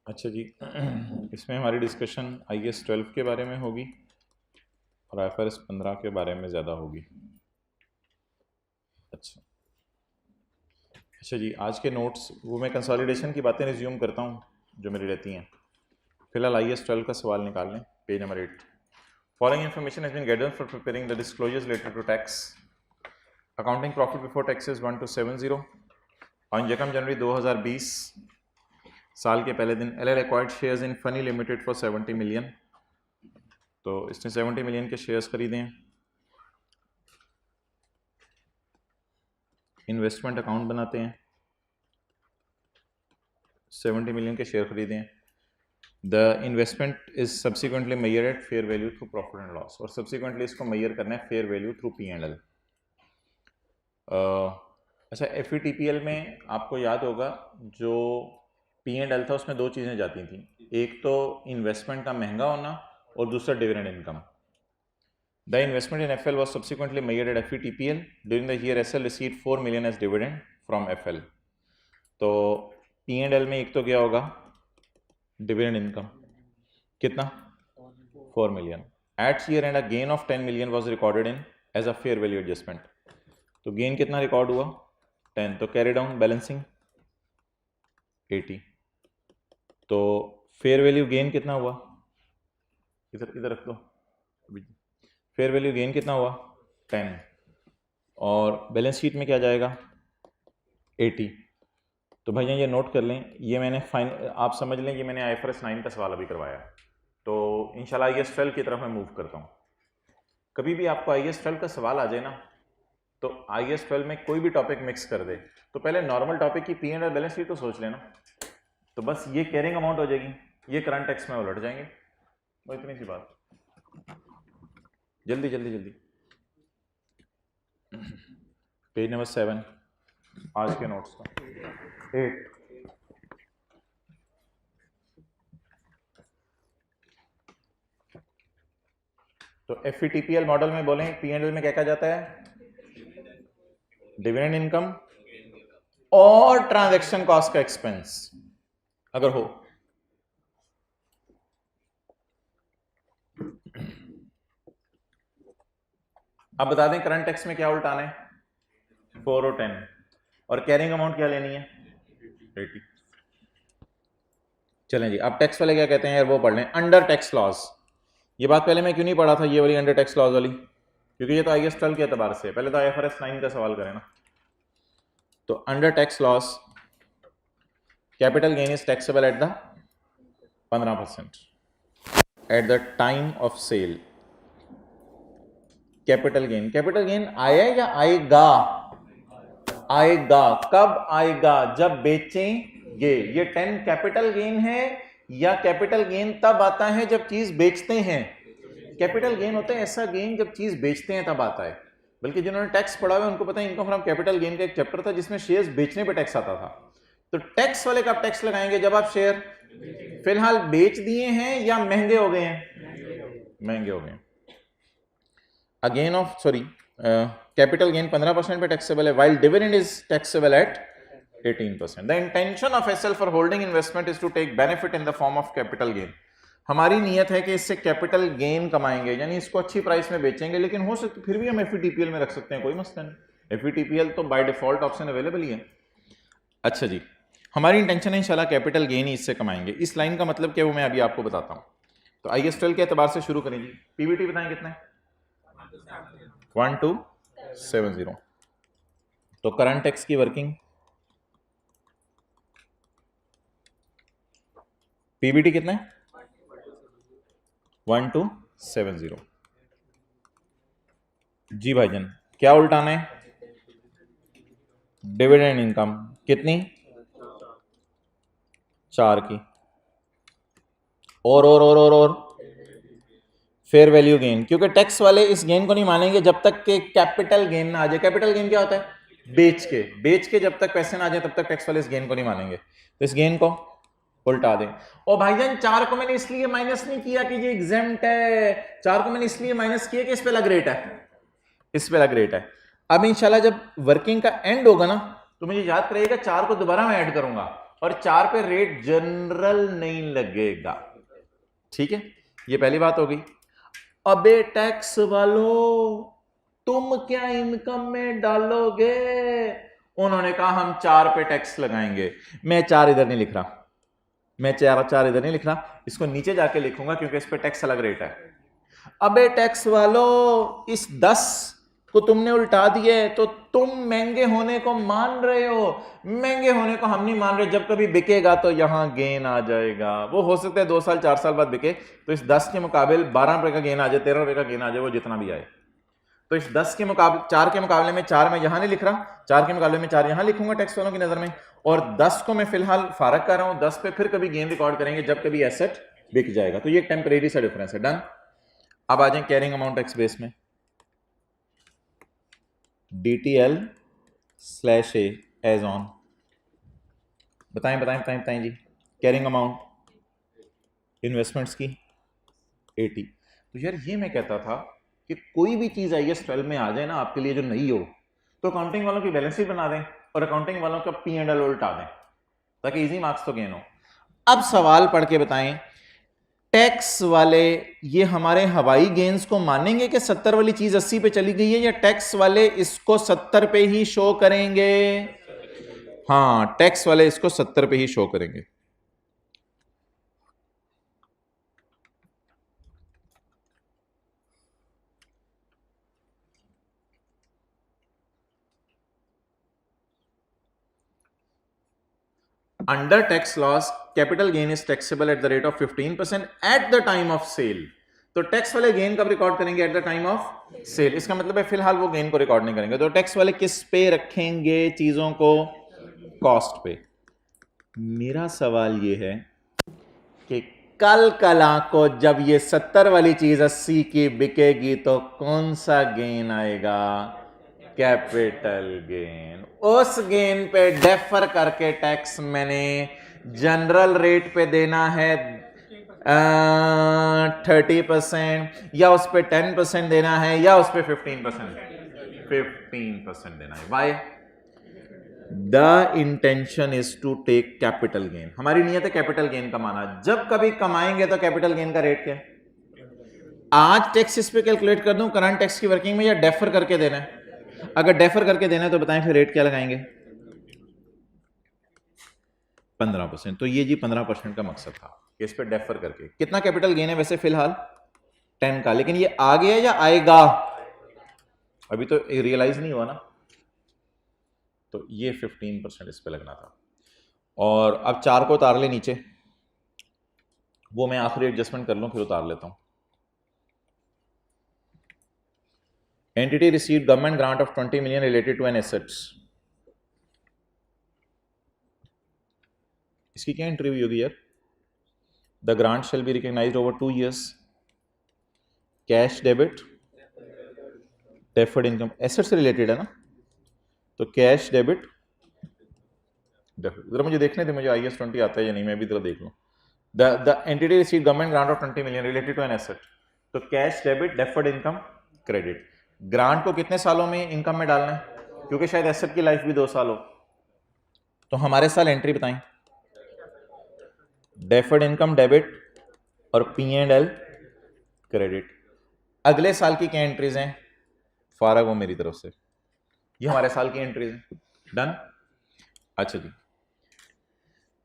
अच्छा जी, इसमें हमारी डिस्कशन IAS 12 के बारे में होगी और IFRS 15 के बारे में ज़्यादा होगी। अच्छा जी, आज के नोट्स वो मैं कंसोलिडेशन की बातें रिज्यूम करता हूँ जो मेरी रहती हैं। फिलहाल IAS 12 का सवाल निकाल लें, page number 8। Following information has been gathered for preparing the disclosures related to tax. Accounting profit before taxes 1 to 70 on 1 January 2020 साल के पहले दिन LL acquired shares in Funny Limited for 70 million. तो इसने 70 मिलियन के शेयर्स खरीदे हैं। Investment account बनाते हैं, 70 मिलियन के शेयर खरीदे हैं। The investment is subsequently measure at fair value through profit and loss, और सब्सिक्वेंटली इसको मेजर करना है फेयर वैल्यू थ्रू P&L। अच्छा, FVTPL में आपको याद होगा जो P&L था उसमें दो चीज़ें जाती थी, एक तो इन्वेस्टमेंट का महंगा होना और दूसरा dividend income. The investment in FL was subsequently measured at FVTPL. During the year, SL received 4 million as dividend from FL. तो P&L में एक तो क्या होगा, डिविडेंड इनकम, कितना 4 million. At year end a gain of 10 million was recorded in as a fair value adjustment. तो gain कितना record हुआ 10, तो कैरी डाउन बैलेंसिंग 80। तो फेयर वैल्यू गेन कितना हुआ, इधर रख दो, फेयर वैल्यू गेन कितना हुआ 10, और बैलेंस शीट में क्या जाएगा 80। तो भैया ये नोट कर लें, ये मैंने आप समझ लें ये मैंने IFRS 9 का सवाल अभी करवाया। तो इंशाल्लाह IAS 12 की तरफ मैं मूव करता हूँ। कभी भी आपको IAS 12 का सवाल आ जाए ना, तो IAS 12 में कोई भी टॉपिक मिक्स कर दे, तो पहले नॉर्मल टॉपिक की P&L बैलेंस शीट तो सोच लेना, तो बस ये कैरिंग अमाउंट हो जाएगी, ये करंट टैक्स में उलट जाएंगे। वो इतनी सी बात, जल्दी जल्दी जल्दी। पेज नंबर 7 आज के नोट्स का 8। तो FVTPL मॉडल में बोलें P&L में क्या कहा जाता है, डिविडेंड इनकम और ट्रांजैक्शन कॉस्ट का एक्सपेंस अगर हो। अब बता दें करंट टैक्स में क्या उल्टाना है, 4 और 10, और कैरिंग अमाउंट क्या लेनी है 80। चलें जी, अब टैक्स वाले क्या कहते हैं यार वो पढ़ लें, अंडर टैक्स लॉस। ये बात पहले मैं क्यों नहीं पढ़ा था ये वाली अंडर टैक्स लॉस वाली, क्योंकि ये तो IAS 12 के एतबार से, पहले तो IFRS 9 का सवाल करें ना। तो under tax loss capital gain is taxable at the 15% at the time of sale. Capital gain आया या आएगा, आएगा कब आएगा, जब बेचेंगे। ये 10 कैपिटल गेन है, या कैपिटल गेन तब आता है जब चीज बेचते हैं। कैपिटल गेन होता है ऐसा गेन जब चीज बेचते हैं तब आता है। बल्कि जिन्होंने टैक्स पढ़ा हुआ है उनको पता है, इनकम फ्रॉम कैपिटल गेन का एक चैप्टर था जिसमें शेयर्स बेचने पे टैक्स आता था। तो टैक्स वाले कब टैक्स लगाएंगे, जब आप शेयर फिलहाल बेच दिए हैं या महंगे हो गए हैं, महंगे हो गए। Again of sorry capital gain 15% पे टैक्सेबल है, while dividend is taxable at 18%. The intention of SL for holding investment is to take benefit in the form of capital gain. हमारी नीयत है कि इससे कैपिटल गेन कमाएंगे, यानी इसको अच्छी प्राइस में बेचेंगे, लेकिन हो सकता फिर भी हम FVTPL में रख सकते हैं, कोई मसला नहीं। FVTPL तो बाय डिफॉल्ट ऑप्शन अवेलेबल ही है। अच्छा जी, हमारी इंटेंशन है इंशाल्लाह कैपिटल गेन ही इससे कमाएंगे। इस लाइन का मतलब क्या है वो मैं अभी आपको बताता हूँ। तो IAS 12 के एतबार से शुरू करें जी। PBT बताएं कितना है, 1270। तो करंट टैक्स की वर्किंग, PBT कितना है 1270। जी भाईजान क्या उल्टाना है, डिविडेंड इनकम कितनी 4 की, और फेयर वैल्यू गेन, क्योंकि टैक्स वाले इस गेन को नहीं मानेंगे जब तक के कैपिटल गेन ना आ जाए। कैपिटल गेन क्या होता है, बेच के जब तक पैसे ना आ जाए तब तक टैक्स वाले इस गेन को नहीं मानेंगे। तो इस गेन को उल्टा दें। और भाईजान 4 को मैंने इसलिए माइनस नहीं किया कि ये एग्जेम्प्ट है, 4 को मैंने इसलिए माइनस किया कि इस पे लग रेट है, इस पे लग रेट है। अब इंशाल्लाह जब वर्किंग का एंड होगा ना तो मुझे याद करिएगा 4 को दोबारा मैं ऐड करूंगा, और 4 पे रेट जनरल नहीं लगेगा। ठीक है, ये पहली बात हो गई। अबे टैक्स वालों, तुम क्या इनकम में डालोगे? उन्होंने कहा हम 4 पे टैक्स लगाएंगे। मैं 4 इधर नहीं लिख रहा, मैं 4 इधर नहीं लिख रहा, इसको नीचे जाके लिखूंगा क्योंकि इस पे टैक्स अलग रेट है। अबे टैक्स वालों, इस 10 को तुमने उल्टा दिए तो तुम महंगे होने को मान रहे हो। महंगे होने को हम नहीं मान रहे, जब कभी बिकेगा तो यहां गेन आ जाएगा। वो हो सकता है 2 साल 4 साल बाद बिके, तो इस 10 के मुकाबले 12 रुपए का गेन आ जाए, 13 रुपए का गेन आ जाए, वो जितना भी आए। तो इस 10 के मुकाबले 4 के मुकाबले में 4 मैं यहां नहीं लिख रहा, 4 के मुकाबले में 4 यहां लिखूंगा टैक्स वालों की नजर में, और 10 को मैं फिलहाल फारक कर रहा हूं। 10 पे फिर कभी गेन रिकॉर्ड करेंगे जब कभी एसेट बिक जाएगा। तो ये एक टेम्परेरी सा डिफरेंस है। डन। अब आ जाए कैरिंग अमाउंट टैक्स बेस में, DTL/A एज ऑन। बताएं जी। कैरिंग अमाउंट इन्वेस्टमेंट्स की 80। तो यार ये मैं कहता था कि कोई भी चीज IAS 12 में आ जाए ना आपके लिए जो नई हो, तो अकाउंटिंग वालों की बैलेंस शीट बना दें और अकाउंटिंग वालों का P&L उल्टा दें ताकि इजी मार्क्स तो गेन हो। अब सवाल पढ़ के बताएं, टैक्स वाले ये हमारे हवाई गेन्स को मानेंगे कि 70 वाली चीज 80 पे चली गई है, या टैक्स वाले इसको 70 पे ही शो करेंगे? हाँ, टैक्स वाले इसको 70 पे ही शो करेंगे। Under tax loss, capital gain is taxable at the rate of 15% at the time of sale. तो टैक्स वाले गेन कब रिकॉर्ड करेंगे? At the time of sale. इसका मतलब है फिलहाल वो गेन को रिकॉर्ड नहीं करेंगे। तो टैक्स वाले किस पे रखेंगे चीजों को? कॉस्ट पे। मेरा सवाल ये है कि कल को जब ये 70 वाली चीज 80 की बिकेगी तो कौन सा गेन आएगा? Capital gain. उस गेन पे डेफर करके टैक्स मैंने जनरल रेट पे देना है 30%, या उस पे 10% देना है, या उस पे 15% देना है। Why? The intention is to take capital gain. हमारी नियत है कैपिटल गेन कमाना। जब कभी कमाएंगे तो कैपिटल गेन का रेट क्या है? आज टैक्स इस पे कैलकुलेट कर दूं करंट टैक्स की वर्किंग में, या डेफर करके देना है? अगर डेफर करके देना है तो बताएं फिर रेट क्या लगाएंगे? 15%। तो ये जी 15% का मकसद था, इस पे डेफर करके। कितना कैपिटल गेन है वैसे फिलहाल? 10 का। लेकिन ये आ गया या आएगा? अभी तो रियलाइज नहीं हुआ ना, तो ये 15% इस पे लगना था। और अब 4 को उतार ले नीचे, वो मैं आखिरी एडजस्टमेंट कर लूं फिर उतार लेता हूं। Entity received government grant of 20 million related to an assets. इसकी क्या एंट्री हुई होगी यार? The grant shall be recognised over 2 years। Cash debit, deferred income, asset से रिलेटेड है ना, तो कैश डेबिट डेफर्ड। जरा मुझे देखने थे मुझे IAS 20 आता है या नहीं, मैं भी जरा देख लूं। The entity received government grant of 20 million related to an asset. तो cash debit, deferred income, credit. Grant को कितने सालों में इनकम में डालना है? क्योंकि शायद एसेट की लाइफ भी 2 साल हो, तो हमारे साल एंट्री बताएं। डेफर्ड इनकम डेबिट और P&L क्रेडिट। अगले साल की क्या एंट्रीज हैं? फारग हो मेरी तरफ से, ये हमारे साल की एंट्रीज हैं। डन। अच्छा जी,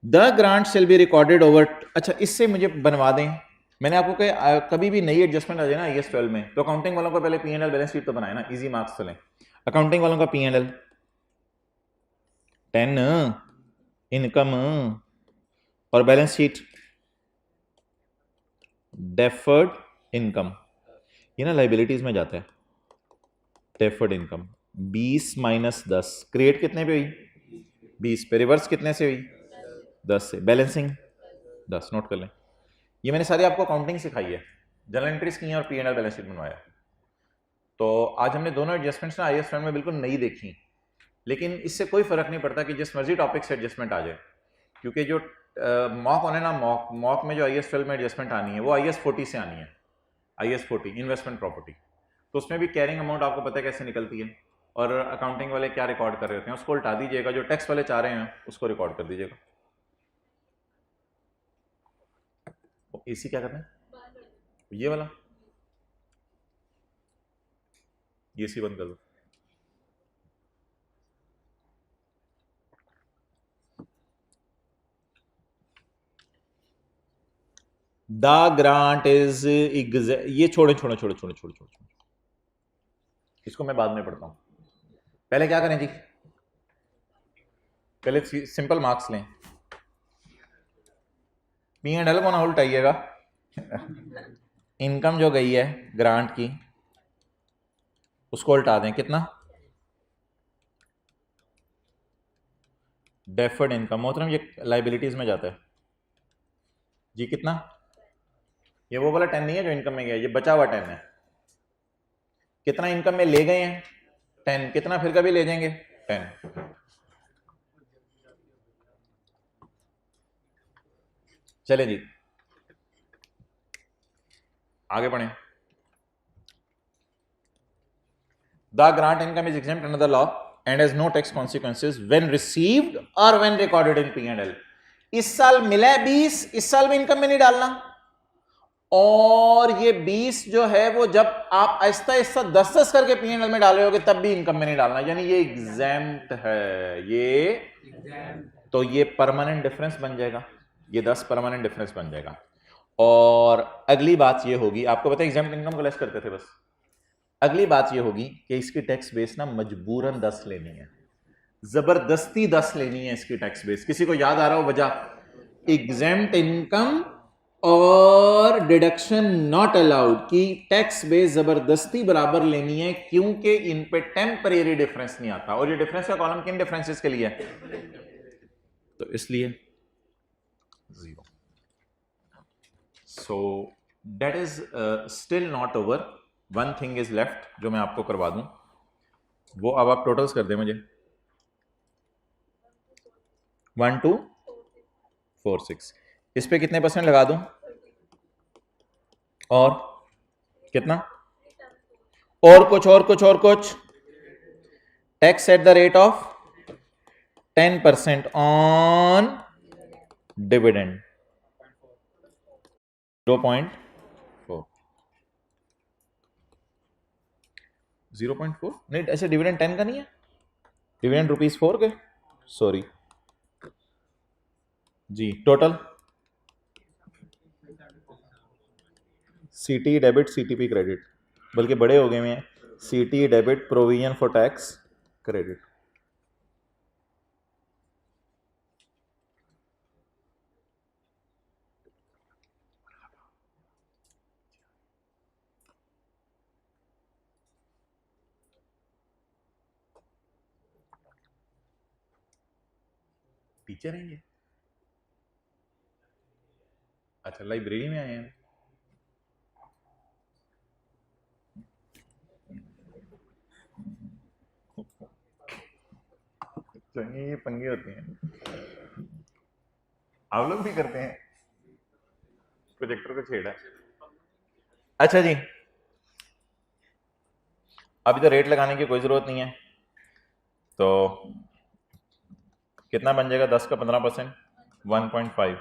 the grant shall be recorded over. अच्छा, इससे मुझे बनवा दें। मैंने आपको कहा कभी भी नई एडजस्टमेंट आ जाए ना IAS 12 में, तो अकाउंटिंग वालों को पहले P&L बैलेंस शीट तो बनाए ना, इजी मार्क्स चलें। अकाउंटिंग वालों का P&L 10, इनकम और बैलेंस शीट डेफर्ड इनकम। ये ना लाइबिलिटीज में जाता है। डेफर्ड इनकम 20 - 10, क्रिएट कितने पे हुई? 20 पे। रिवर्स कितने से हुई? 10 से। बैलेंसिंग 10, नोट कर लें। ये मैंने सारी आपको अकाउंटिंग सिखाई है, जनरल एंट्रीज की हैं और P&L बैलेंस शीट बनवाया। तो आज हमने दोनों एडजस्टमेंट्स ना IAS 12 में बिल्कुल नई देखी, लेकिन इससे कोई फर्क नहीं पड़ता कि जिस मर्जी टॉपिक से एडजस्टमेंट आ जाए, क्योंकि जो मॉक होने ना, मॉक में जो IAS 12 में एडजस्टमेंट आनी है वो IAS 40 से आनी है। IAS 40 इन्वेस्टमेंट प्रॉपर्टी, तो उसमें भी कैरिंग अमाउंट आपको पता है कैसे निकलती है, और अकाउंटिंग वाले क्या रिकॉर्ड कर रहे होते हैं उसको उल्टा दीजिएगा, जो टैक्स वाले चाह रहे हैं उसको रिकॉर्ड कर दीजिएगा। एसी क्या करना है? ये वाला एसी बंद कर दो। द ग्रांट इज ये छोड़ो छोड़ो छोड़ो छोड़ो छोड़ो छोड़ो, इसको मैं बाद में पढ़ता हूं। पहले क्या करें जी, पहले सिंपल मार्क्स लें। पी एंड एल को ना उल्टाइएगा। इनकम जो गई है ग्रांट की उसको उल्टा दें, कितना? डेफर्ड इनकम मोहतरम ये लाइबिलिटीज में जाता है जी। कितना? ये वो वाला 10 नहीं है जो इनकम में गया, ये बचा हुआ 10 है। कितना इनकम में ले गए हैं? 10। कितना फिर कभी ले जाएंगे? 10। चले जी आगे बढ़े। The grant income is exempt under the law and has no tax consequences when received or when recorded in P&L। इस साल मिला है 20, इस साल में इनकम में नहीं डालना। और ये 20 जो है वो जब आप आहिस्ता आहिस्ता 10-10 करके P&L में डाले होगे तब भी इनकम में नहीं डालना, यानी ये एग्जैम्प्ट है। ये तो ये परमानेंट डिफरेंस बन जाएगा, ये 10 परमानेंट डिफरेंस बन जाएगा। और अगली बात ये होगी, आपको पता है एग्जैम्प्ट इनकम को लेस करते थे बस। अगली बात ये होगी कि इसकी टैक्स बेस ना मजबूरन 10 लेनी है, जबरदस्ती 10 लेनी है इसकी टैक्स बेस। किसी को याद आ रहा हो वजह? एग्जेम्प्ट इनकम और डिडक्शन नॉट अलाउड की टैक्स बेस जबरदस्ती बराबर लेनी है, क्योंकि इन पे टेम्परेरी डिफरेंस नहीं आता। और ये डिफरेंस का कॉलम किन डिफरेंसेस के लिए है? तो इसलिए 0। So that is still not over. One thing is left जो मैं आपको करवा दूं, वो अब आप टोटल्स कर दें मुझे। 1 2 4 6। इस पे कितने % लगा दूं? और कितना? और कुछ और कुछ और कुछ। Tax at the rate of 10% on dividend 0.4 0.4 नहीं, ऐसे डिविडेंड 10 का नहीं है, डिविडेंड ₹4 के, सॉरी जी। टोटल सीटी डेबिट सीटीपी क्रेडिट, बल्कि बड़े हो गए हैं, सीटी debit provision for tax credit. Teacher हैं ये? अच्छा लाइब्रेरी में आए हैं। ये पंगे होते हैं, आप लोग भी करते हैं, प्रोजेक्टर को छेड़ा। अच्छा जी, अभी तो रेट लगाने की कोई जरूरत नहीं है, तो कितना बन जाएगा 10 का 15%? 1.5।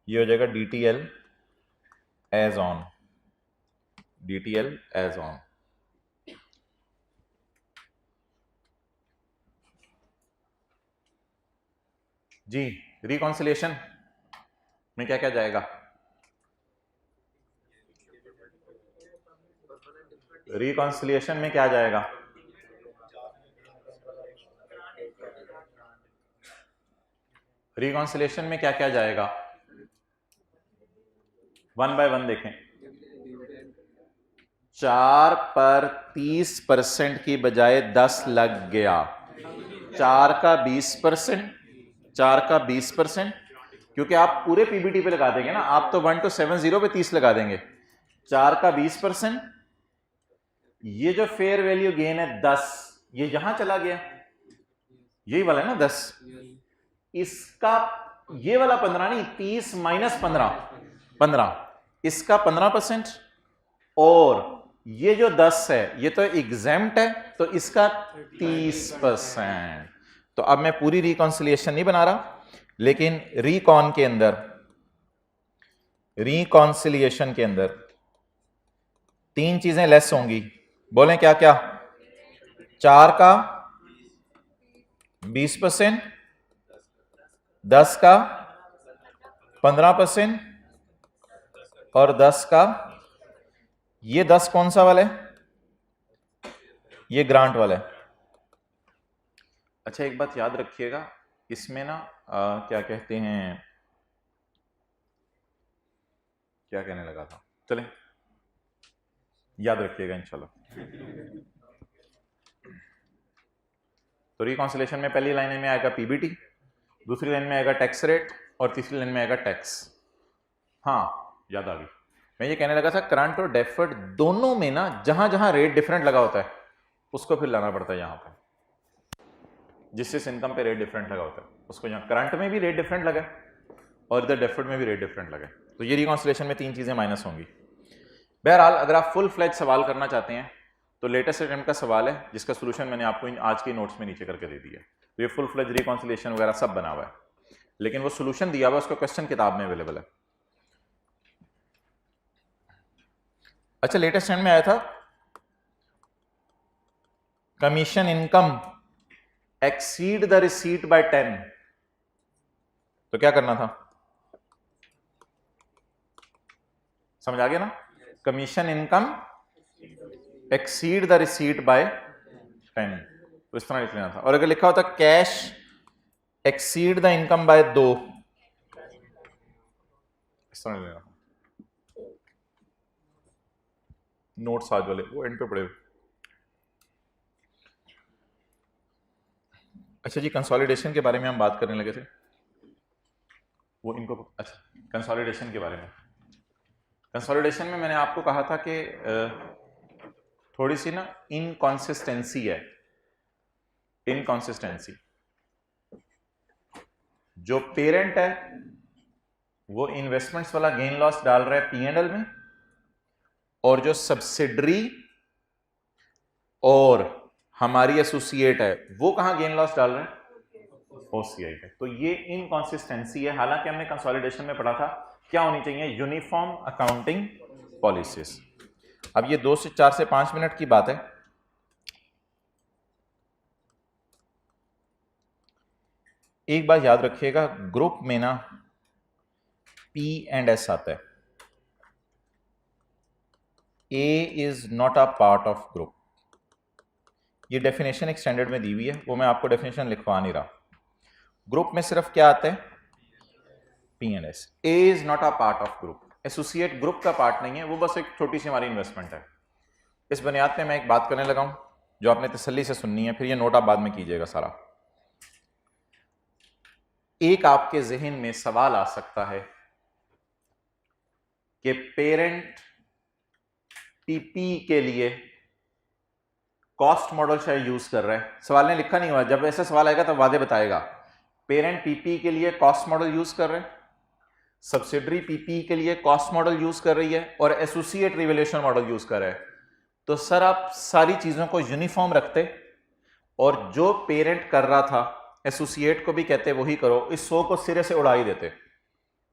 ये हो जाएगा DTL as on, DTL as on. जी रिकॉन्सिलिएशन में क्या क्या जाएगा? रिकॉन्सिलिएशन में क्या जाएगा? रिकॉन्सिलिएशन में क्या क्या जाएगा? 1 बाय 1 देखें। 4 पर 30% की बजाय 10 लग गया। 4 का 20%, 4 का 20%, क्योंकि आप पूरे पीबीटी पे लगा देंगे ना, आप तो 1270 पे 30 लगा देंगे। 4 का 20%, ये जो फेयर वैल्यू गेन है 10, ये यहां चला गया, यही वाला है ना 10, इसका ये वाला 15 नहीं, 30 माइनस 15, इसका 15%, और ये जो 10 है ये तो एग्जेम्प्ट है, तो इसका 30%। तो अब मैं पूरी रिकॉन्सिलिएशन नहीं बना रहा, लेकिन रिकॉन के अंदर, रिकॉन्सिलिएशन के अंदर 3 चीजें लेस होंगी। बोलें क्या क्या? 4 का 20%, 10 का 15% और 10 का, ये 10 कौन सा वाला है? ये ग्रांट वाला है। अच्छा, एक बात याद रखिएगा, इसमें ना क्या कहते हैं, क्या कहने लगा था, चलें याद रखिएगा इंशाल्लाह। तो रिकॉन्सिलेशन में पहली लाइन में आएगा पीबीटी, दूसरी लाइन में आएगा टैक्स रेट और तीसरी लाइन में आएगा टैक्स। हाँ याद आ गई। मैं ये कहने लगा था करंट और डेफर्ड दोनों में ना जहां जहां रेट डिफरेंट लगा होता है उसको फिर लाना पड़ता है यहां पर, जिससे इनकम पे रेट डिफरेंट लगा होता है उसको यहाँ करंट में भी रेट डिफरेंट लगा और इधर डेफर्ड में भी रेट डिफरेंट लगा। तो ये रिकॉन्सिलेशन में 3 चीजें माइनस होंगी। बहरहाल अगर आप फुल फ्लैज सवाल करना चाहते हैं तो लेटेस्ट अटेम्प्ट का सवाल है जिसका सोल्यूशन मैंने आपको आज के नोट्स में नीचे करके दे दिया है। तो ये फुल फ्लैज रिकॉन्सिलेशन वगैरह सब बना हुआ है, लेकिन वो सोल्यूशन दिया हुआ है, उसका क्वेश्चन किताब में अवेलेबल है। अच्छा, लेटेस्ट एंड में आया था commission income exceed the receipt by 10, तो क्या करना था? समझ आ गया ना? Commission income exceed the receipt by 10, तो इस तरह लिख लेना था। और अगर लिखा होता cash exceed the income by 2, इस तरह लिख लेना था। नोट्स आज वाले वो एंड पे पड़े हुए। अच्छा जी, कंसोलिडेशन के बारे में हम बात करने लगे थे, वो इनको, अच्छा कंसोलिडेशन के बारे में। कंसोलिडेशन में मैंने आपको कहा था कि थोड़ी सी ना इनकॉन्सिस्टेंसी है, इनकॉन्सिस्टेंसी। जो पेरेंट है वो इन्वेस्टमेंट्स वाला गेन लॉस डाल रहा है पीएनएल में, और जो सब्सिडरी और हमारी एसोसिएट है वो कहां गेन लॉस डाल रहे हैं? ओसीआई है। तो ये इनकॉन्सिस्टेंसी है। हालांकि हमने कंसोलिडेशन में पढ़ा था क्या होनी चाहिए? Uniform accounting policies. अब ये 2 से 4 से 5 मिनट की बात है। एक बात याद रखिएगा, ग्रुप में ना पी एंड एस आता है, A is not a part of group. ये डेफिनेशन एक स्टैंडर्ड में दी हुई है, वो मैं आपको डेफिनेशन लिखवा नहीं रहा। ग्रुप में सिर्फ क्या आता है? P and S. A is not a part of group, associate group का पार्ट नहीं है, वो बस एक छोटी सी हमारी इन्वेस्टमेंट है। इस बुनियाद पे मैं एक बात करने लगा हूं जो आपने तसल्ली से सुननी है, फिर ये नोट आप बाद में कीजिएगा सारा। एक आपके जहन में सवाल आ सकता है कि पेरेंट पीपी के लिए कॉस्ट मॉडल शायद यूज कर रहा है। सवाल ने लिखा नहीं हुआ, जब ऐसा सवाल आएगा तब वादे बताएगा। पेरेंट पीपी के लिए कॉस्ट मॉडल यूज कर रहे हैं, सब्सिडरी पीपी के लिए कॉस्ट मॉडल यूज कर रही है और एसोसिएट रिवैल्यूएशन मॉडल यूज कर रहा है। तो सर आप सारी चीजों को यूनिफॉर्म रखते और जो पेरेंट कर रहा था एसोसिएट को भी कहते वही करो, इस 100 को सिरे से उड़ा ही देते,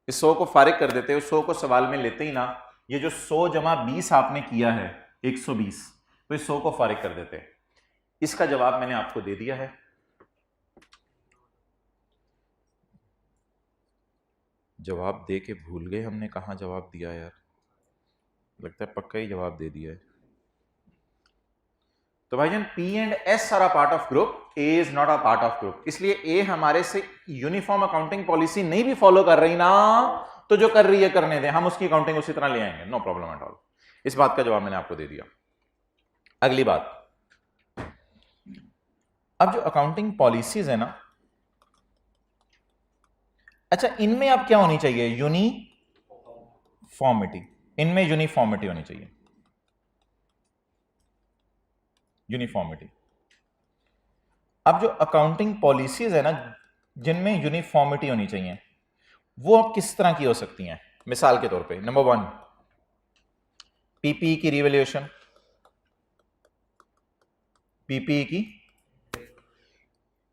इस 100 को फारिग कर देते, उस 100 को सवाल में लेते ही ना। ये जो 100 जमा 20 आपने किया है 120, तो इस 100 को फारिग कर देते। इसका जवाब मैंने आपको दे दिया है। जवाब दे के भूल गए हमने कहां जवाब दिया यार, लगता है पक्का ही जवाब दे दिया है। तो भाईजान P and S are a part of group, A is not a part of group. इसलिए ए हमारे से यूनिफॉर्म अकाउंटिंग पॉलिसी नहीं भी फॉलो कर रही ना, तो जो कर रही है करने दें, हम उसकी अकाउंटिंग उसी तरह ले आएंगे, नो प्रॉब्लम एट ऑल। इस बात का जवाब मैंने आपको दे दिया। अगली बात, अब जो अकाउंटिंग पॉलिसीज है ना, अच्छा इनमें अब क्या होनी चाहिए? यूनिफॉर्मिटी। इनमें यूनिफॉर्मिटी होनी चाहिए, यूनिफॉर्मिटी। अब जो अकाउंटिंग पॉलिसीज है ना जिनमें यूनिफॉर्मिटी होनी चाहिए, वो अब किस तरह की हो सकती हैं? मिसाल के तौर पे, नंबर 1 पीपीई की रिवैल्यूएशन, पीपीई की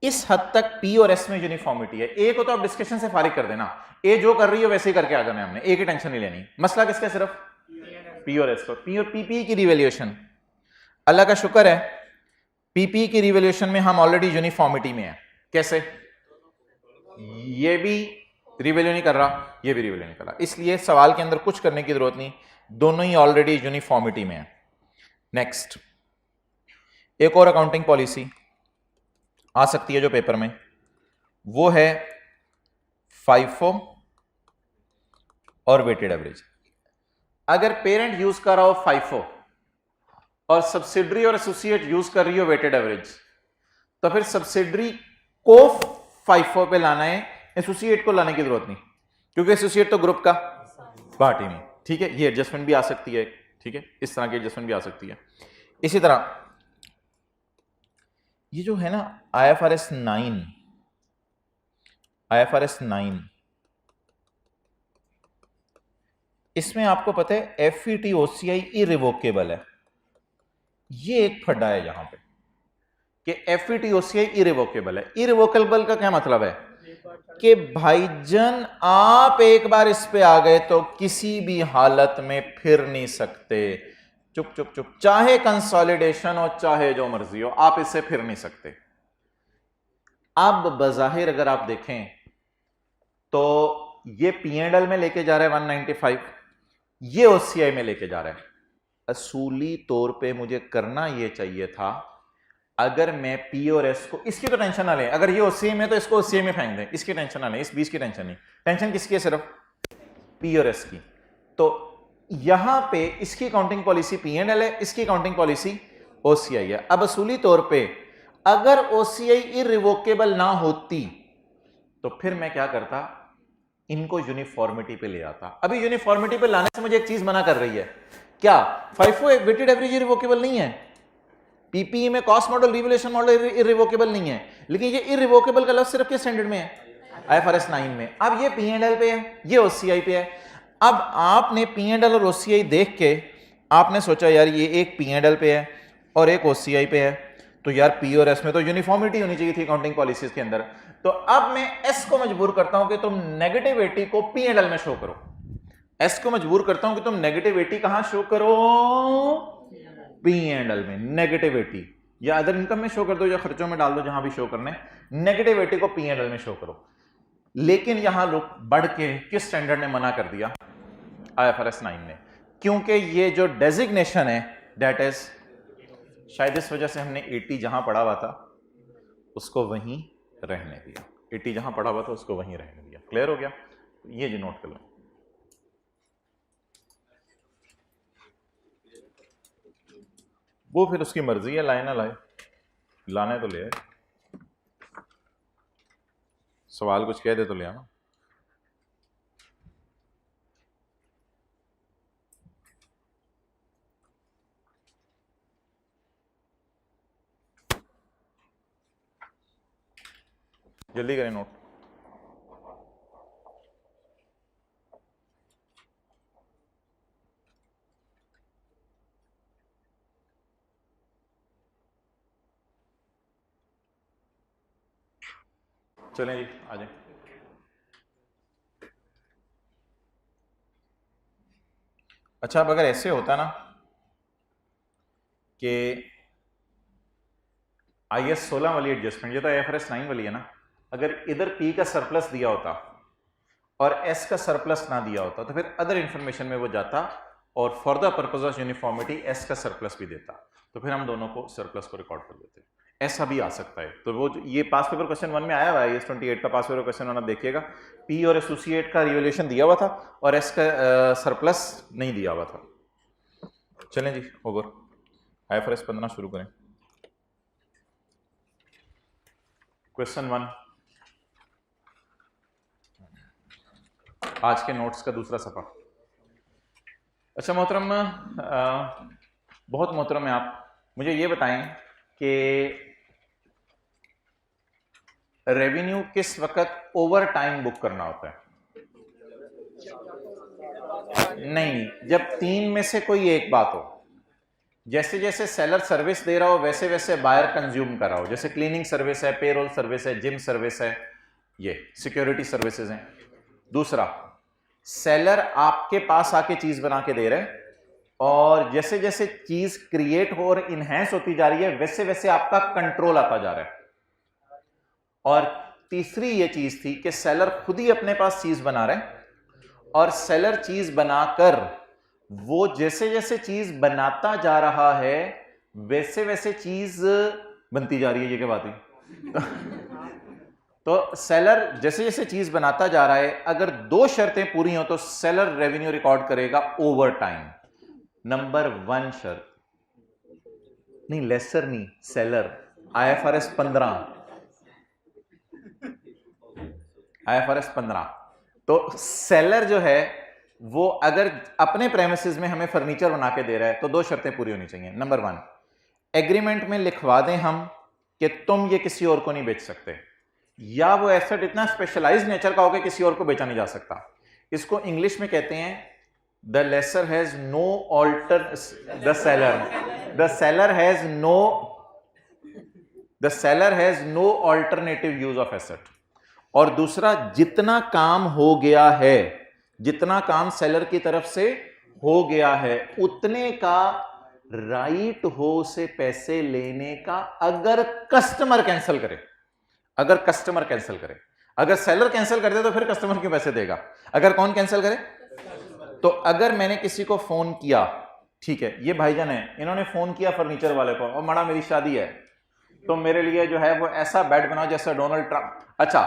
इस हद तक पी और एस में यूनिफॉर्मिटी है। ए को तो आप डिस्कशन से फारिग कर देना, ए जो कर रही है वैसे ही करके आ जाना है हमने, ए की टेंशन नहीं लेनी। मसला किसका, सिर्फ पी और एस को। पी और पीपी की रिवैल्यूएशन, अल्लाह का शुक्र है पीपी की रिवैल्यूएशन में हम ऑलरेडी यूनिफॉर्मिटी में है। कैसे? ये भी रिवैल्यू नहीं कर रहा, ये भी रिवैल्यू नहीं कर रहा, इसलिए सवाल के अंदर कुछ करने की जरूरत नहीं, दोनों ही ऑलरेडी यूनिफॉर्मिटी में है। नेक्स्ट, एक और अकाउंटिंग पॉलिसी आ सकती है जो पेपर में, वो है फाइफो और वेटेड एवरेज। अगर पेरेंट यूज कर रहा हो फाइफो और सब्सिडरी और एसोसिएट यूज कर रही हो वेटेड एवरेज, तो फिर सब्सिडरी को फाइफो पे लाना है, एसोसिएट को लाने की जरूरत नहीं, क्योंकि एसोसिएट तो ग्रुप का पार्ट ही नहीं। ठीक है, ये एडजस्टमेंट भी आ सकती है। ठीक है, इस तरह की एडजस्टमेंट भी आ सकती है। इसी तरह ये जो है ना IFRS 9, इसमें आपको पता है FET OCI इरिवोकेबल है। ये एक फड्डा है यहां पे कि FET OCI इरिवोकेबल है। इरिवोकेबल का क्या मतलब है कि भाईजान आप एक बार इस पे आ गए तो किसी भी हालत में फिर नहीं सकते। चुप चुप चुप, चाहे कंसोलिडेशन हो चाहे जो मर्जी हो, आप इससे फिर नहीं सकते। अब बजाहिर अगर आप देखें तो ये P&L में लेके जा रहा है 195, ये OCI में लेके जा रहा है। असूली तौर पे मुझे करना ये चाहिए था, अगर मैं P और S को, इसकी तो टेंशन ना लें, अगर ये OCI में तो इसको OCI में फेंक दें, इसकी टेंशन ना लें, इस 20 की टेंशन नहीं। टेंशन किसकी है? सिर्फ P और S की। तो यहां पे इसकी अकाउंटिंग पॉलिसी P&L है, इसकी अकाउंटिंग पॉलिसी OCI है। अब असूली तौर पे अगर OCI इरिवोकेबल ना होती तो फिर मैं क्या करता, इनको यूनिफॉर्मिटी पे ले आता। अभी यूनिफॉर्मिटी पे लाने से मुझे एक चीज मना कर रही है, क्या? फाइफो वेटेड एवरेज इरिवोकेबल नहीं है, पीपीई में cost model revaluation model irrevocable नहीं है, लेकिन ये इरिवोकेबल का लफ्ज सिर्फ किस स्टैंडर्ड में है? IFRS 9 में। अब ये P&L पे है, ये OCI पे है। अब आपने P&L और OCI देख के आपने सोचा यार ये एक P&L पे है और एक OCI पे है, तो यार P और S में तो यूनिफॉर्मिटी होनी चाहिए थी अकाउंटिंग पॉलिसीज के अंदर। तो अब मैं S को मजबूर करता हूं कि तुम नेगेटिव 80 को P&L में शो करो। S को मजबूर करता हूं कि तुम नेगेटिव 80 कहां शो करो? P&L में नेगेटिव 80, या अदर इनकम में शो कर दो या खर्चों में डाल दो, जहां भी शो करने, नेगेटिव 80 को P&L में शो करो। लेकिन यहां लोग बढ़ के किस स्टैंडर्ड ने मना कर दिया? IFRS 9 ने, क्योंकि ये जो डेजिग्नेशन है दैट इज, शायद इस वजह से हमने 80 जहां पढ़ा हुआ था उसको वहीं रहने दिया, 80 जहां पढ़ा हुआ था उसको वहीं रहने दिया। क्लियर हो गया? ये जो नोट कर लो। वो फिर उसकी मर्जी है, लाए ना लाए, लाने तो ले आए, सवाल कुछ कह दे तो ले आना। जल्दी करें नोट। चलें जी, आ जाए। अच्छा, अब अगर ऐसे होता ना कि IS 16 वाली एडजस्टमेंट, ये तो IFRS 9 वाली है ना, अगर इधर P का सरप्लस दिया होता और S का सरप्लस ना दिया होता तो फिर अदर इंफॉर्मेशन में वो जाता और for the purpose of uniformity S का सरप्लस भी देता, तो फिर हम दोनों को सरप्लस को रिकॉर्ड कर देते। ऐसा भी आ सकता है। तो वो ये पास पेपर क्वेश्चन 1 में आया हुआ है, IS 28 का पास पेपर क्वेश्चन 1 आप देखिएगा, P और एसोसिएट का रिवैल्यूएशन दिया हुआ था और S का सरप्लस नहीं दिया हुआ था। चलें जी, ओवर। IFRS 15 शुरू करें। क्वेश्चन 1, आज के नोट्स का दूसरा सफा। अच्छा मोहतरम, बहुत मोहतरम है आप, मुझे ये बताएं कि रेवेन्यू किस वक्त ओवर टाइम बुक करना होता है? नहीं, जब तीन में से कोई एक बात हो, जैसे जैसे सेलर सर्विस दे रहा हो वैसे वैसे बायर कंज्यूम कर रहा हो, जैसे क्लीनिंग सर्विस है, पेरोल सर्विस है, जिम सर्विस है, ये सिक्योरिटी सर्विसेज हैं। दूसरा, सेलर आपके पास आके चीज बना के दे रहे हैं और जैसे जैसे चीज क्रिएट हो और इनहेंस होती जा रही है वैसे वैसे आपका कंट्रोल आता जा रहा है। और तीसरी ये चीज थी कि सेलर खुद ही अपने पास चीज बना रहे हैं और सेलर चीज बनाकर वो जैसे जैसे चीज बनाता जा रहा है वैसे वैसे चीज बनती जा रही है। ये क्या बात है? तो सेलर जैसे जैसे चीज बनाता जा रहा है, अगर दो शर्तें पूरी हो तो सेलर रेवेन्यू रिकॉर्ड करेगा ओवर टाइम। नंबर 1 शर्त, नहीं लेसर नहीं, सेलर IFRS 15, IFRS 15। तो सेलर जो है वो अगर अपने प्रेमिसेस में हमें फर्नीचर बना के दे रहा है तो दो शर्तें पूरी होनी चाहिए। नंबर 1, एग्रीमेंट में लिखवा दें हम कि तुम ये किसी और को नहीं बेच सकते, या वो एसेट इतना स्पेशलाइज्ड नेचर का होगा किसी और को बेचा नहीं जा सकता। इसको इंग्लिश में कहते हैं the lessor has no alter, the seller has no alternative use of asset. और दूसरा, जितना काम हो गया है, जितना काम सेलर की तरफ से हो गया है उतने का राइट हो से पैसे लेने का, अगर कस्टमर कैंसिल करे। अगर कस्टमर कैंसिल करे, अगर सेलर कैंसिल कर दे तो फिर कस्टमर क्यों पैसे देगा? अगर कौन कैंसिल करे? तो अगर मैंने किसी को फोन किया, ठीक है ये भाईजान है, इन्होंने फोन किया फर्नीचर वाले को, और मड़ा मेरी शादी है तो मेरे लिए जो है वो ऐसा बेड बनाओ जैसा डोनाल्ड ट्रंप, अच्छा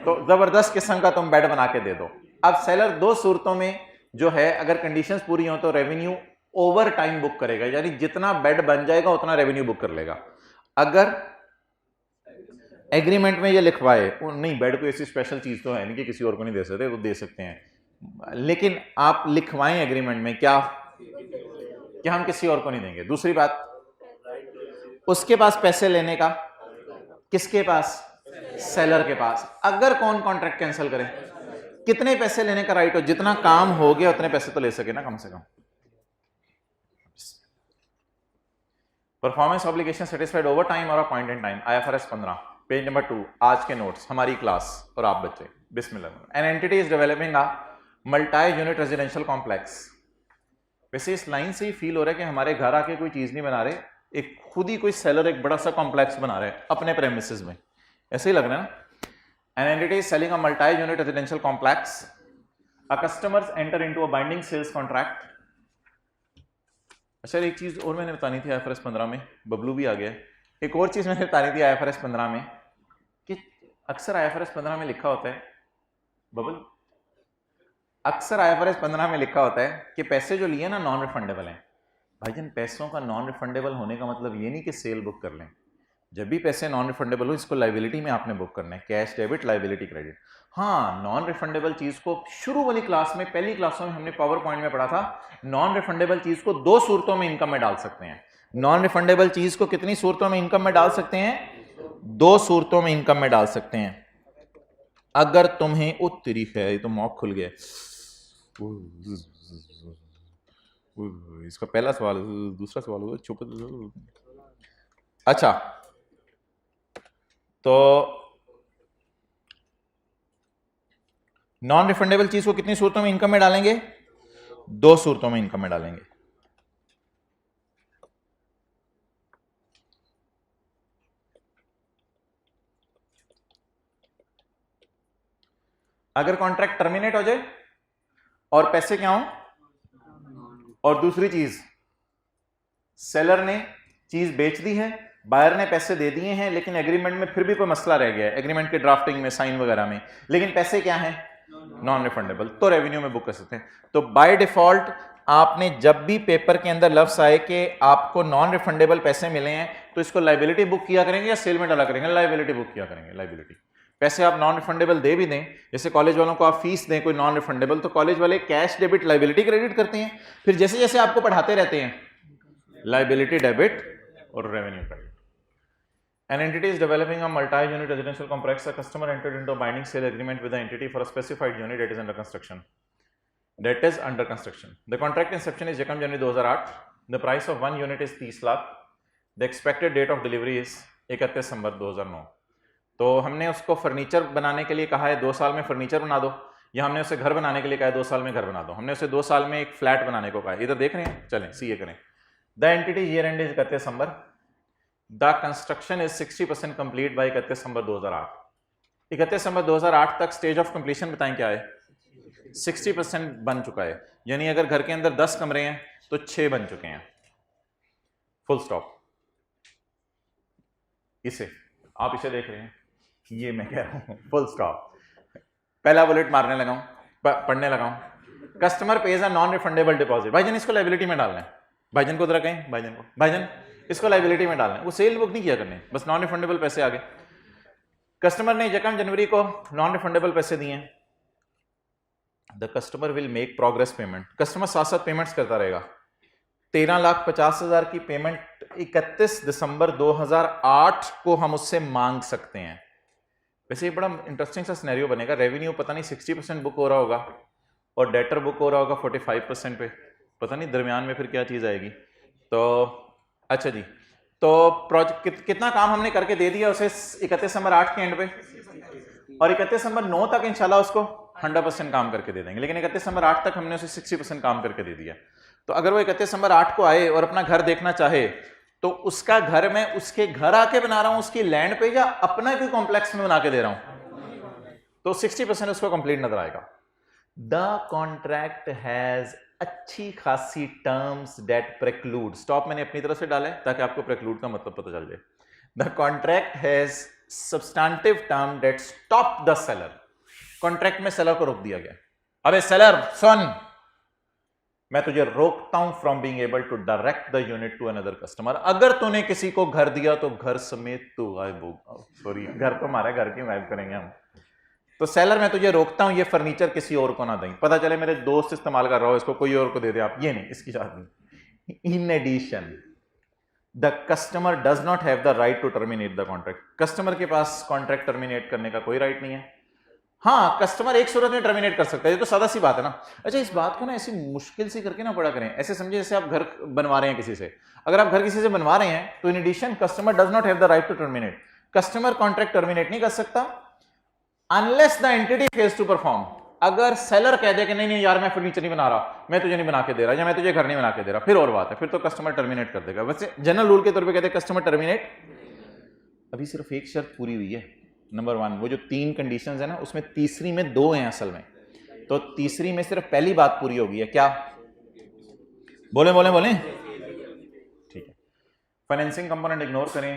तो जबरदस्त किस्म का तुम बेड बना के दे दो। अब सेलर दो सूरतों में जो है अगर कंडीशंस पूरी हो तो रेवेन्यू ओवर टाइम बुक करेगा, यानी जितना बेड बन जाएगा उतना रेवेन्यू बुक कर लेगा। अगर एग्रीमेंट में ये लिखवाए, नहीं बेड को ऐसी स्पेशल चीज तो है नहीं कि किसी और को नहीं दे सकते, वो दे सकते हैं, लेकिन आप लिखवाएं एग्रीमेंट में क्या कि हम किसी और को नहीं देंगे। दूसरी बात, उसके पास पैसे लेने का, किसके पास? सेलर के पास। अगर कौन कॉन्ट्रैक्ट कैंसिल करे, कितने पैसे लेने का राइट हो, जितना काम हो गया उतने पैसे तो ले सके ना कम से कम। Performance obligation satisfied over time और a point in time, IFRS 15, page number 2, आज के नोट्स, हमारी क्लास और आप बच्चे। बिस्मिल्लाह। An entity is developing a multi unit residential complex. वैसे इस लाइन से ही फील हो रहा है कि हमारे घर आके कोई चीज नहीं बना रहे, एक खुद ही कोई सेलर एक बड़ा सा कॉम्प्लेक्स बना रहे हैं अपने प्रेमिसेस में, ऐसे ही लग रहा है ना। An entity is selling a multi unit residential complex, a customers enter into a binding sales contract. अच्छा एक चीज और मैंने बतानी थी IFRS 15 में, बबलू भी आ गया। एक और चीज मैंने बतानी थी IFRS 15 में कि अक्सर IFRS 15 में लिखा होता है, बबल, अक्सर IFRS 15 में लिखा होता है कि पैसे जो लिए ना नॉन रिफंडेबल हैं। भाईजान पैसों का नॉन रिफंडेबल होने का मतलब ये नहीं कि सेल बुक कर लें। जब भी पैसे नॉन रिफंडेबल हो इसको लाइबिलिटी में आपने बुक करना है, कैश डेबिट, लाइबिलिटी क्रेडिट। हाँ, नॉन रिफंडेबल चीज को शुरू वाली क्लास में, पहली क्लासों में हमने पावर पॉइंट में पढ़ा था, नॉन रिफंडेबल चीज को दो सूरतों में इनकम में डाल सकते हैं। नॉन रिफंडेबल चीज को कितनी सूरतों में इनकम में डाल सकते हैं? दो सूरतों में इनकम में डाल सकते हैं। अगर तुम्हें उत्तरी है, ये तो मौक खुल गया, इसका पहला सवाल, दूसरा सवाल हुआ चुप। अच्छा तो नॉन रिफंडेबल चीज को कितनी सूरतों में इनकम में डालेंगे? दो सूरतों में इनकम में डालेंगे। अगर कॉन्ट्रैक्ट टर्मिनेट हो जाए और पैसे क्या हो, और दूसरी चीज सेलर ने चीज बेच दी है, बायर ने पैसे दे दिए हैं, लेकिन एग्रीमेंट में फिर भी कोई मसला रह गया है, एग्रीमेंट के ड्राफ्टिंग में, साइन वगैरह में, लेकिन पैसे क्या हैं? नॉन रिफंडेबल, तो रेवेन्यू में बुक कर सकते हैं। तो बाय डिफॉल्ट आपने जब भी पेपर के अंदर लफ्ज आए कि आपको नॉन रिफंडेबल पैसे मिले हैं तो इसको लाइबिलिटी बुक किया करेंगे या सेल में डाला करेंगे? लाइबिलिटी बुक किया करेंगे। लाइबिलिटी पैसे आप नॉन रिफंडेबल दे भी दें, जैसे कॉलेज वालों को आप फीस दें कोई नॉन रिफंडेबल, तो कॉलेज वाले कैश डेबिट लाइबिलिटी क्रेडिट करते हैं, फिर जैसे जैसे आपको पढ़ाते रहते हैं लाइबिलिटी डेबिट और revenue credit. An entity is developing a multi-unit residential complex. A customer entered into a binding sale agreement with the entity for a specified unit that is under construction. The contract inception is 1 January 2008. The price of 1 unit is 30 lakh, the expected date of delivery is 31 December 2009। तो हमने उसको furniture बनाने के लिए कहा है 2 साल में फर्नीचर बना दो, या हमने उसे घर बनाने के लिए कहा है 2 साल में घर बना दो। हमने उसे 2 साल में एक फ्लैट बनाने को कहा है। इधर देख रहे हैं, चलें सीए करें। The entity year and is 31 December, the construction is 60% complete bye 31 दिसंबर 2008। 31 दिसंबर 2008 तक स्टेज ऑफ कंप्लीशन बताएं क्या है? 60% बन चुका है, यानी अगर घर के अंदर 10 कमरे हैं तो 6 बन चुके हैं, फुल स्टॉप। इसे आप इसे देख रहे हैं, ये मैं कह रहा हूं फुल स्टॉप। पहला बुलेट मारने लगा हूं, पढ़ने लगा हूं। Customer page a non refundable deposit. भाईजान इसको लायबिलिटी में डालना है, भाईजान को जरा कहें, भाईजान इसको लायबिलिटी में डालना है। वो सेल बुक नहीं किया करने, बस नॉन रिफंडेबल पैसे आ गए। कस्टमर ने 1 जनवरी को नॉन रिफंडेबल पैसे दिए हैं। The customer will make progress payment. Customer साथ साथ पेमेंट्स करता रहेगा। 13,50,000 की पेमेंट 31 दिसंबर 2008 को हम उससे मांग सकते हैं। वैसे ये बड़ा इंटरेस्टिंग सा सिनेरियो बनेगा। रेवेन्यू पता नहीं 60% बुक हो रहा होगा और डेटर बुक हो रहा होगा 45% पे, पता नहीं दरमियान में फिर क्या चीज़ आएगी। तो अच्छा जी, तो प्रोजेक्ट कितना काम हमने करके दे दिया उसे 31 दिसंबर 8 के एंड पे, और 31 दिसंबर 9 तक इंशाल्लाह उसको 100% काम करके दे देंगे। लेकिन 31 दिसंबर 8 तक हमने उसे 60% काम करके दे दिया। तो अगर वो 31 दिसंबर 8 को आए और अपना घर देखना चाहे तो उसका घर मैं उसके घर आके बना रहा हूं, उसकी लैंड पे, या अपना कोई कॉम्प्लेक्स में बना के दे रहा हूं, तो 60% उसको कंप्लीट नजर आएगा। द कॉन्ट्रैक्ट हैज अच्छी खासी टर्म्स डेट प्रेक्लूड। स्टॉप मैंने अपनी तरफ से डाला है ताकि आपको प्रेक्लूड का मतलब पता चल जाए। The contract has substantive term debt stop the seller. Contract में सेलर को रोक दिया गया। अबे सेलर सुन, मैं तुझे रोकता हूं from being able to direct the unit to another customer. अगर तूने किसी को घर दिया तो घर समेत तू गायब होगा। सॉरी, घर तो हमारा, घर की गायब करेंगे हम। तो सेलर मैं तुझे रोकता हूं, ये फर्नीचर किसी और को ना दें। पता चले मेरे दोस्त इस्तेमाल कर रहा हो इसको, कोई और को दे दे आप, ये नहीं, इसकी चाहत नहीं। In addition the customer does not have the right to terminate the contract. Customer के पास कॉन्ट्रैक्ट टर्मिनेट करने का कोई राइट नहीं है। हाँ, कस्टमर एक सूरत में टर्मिनेट कर सकता है, ये तो सादा सी बात है ना। अच्छा, इस बात को ना ऐसी मुश्किल सी करके ना पढ़ा करें। ऐसे समझिए जैसे आप घर बनवा रहे हैं किसी से। अगर आप घर किसी से बनवा रहे हैं तो in addition customer does not have the right to terminate. Customer contract terminate नहीं कर सकता unless the entity fails to perform. अगर सेलर कह दे कि नहीं नहीं यार मैं फर्नीचर नहीं बना रहा, मैं तुझे नहीं बना के दे रहा, या मैं तुझे घर नहीं बना के दे रहा, फिर और बात है, फिर तो कस्टमर टर्मिनेट कर देगा। वैसे जनरल रूल के तौर पे कहते हैं कस्टमर टर्मिनेट। अभी सिर्फ एक शर्त पूरी हुई है, नंबर 1। वो जो 3 कंडीशंस है ना, उसमें तीसरी में 2 हैं असल में, तो तीसरी में सिर्फ पहली बात पूरी होगी है। क्या बोले बोले बोले? ठीक है। फाइनेंसिंग कंपोनेंट इग्नोर करें,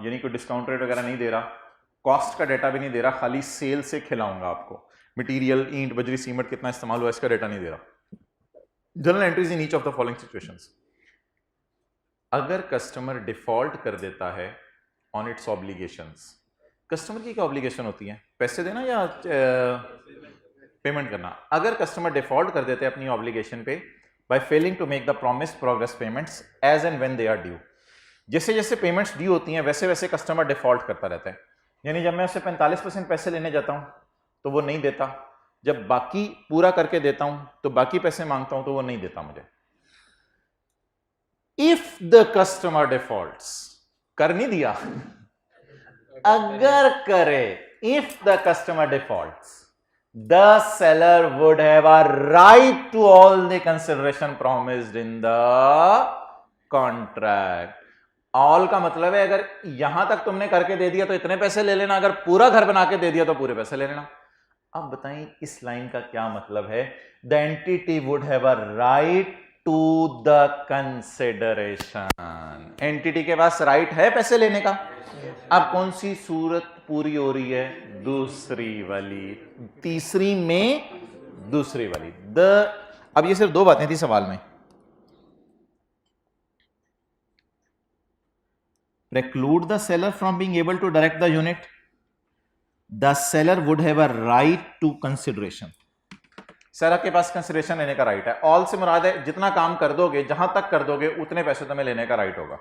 यानी कोई डिस्काउंट रेट वगैरह नहीं दे रहा, कॉस्ट का डाटा भी नहीं दे रहा, खाली सेल से खिलाऊंगा आपको। मटेरियल, ईंट, बजरी, सीमेंट कितना इस्तेमाल हुआ इसका डाटा नहीं दे रहा। General entries in each of the following situations. अगर कस्टमर डिफॉल्ट कर देता है ऑन इट्स ऑब्लिगेशंस, कस्टमर की क्या ऑब्लिगेशन होती है? पैसे देना या पेमेंट करना। अगर कस्टमर डिफॉल्ट कर देते हैं अपनी ऑब्लिगेशन पे by failing to make the promised progress payments as and when they are due, जैसे जैसे पेमेंट्स ड्यू होती हैं वैसे वैसे कस्टमर डिफॉल्ट करता रहता है। यानी जब मैं उससे 45% पैसे लेने जाता हूं तो वो नहीं देता, जब बाकी पूरा करके देता हूं तो बाकी पैसे मांगता हूं तो वो नहीं देता मुझे। इफ द कस्टमर डिफॉल्ट्स, कर नहीं दिया, अगर करे, if the customer defaults the seller would have a right to all the consideration promised in the contract. All का मतलब है अगर यहां तक तुमने करके दे दिया तो इतने पैसे ले लेना, अगर पूरा घर बना के दे दिया तो पूरे पैसे ले लेना। अब बताइए इस लाइन का क्या मतलब है? The entity would have a right to the consideration. Entity के पास राइट है पैसे लेने का। अब कौन सी सूरत पूरी हो रही है? दूसरी वाली। तीसरी में दूसरी वाली। अब ये सिर्फ 2 बातें थी सवाल में। Preclude the seller from being able to direct the unit. The seller would have a right to consideration. Seller के पास कंसिडरेशन लेने का राइट है। ऑल से मुराद है जितना काम कर दोगे, जहां तक कर दोगे उतने पैसे तुम्हें लेने का राइट होगा।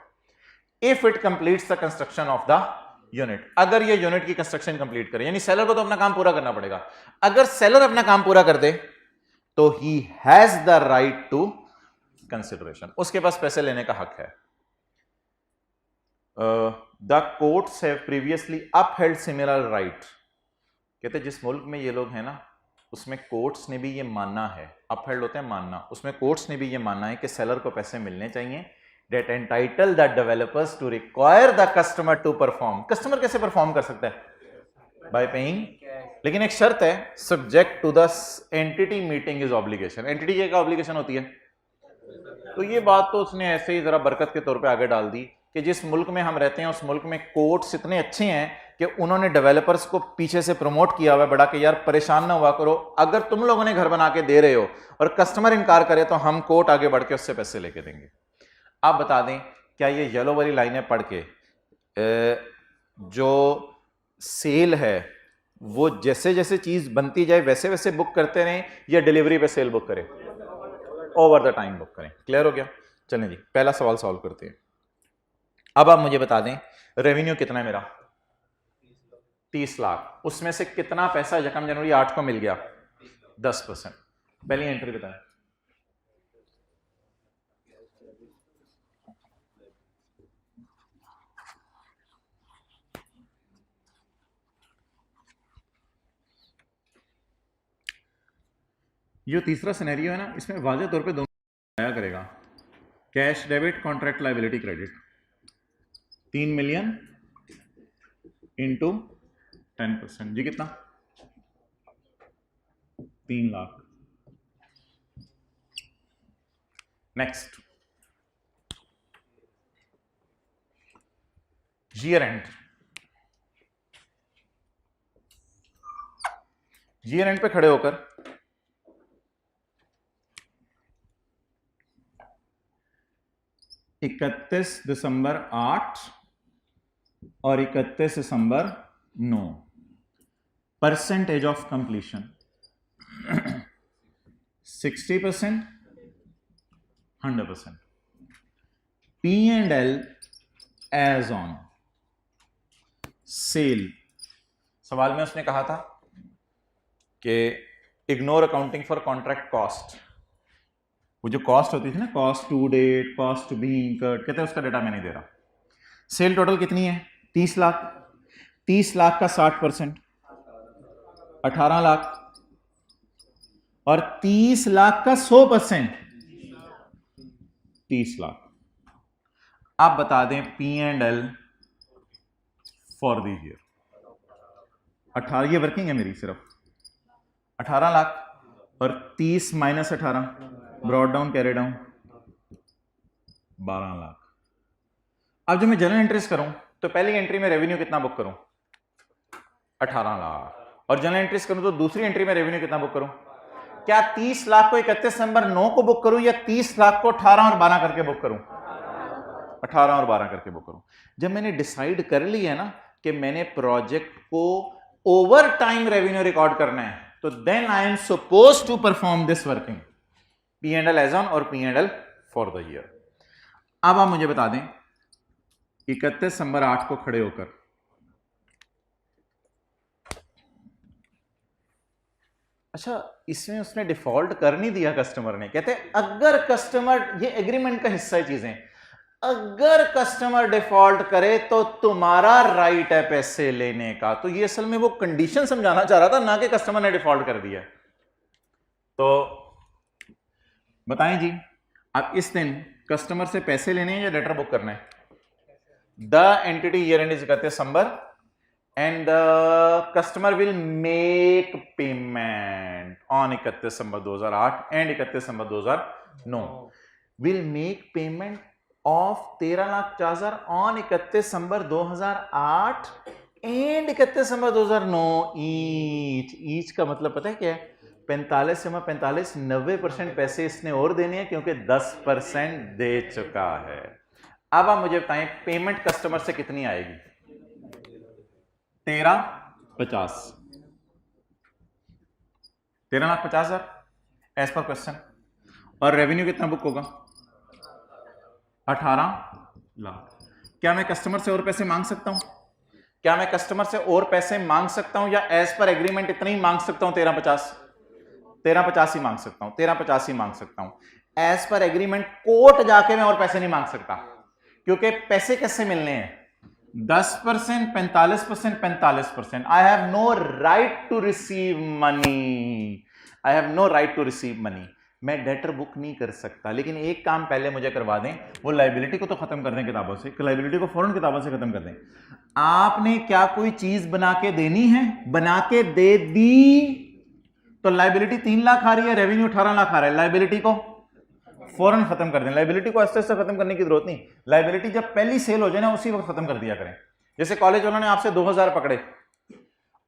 If it completes the construction of the unit, अगर ये यूनिट की कंस्ट्रक्शन कंप्लीट करे, यानी सेलर को तो अपना काम पूरा करना पड़ेगा। अगर सेलर अपना काम पूरा कर दे तो ही has the right to consideration, उसके पास पैसे लेने का हक है। The courts have previously upheld similar right, कहते जिस मुल्क में ये लोग हैं ना उसमें कोर्ट्स ने भी ये मानना है, अपहेल्ड होते हैं मानना, उसमें कोर्ट्स ने भी ये मानना है कि सेलर को पैसे मिलने चाहिए, that entitle the developers to require the customer to perform। Customer कैसे परफॉर्म कर सकता है? बाय पेइंग, लेकिन एक शर्त है, subject to the entity meeting is obligation. Entity क्या ऑब्लिगेशन होती है? तो ये बात तो उसने ऐसे ही जरा बरकत के तौर पे आगे डाल दी कि जिस मुल्क में हम रहते हैं उस मुल्क में कोर्ट्स इतने अच्छे हैं कि उन्होंने डेवलपर्स को पीछे से प्रमोट किया हुआ है बड़ा कि यार परेशान ना हुआ करो, अगर तुम लोगों ने घर बना के दे रहे हो और कस्टमर इनकार करे तो हम कोर्ट आगे बढ़ के उससे पैसे लेके देंगे। आप बता दें क्या ये येलो वाली लाइनें पढ़ के जो सेल है वो जैसे जैसे चीज बनती जाए वैसे वैसे बुक करते रहें या डिलीवरी पे सेल बुक करें? ओवर द टाइम बुक करें। क्लियर हो गया? चलें जी, पहला सवाल सॉल्व करते हैं। अब आप मुझे बता दें रेवेन्यू कितना है मेरा? 30 लाख। उसमें से कितना पैसा यकम जनवरी 8 को मिल गया? 10%। पहली एंट्री बताएं। जो तीसरा सिनेरियो है ना इसमें वाज़ेह तौर पे दोनों आया करेगा, cash debit contract liability credit. 3 million into 10%, जी कितना? 3 lakh. Next year end. Year end पे खड़े होकर 31 दिसंबर 8 और 31 दिसंबर 9, percentage of completion 60%, 100%। P&L as on sale. सवाल में उसने कहा था कि ignore accounting for contract cost, वो जो कॉस्ट होती थी ना, cost to date, cost to be incurred, कहते हैं उसका डेटा मैं नहीं दे रहा। सेल टोटल कितनी है? 30 लाख। 30 लाख का 60% 18 लाख, और 30 लाख का 100% 30 लाख। आप बता दें P&L फॉर द ईयर। 18, ये वर्किंग है मेरी सिर्फ, 18 लाख और 30 minus 18 brought down carry down 12 lakh. अब जब मैं जनरल एंट्रीज करूं तो पहली एंट्री में रेवेन्यू कितना बुक करूं? 18 लाख। और जनरल एंट्रीज करूं तो दूसरी एंट्री में रेवेन्यू कितना बुक करूं? क्या 30 लाख को 31 दिसंबर 9 को बुक करूं या 30 लाख को 18 और 12 करके बुक करूं? 18 और 12 करके बुक करूं। जब मैंने डिसाइड कर लिया ना कि मैंने प्रोजेक्ट को ओवर टाइम रेवेन्यू रिकॉर्ड करना है तो then I am suppose to perform this working, P&L as on और P&L फॉर द ईयर। अब आप मुझे बता दें 31 दिसंबर 8 को खड़े होकर अच्छा इसमें उसने डिफॉल्ट कर नहीं दिया कस्टमर ने। कहते अगर कस्टमर, ये एग्रीमेंट का हिस्सा है चीजें, अगर कस्टमर डिफॉल्ट करे तो तुम्हारा राइट है पैसे लेने का। तो ये असल में वो कंडीशन समझाना चाह रहा था, ना कि कस्टमर ने डिफॉल्ट कर दिया। तो बताएं जी, अब इस दिन कस्टमर से पैसे लेने हैं या लेटर बुक करना है? The entity year and is 31 December and the customer will make payment on 31 December 2008 and 31 December 2009। Will make payment of 13,50,000 on 31 December 2008 and 31 December 2009 each का मतलब पता है क्या है? 45 से 45 90% पैसे इसने और देने हैं क्योंकि 10% दे चुका है। अब आप मुझे बताएं पेमेंट कस्टमर से कितनी आएगी? 13,50,000 13,50,000 एज पर क्वेश्चन। और रेवेन्यू कितना बुक होगा? 18 लाख। क्या मैं कस्टमर से और पैसे मांग सकता हूं? क्या मैं कस्टमर से और पैसे मांग सकता हूं या एज पर एग्रीमेंट इतना ही मांग सकता हूं? 13,50 ही मांग सकता हूं, 13,50 ही मांग सकता हूं। एज पर एग्रीमेंट कोर्ट जाके मैं और पैसे नहीं मांग सकता, क्योंकि पैसे कैसे मिलने हैं? 10%, 45%, 45%। I have no right to receive money, I have no right to receive money. मैं डेटर बुक नहीं कर सकता, लेकिन एक काम पहले मुझे करवा दें, वो लाइबिलिटी को तो खत्म कर दें किताबों से, लाइबिलिटी को फौरन किताबों से खत्म कर दें। आपने क्या कोई चीज बना के देनी है, बना के दे दी, तो लाइबिलिटी 3 लाख आ रही है, रेवेन्यू 18 लाख आ रहा है, लाइबिलिटी को फौरन खत्म कर दें। लाइबिलिटी को आस्ते आस्ते खत्म करने की जरूरत नहीं, लाइबिलिटी जब पहली सेल हो जाए ना उसी वक्त खत्म कर दिया करें। जैसे कॉलेज वालों ने आपसे 2000 पकड़े,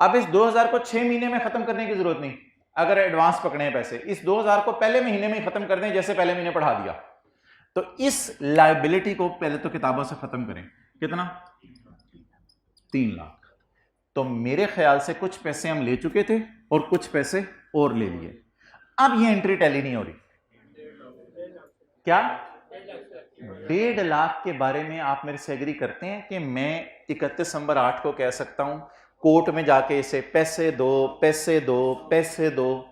अब इस 2000 को 6 महीने में खत्म करने की जरूरत नहीं, अगर एडवांस पकड़े हैं पैसे, इस 2000 को पहले महीने में खत्म कर दें, जैसे पहले महीने पढ़ा दिया। तो इस लाइबिलिटी को पहले तो किताबों से खत्म करें। कितना? 3 लाख। तो मेरे ख्याल से कुछ पैसे हम ले चुके थे और कुछ पैसे और ले लिए। अब ये एंट्री टैली नहीं हो रही। क्या 1.5 लाख के बारे में आप मेरे से एग्री करते हैं कि मैं 31 दिसंबर 8 को कह सकता हूं कोर्ट में जाके इसे पैसे दो, पैसे दो, पैसे दो?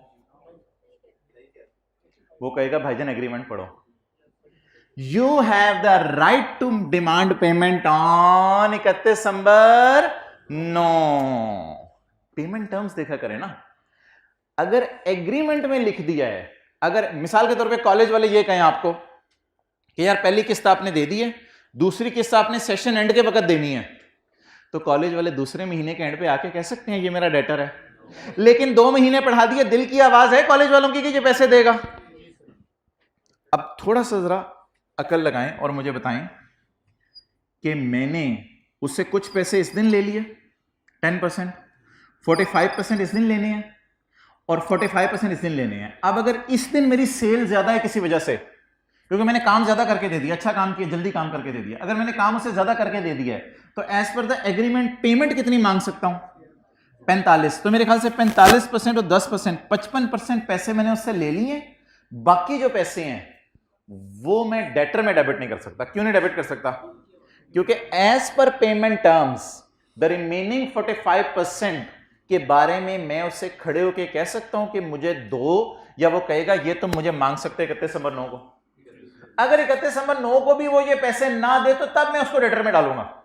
वो कहेगा भाईजान एग्रीमेंट पढ़ो। You have the right to demand payment on 31 December 9। Payment terms देखा करें ना। अगर एग्रीमेंट में लिख दिया है, अगर मिसाल के तौर पे कॉलेज वाले ये कहें आपको कि यार पहली किस्त आपने दे दी है, दूसरी किस्त आपने सेशन एंड के वक्त देनी है, तो कॉलेज वाले दूसरे महीने के एंड पे आके कह सकते हैं ये मेरा डेटर है। लेकिन 2 महीने पढ़ा दिए, दिल की आवाज है कॉलेज वालों की कि ये पैसे देगा। अब थोड़ा सा जरा अकल लगाएं और मुझे बताएं कि मैंने उससे कुछ पैसे इस दिन ले लिए 10%, 45% इस दिन लेने हैं और 45% इस दिन लेने हैं। अब अगर इस दिन मेरी सेल ज्यादा है किसी वजह से, क्योंकि मैंने काम ज्यादा करके दे दिया, अच्छा काम किया, जल्दी काम करके दे दिया, अगर मैंने काम उससे ज्यादा करके दे दिया है, तो as per the agreement payment कितनी मांग सकता हूं? 45। तो मेरे ख्याल से 45% और 10%, 55% पैसे मैंने उससे ले लिए। बाकी जो पैसे हैं वो मैं डेटर में डेबिट नहीं कर सकता। क्यों नहीं डेबिट कर सकता? क्योंकि as per payment terms the remaining 45% के बारे में मैं उससे खड़े होकर कह सकता हूं कि मुझे दो, या वो कहेगा ये तुम मुझे मांग सकते 31 दिसंबर 9 को। अगर 31 दिसंबर 9 को भी वो ये पैसे ना दे तो तब मैं उसको डेटर में डालूंगा।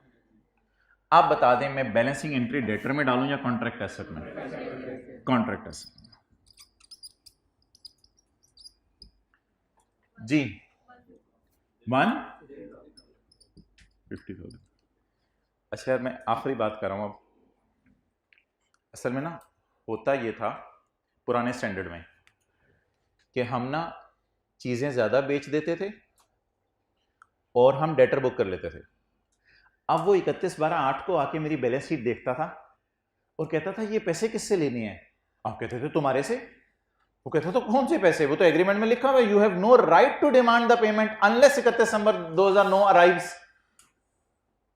आप बता दें मैं बैलेंसिंग एंट्री डेटर में डालूं या कॉन्ट्रैक्ट एसेट में? कॉन्ट्रैक्ट एसेट जी। 150,000। अच्छा यार, मैं आखिरी बात कर रहा हूं अब। असल में ना होता ये था पुराने स्टैंडर्ड में कि हम ना चीजें ज्यादा बेच देते थे और हम डेटर बुक कर लेते थे। अब वो 31/12/8 को आके मेरी बैलेंस शीट देखता था और कहता था ये पैसे किससे लेने हैं? आप कहते थे तुम्हारे से। वो कहता तो कौन से पैसे? वो तो एग्रीमेंट में लिखा हुआ है, you have no right to demand the payment unless 31 December 2009 arrives.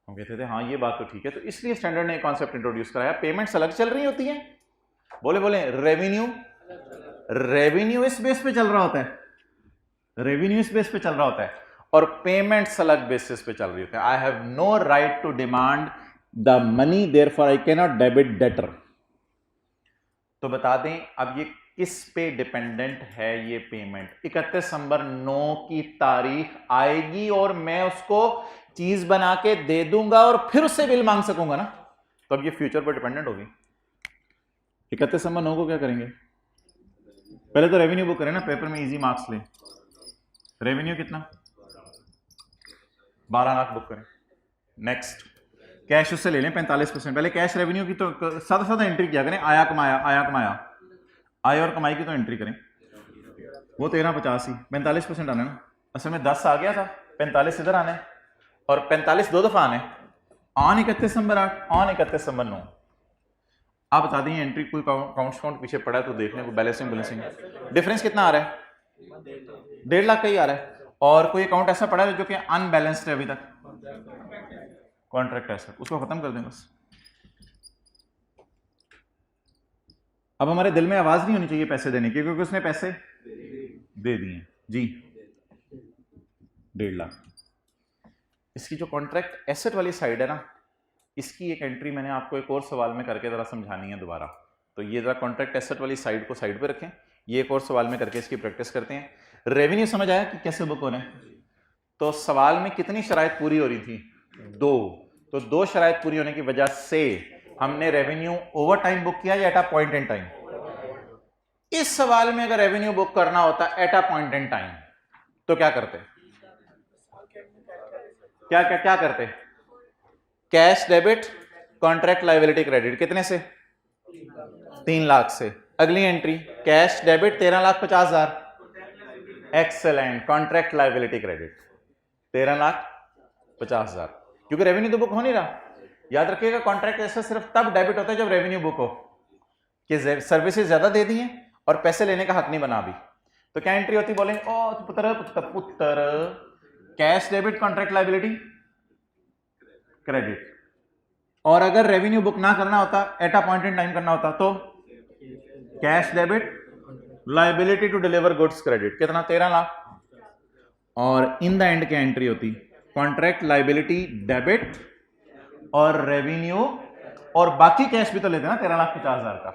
हम कहते थे हाँ ये बात तो ठीक है। तो इसलिए स्टैंडर्ड ने कॉन्सेप्ट इंट्रोड्यूस कराया, पेमेंट्स अलग चल रही होती हैं। बोले रेवेन्यू इस बेस पे चल रहा होता है, रेवेन्यू इस बेस पे चल रहा होता है और पेमेंट्स अलग बेसिस पे चल रही होती है। I have no right to demand the money, therefore I can not debit debtor. तो बता दें अब ये किस पे डिपेंडेंट है ये पेमेंट? 31 दिसंबर 9 की तारीख आएगी और मैं उसको चीज बना के दे दूंगा और फिर उससे बिल मांग सकूंगा ना, तो अब ये फ्यूचर पर डिपेंडेंट होगी। 31 दिसंबर 9 को क्या करेंगे? पहले तो रेवेन्यू बुक करें ना, पेपर में इजी मार्क्स लें। रेवेन्यू कितना? 12 लाख बुक करें। नेक्स्ट कैश उससे ले लें 45%। पहले कैश रेवेन्यू की तो सादा सादा एंट्री किया करें, आया कमाया, आया कमाया, आय और कमाई की तो एंट्री करें। वो 1385 45% आना ना। असल में 10 आ गया था, 45 इधर आना है और 45 2 दफा आने ऑन 31 दिसंबर 8, ऑन 31 दिसंबर 9। आप बता दें एंट्री कोई काउंट पीछे पड़ा है तो देखने को बैलेंसिंग डिफरेंस कितना आ रहा है? 1.5 लाख का ही आ रहा है। और कोई अकाउंट ऐसा पड़ा है जो कि अनबैलेंस्ड है अभी तक? कॉन्ट्रैक्ट एसेट, उसको खत्म कर दें बस। अब हमारे दिल में आवाज नहीं होनी चाहिए पैसे देने की, क्योंकि उसने पैसे दे दिए जी। 1.5 लाख। इसकी जो कॉन्ट्रैक्ट एसेट वाली साइड है ना, इसकी एक एंट्री मैंने आपको एक और सवाल में करके जरा समझानी है दोबारा। तो ये जरा कॉन्ट्रैक्ट एसेट वाली साइड को साइड पे रखें, ये एक और सवाल में करके इसकी प्रैक्टिस करते हैं। रेवेन्यू समझ आया कि कैसे बुक हो रहे हैं? तो सवाल में कितनी शराइत पूरी हो रही थी? 2। तो 2 शराइत पूरी होने की वजह से हमने रेवेन्यू ओवर टाइम बुक किया या eight a point in time? इस सवाल में अगर रेवेन्यू बुक करना होता at a point in time तो क्या करते? क्या करते? Cash debit contract liability credit कितने से? 3 लाख से। अगली entry cash debit 13,50,000। Excellent. Contract liability credit 13,50,000, क्योंकि रेवेन्यू तो बुक हो नहीं रहा। याद रखिएगा कॉन्ट्रैक्ट ऐसा सिर्फ तब डेबिट होता है जब रेवेन्यू बुक हो, कि सर्विसेज ज्यादा दे दी हैं और पैसे लेने का हक नहीं बना अभी। तो क्या एंट्री होती? बोलेंगे ओ पुत्र cash debit contract liability credit. और अगर रेवेन्यू बुक ना करना होता, at a point in time करना होता, तो cash debit liability to deliver goods credit कितना? 13 लाख। और इन द एंड क्या एंट्री होती? कॉन्ट्रैक्ट लायबिलिटी डेबिट और रेवेन्यू, और बाकी कैश भी तो लेते ना 13,50,000 का।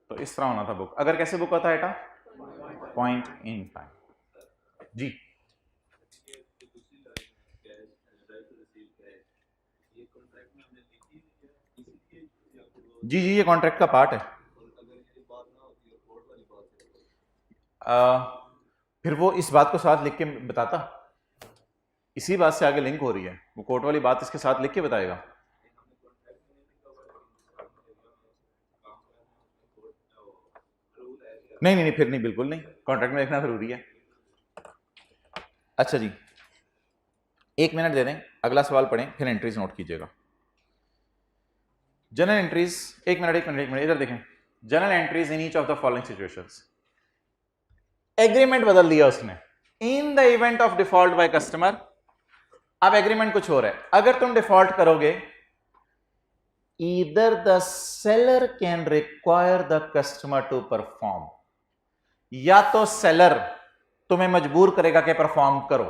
तो इस तरह होना था बुक। अगर कैसे बुक होता है? At a point in time. जी जी ये कॉन्ट्रैक्ट का पार्ट है। फिर वो इस बात को साथ लिख के बताता, इसी बात से आगे लिंक हो रही है, वो कोर्ट वाली बात इसके साथ लिख के बताएगा। नहीं, फिर नहीं, बिल्कुल नहीं, कॉन्ट्रैक्ट में लिखना जरूरी है। अच्छा जी, 1 मिनट दे दें, अगला सवाल पढ़ें, फिर एंट्रीज नोट कीजिएगा। जनरल एंट्रीज, एक मिनट इधर देखें। General entries in each of the following situations. Agreement बदल दिया उसने। In the event of default by customer, अब एग्रीमेंट कुछ और है। अगर तुम डिफॉल्ट करोगे, either the seller can require the customer to perform, या तो सेलर तुम्हें मजबूर करेगा कि परफॉर्म करो।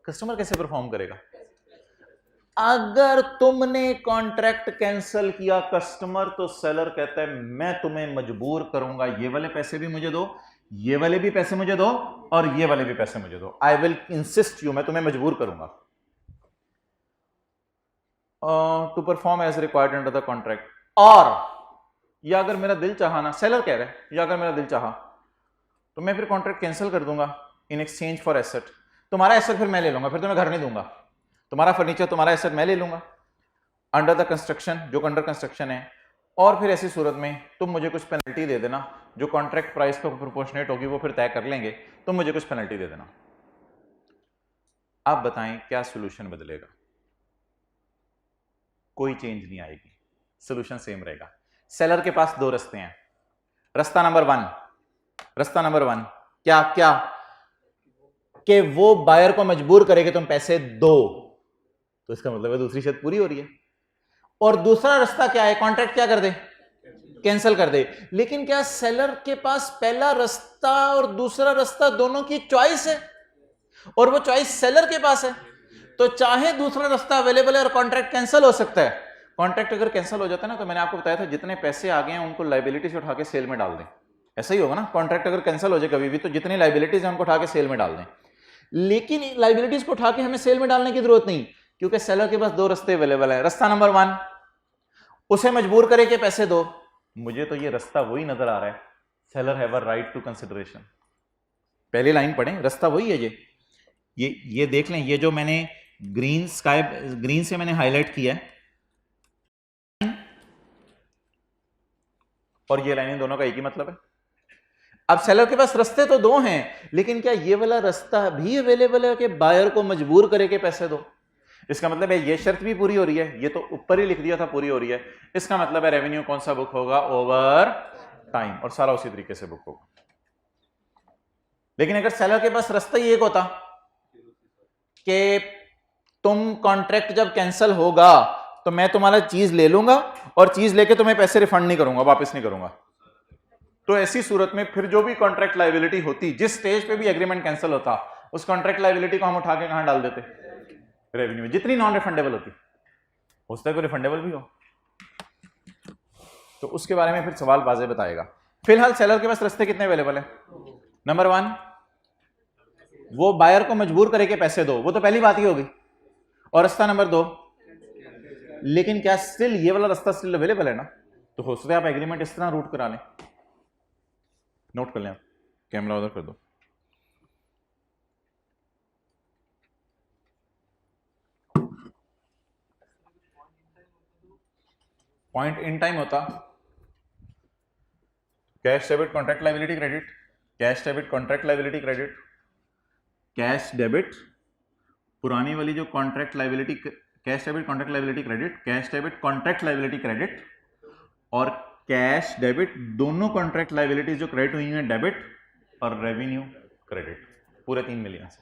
कस्टमर कैसे परफॉर्म करेगा? अगर तुमने कॉन्ट्रैक्ट कैंसिल किया कस्टमर, तो सेलर कहता है मैं तुम्हें मजबूर करूंगा, ये वाले पैसे भी मुझे दो, ये वाले भी पैसे मुझे दो, और ये वाले भी पैसे मुझे दो। आई विल इंसिस्ट यू, मैं तुम्हें मजबूर करूंगा to perform as required under the contract. और या अगर मेरा दिल चाहा ना, सेलर कह रहा है, या अगर मेरा दिल चाहा तो मैं फिर कॉन्ट्रैक्ट कैंसिल कर दूंगा इन एक्सचेंज फॉर एसेट। तुम्हारा एसेट फिर मैं ले लूंगा, फिर तुम्हें घर नहीं दूंगा, तुम्हारा फर्नीचर, तुम्हारा एसेट मैं ले लूंगा अंडर द कंस्ट्रक्शन, जो अंडर कंस्ट्रक्शन है। और फिर ऐसी सूरत में तुम मुझे कुछ पेनल्टी दे देना, जो कॉन्ट्रैक्ट प्राइस को प्रोपोर्शनेट होगी, वो फिर तय कर लेंगे, तुम मुझे कुछ पेनल्टी दे देना। आप बताएं क्या सोल्यूशन बदलेगा? कोई चेंज नहीं आएगी, सोल्यूशन सेम रहेगा। सेलर के पास 2 रास्ते हैं। रास्ता नंबर वन क्या क्या कि वो बायर को मजबूर करे कि तुम पैसे दो, तो इसका मतलब है दूसरी शर्त पूरी हो रही है। और दूसरा रास्ता क्या है? कॉन्ट्रैक्ट क्या कर दे? कैंसिल कर दे। लेकिन क्या सेलर के पास पहला रास्ता और दूसरा रास्ता दोनों की चॉइस है, और वो चॉइस सेलर के पास है, तो चाहे दूसरा रास्ता अवेलेबल है और कॉन्ट्रैक्ट कैंसिल हो सकता है। कॉन्ट्रैक्ट अगर कैंसिल हो जाता है ना, तो मैंने आपको बताया था जितने पैसे आ गए हैं उनको लायबिलिटी से उठा के सेल में डाल दें। ऐसा ही होगा ना, कॉन्ट्रैक्ट अगर कैंसिल हो जाए कभी भी, तो जितनी लायबिलिटीज है उनको उठा के सेल में डाल दें। लेकिन लायबिलिटीज को उठा के हमें सेल में डालने की जरूरत नहीं, क्योंकि सेलर के पास 2 रास्ते अवेलेबल है। रास्ता नंबर 1, उसे मजबूर करे कि पैसे दो। मुझे तो ये रास्ता वही नजर आ रहा है, seller have a right to consideration. पहली लाइन पढ़ें, रास्ता वही है। ये देख लें, ये जो मैंने ग्रीन से मैंने हाईलाइट किया है, और ये लाइनें दोनों का एक ही मतलब है। अब सेलर के पास रास्ते तो 2 हैं, लेकिन क्या ये वाला रास्ता भी अवेलेबल है कि बायर को मजबूर करे के पैसे दो? इसका मतलब है ये शर्त भी पूरी हो रही है, ये तो ऊपर ही लिख दिया था पूरी हो रही है। इसका मतलब है रेवेन्यू कौन सा बुक होगा? ओवर टाइम, और सारा उसी तरीके से बुक होगा। लेकिन अगर सेलर के पास रास्ता ही एक होता कि तुम कॉन्ट्रैक्ट जब कैंसिल होगा तो मैं तुम्हारा चीज ले लूंगा और चीज लेके तुम्हें पैसे रिफंड नहीं करूंगा, वापस नहीं करूंगा, तो ऐसी सूरत में फिर जो भी कॉन्ट्रैक्ट लायबिलिटी होती, जिस स्टेज पे भी एग्रीमेंट कैंसिल होता, उस कॉन्ट्रैक्ट लायबिलिटी को हम उठा के कहां डाल देते? रेवेन्यू में। जितनी नॉन रिफंडेबल होती, हो सकता है कोई रिफंडेबल भी हो, तो उसके बारे में फिर सवाल वाज़ेह बताएगा। फिलहाल सेलर के पास रास्ते कितने अवेलेबल है? नंबर 1 वो बायर को मजबूर करे के पैसे दो, वो तो पहली बात ही होगी। और रास्ता नंबर 2, लेकिन क्या स्टिल ये वाला रास्ता स्टिल अवेलेबल है ना, तो हो सकता है आप एग्रीमेंट इस तरह रूट करा लें। नोट कर लें, आप कैमरा उधर कर दो। पॉइंट इन टाइम होता cash debit contract liability credit, cash debit contract liability credit, cash debit पुरानी वाली जो contract liability, cash debit contract liability credit, cash debit contract liability credit, और कैश डेबिट दोनों कॉन्ट्रैक्ट लायबिलिटीज जो credit हुई हैं debit, और रेवेन्यू क्रेडिट, पूरे 3 मिलियन से।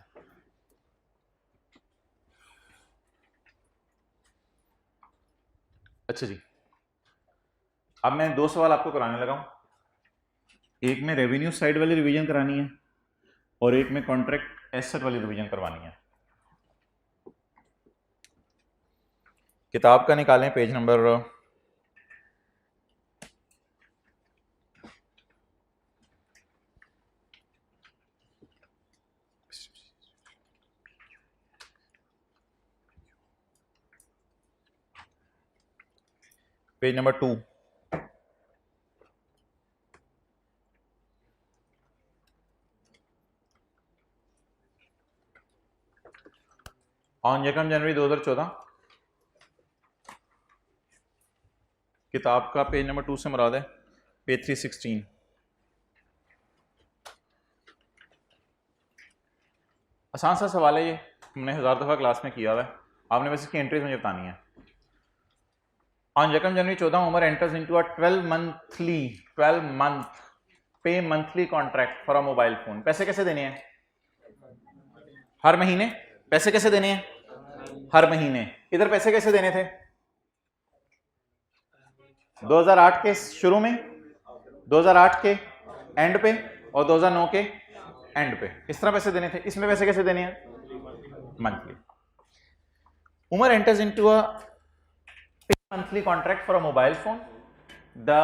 अच्छा जी, अब मैं 2 सवाल आपको कराने लगा हूं। एक में रेवेन्यू साइड वाली रिवीजन करानी है और एक में कॉन्ट्रैक्ट एसेट वाली रिवीजन करवानी है। किताब का निकालें पेज नंबर 2। ऑन यकम जनवरी 2014, किताब का पेज नंबर 2 से मुराद है पेज 316। आसान सा सवाल है ये, हमने 1000 दफ़ा क्लास में किया हुआ है, आपने बस इसकी एंट्रीज मुझे बतानी है। ऑन यकम जनवरी 14 Umar enters into a 12 month pay monthly contract for a mobile phone. पैसे कैसे देने हैं? हर महीने। पैसे कैसे देने हैं? हर महीने। इधर पैसे कैसे देने थे? 2008 के शुरू में, 2008 के एंड पे और 2009 के एंड पे, इस तरह पैसे देने थे। इसमें पैसे कैसे देने हैं? Monthly. Umar enters into a monthly contract for a mobile phone. The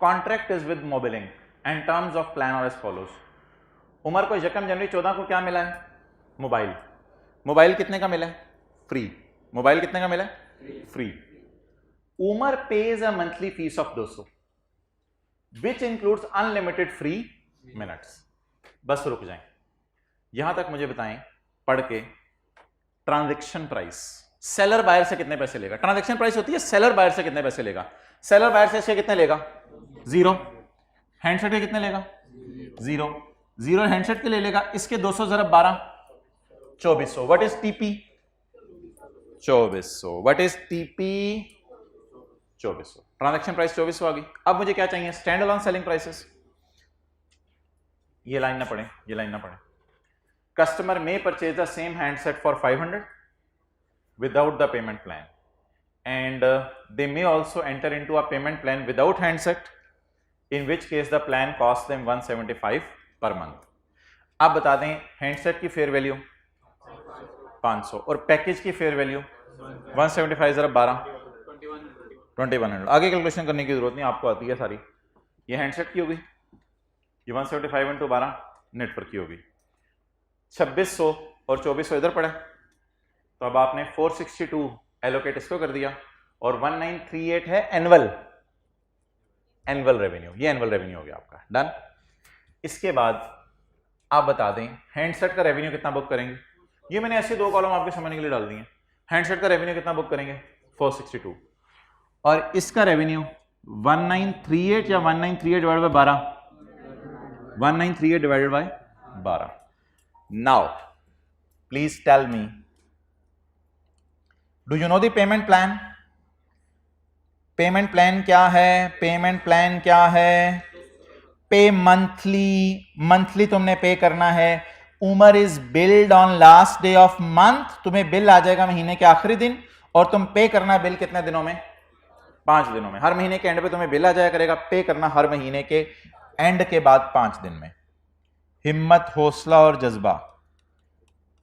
contract is with Mobilink and terms of plan are as follows. Umar को यकम जनवरी 14 को क्या मिला है? मोबाइल। मोबाइल कितने का मिला है? फ्री। मोबाइल कितने का मिला है? Free. Umar pays a monthly fees of 200 which includes unlimited free minutes। बस रुक जाएं, यहां तक मुझे बताएं पढ़ के ट्रांजैक्शन प्राइस सेलर बायर से कितने पैसे लेगा। ट्रांजैक्शन प्राइस होती है सेलर बायर से कितने पैसे लेगा। सेलर बायर से इसके कितने लेगा? 0। हैंडसेट के कितने लेगा? 0 हैंडसेट के ले लेगा। इसके 200 ज़रब 12 2400। What is TP? 2400। What is TP? 2400। Transaction price 2400 आ गई। अब मुझे क्या चाहिए? Stand alone selling prices. ये लाइन ना पढ़े, ये लाइन ना पढ़े। Customer may purchase the same handset for 500 without the payment plan and they may also enter into a payment plan without handset, in which case the plan costs them 175 per month। अब बता दें handset की fair value 500 और package की fair value 175 ज़रा 12 2100। आगे calculation करने की जरूरत नहीं, आपको आती है सारी। ये हैंडसेट की होगी, ये 175 × 12 नेटवर्क की होगी। 2600 और 2400 इधर पड़ा, तो अब आपने 462 एलोकेट इसको कर दिया और 1938 है एनुअल रेवेन्यू। ये एनुअल रेवेन्यू हो गया आपका। डन। इसके बाद आप बता दें हैंडसेट का रेवेन्यू कितना बुक करेंगे। ये मैंने ऐसे 2 कॉलम आपके समझने के लिए डाल दिए। हैंडसेट का रेवेन्यू कितना बुक करेंगे? 462 और इसका रेवेन्यू 1938 या 1938 divided by 12 1938 divided by 12। Now please tell me, do you know the payment plan? Payment plan क्या है? पेमेंट प्लान क्या है? पे मंथली तुमने पे करना है। Umar is build on last day of month. तुम्हें बिल आ जाएगा महीने के आखिरी दिन और तुम पे करना बिल कितने दिनों में? 5 दिनों में। हर महीने के एंड पे तुम्हें बिल आ जाया करेगा। पे करना हर महीने के एंड के बाद 5 दिन में। हिम्मत, हौसला और जज्बा।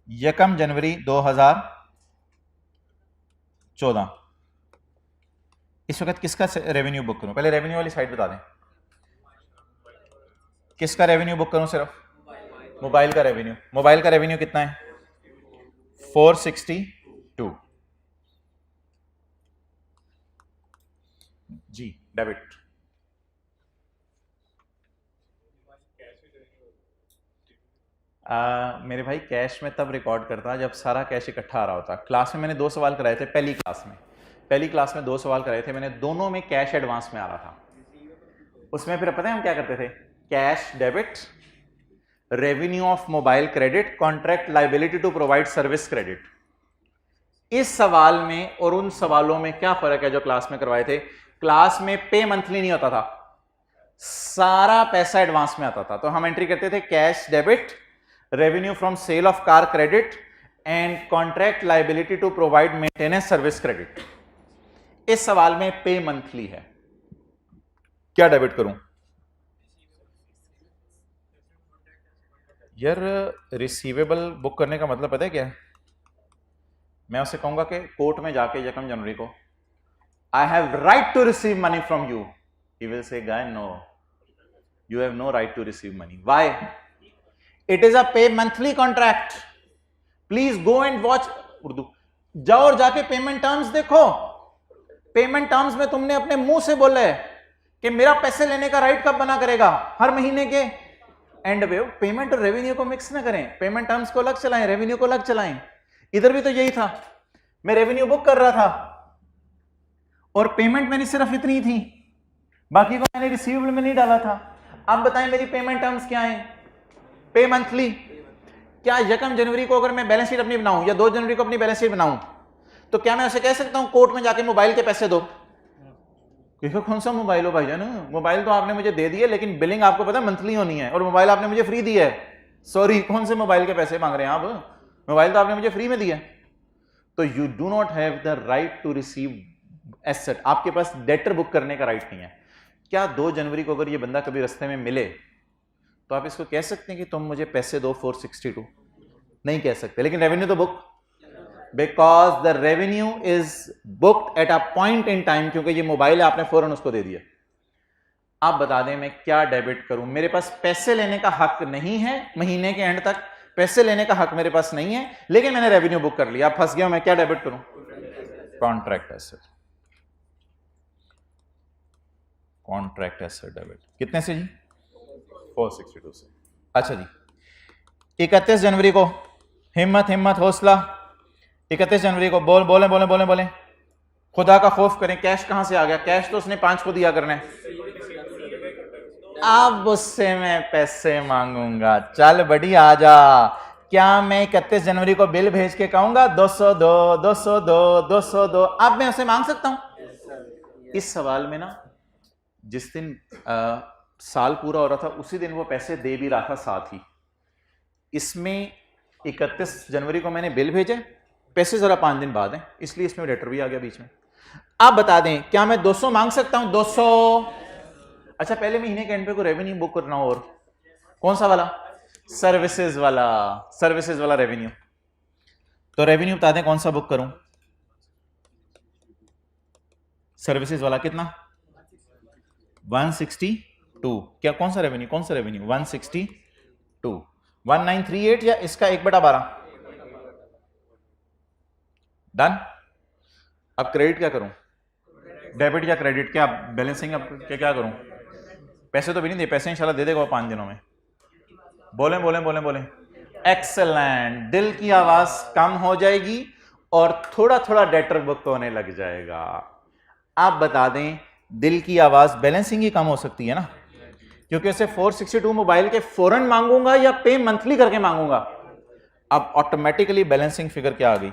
यकम जनवरी 2014 इस वक्त किसका रेवेन्यू बुक करूं? पहले रेवेन्यू वाली साइड बता दें, किसका रेवेन्यू बुक करूं? सिर्फ मोबाइल का रेवेन्यू, मोबाइल का रेवेन्यू कितना है? 462 जी, डेबिट। मेरे भाई कैश में तब रिकॉर्ड करता जब सारा कैश इकट्ठा आ रहा होता। क्लास में मैंने 2 सवाल कराए थे, पहली क्लास में 2 सवाल कराए थे मैंने, दोनों में कैश एडवांस में आ रहा था। उसमें फिर पता है हम क्या करते थे? Cash debit, revenue of mobile credit, contract liability to provide service credit. इस सवाल में और उन सवालों में क्या फर्क है जो क्लास में करवाए थे? क्लास में पे मंथली नहीं होता था, सारा पैसा एडवांस में आता था। तो हम एंट्री करते थे cash debit, revenue from sale of car credit and contract liability to provide maintenance service credit. इस सवाल में पे मंथली है, क्या डेबिट करूं? यार रिसीवेबल बुक करने का मतलब पता है क्या है? मैं उससे कहूंगा कि कोर्ट में जाके 1 जनवरी को I have right to receive money from you, he will say guy no, you have no right to receive money. Why? It is a pay monthly contract. Please go and watch Urdu. जाओ और जाके payment terms देखो। Payment terms में तुमने अपने मुंह से बोला है कि मेरा पैसे लेने का राइट कब बना करेगा? हर महीने के एंड पे। पेमेंट और रेवेन्यू को मिक्स ना करें, पेमेंट टर्म्स को अलग चलाएं, रेवेन्यू को अलग चलाएं। इधर भी तो यही था, मैं रेवेन्यू बुक कर रहा था और पेमेंट मेरी सिर्फ इतनी थी, बाकी को मैंने रिसीवेबल में नहीं डाला था। अब बताएं मेरी पेमेंट टर्म्स क्या हैं? पे मंथली। क्या 1 जनवरी को अगर मैं बैलेंस शीट अपनी बनाऊं या 2 जनवरी को अपनी बैलेंस शीट बनाऊं तो क्या मैं उसे कह सकता हूं कोर्ट में जाके मोबाइल के पैसे दो? क्योंकि कौन सा मोबाइल हो भाईजान? मोबाइल तो आपने मुझे दे दिए, लेकिन बिलिंग आपको पता है मंथली होनी है, और मोबाइल आपने मुझे फ्री दिया है। सॉरी, कौन से मोबाइल के पैसे मांग रहे हैं आप? मोबाइल तो आपने मुझे फ्री में दिया। तो you do not have the right to receive asset, आपके पास डेटर बुक करने का राइट नहीं है। क्या 2 जनवरी को अगर ये बंदा कभी रास्ते में मिले तो आप इसको कह सकते हैं कि तुम मुझे पैसे दो 462? नहीं कह सकते। लेकिन रेवेन्यू तो book, because the revenue is booked eight a point in time, क्योंकि ये मोबाइल है, आपने फौरन उसको दे दिया। आप बता दें मैं क्या डेबिट करूं? मेरे पास पैसे लेने का हक नहीं है, महीने के एंड तक पैसे लेने का हक मेरे पास नहीं है, लेकिन मैंने रेवेन्यू बुक कर लिया। आप फंस गया, मैं क्या डेबिट करूं? Contract asset, contract asset debit. कितने से जी? 462 से। अच्छा जी, 31 जनवरी को, हिम्मत हिम्मत हौसला, 31 जनवरी को बोले बोले बोले बोले, खुदा का खौफ करें। कैश कहां से आ गया? कैश तो उसने 5 को दिया करना है। अब उससे मैं पैसे मांगूंगा, चल बड़ी आजा। क्या मैं 31 जनवरी को बिल भेज के कहूंगा 202 202 202? अब मैं उसे मांग सकता हूं? इस सवाल में ना, जिस दिन साल पूरा हो रहा था उसी दिन वो पैसे दे भी रहा था साथ ही। इसमें 31 जनवरी को मैंने बिल भेजे, पैसे जरा 5 दिन बाद हैं, इसलिए इसमें लेटर भी आ गया बीच में। आप बता दें क्या मैं 200 मांग सकता हूं? 200। अच्छा, पहले महीने के एंड पे को रेवेन्यू बुक करना हो, और कौन सा वाला? सर्विसेज वाला, सर्विसेज वाला रेवेन्यू। तो रेवेन्यू बता दें कौन सा बुक करूं? सर्विसेज वाला। कितना? 162। क्या कौन सा रेवेन्यू? कौन सा रेवेन्यू? 162, 1938 या इसका 1/12? डन। अब क्रेडिट क्या करूं? डेबिट या क्रेडिट? क्या बैलेंसिंग? अब क्या करूं? पैसे तो भी नहीं दे, पैसे इंशाल्लाह दे देगा 5 दिनों में। बोले बोले बोले बोले। एक्सेलेंट। दिल की आवाज कम हो जाएगी और थोड़ा थोड़ा डेटर बुक होने लग जाएगा। आप बता दें, दिल की आवाज बैलेंसिंग ही कम हो सकती है ना, क्योंकि उसे 462 मोबाइल के फौरन मांगूंगा या पे मंथली करके मांगूंगा। अब ऑटोमेटिकली बैलेंसिंग फिगर क्या आ गई?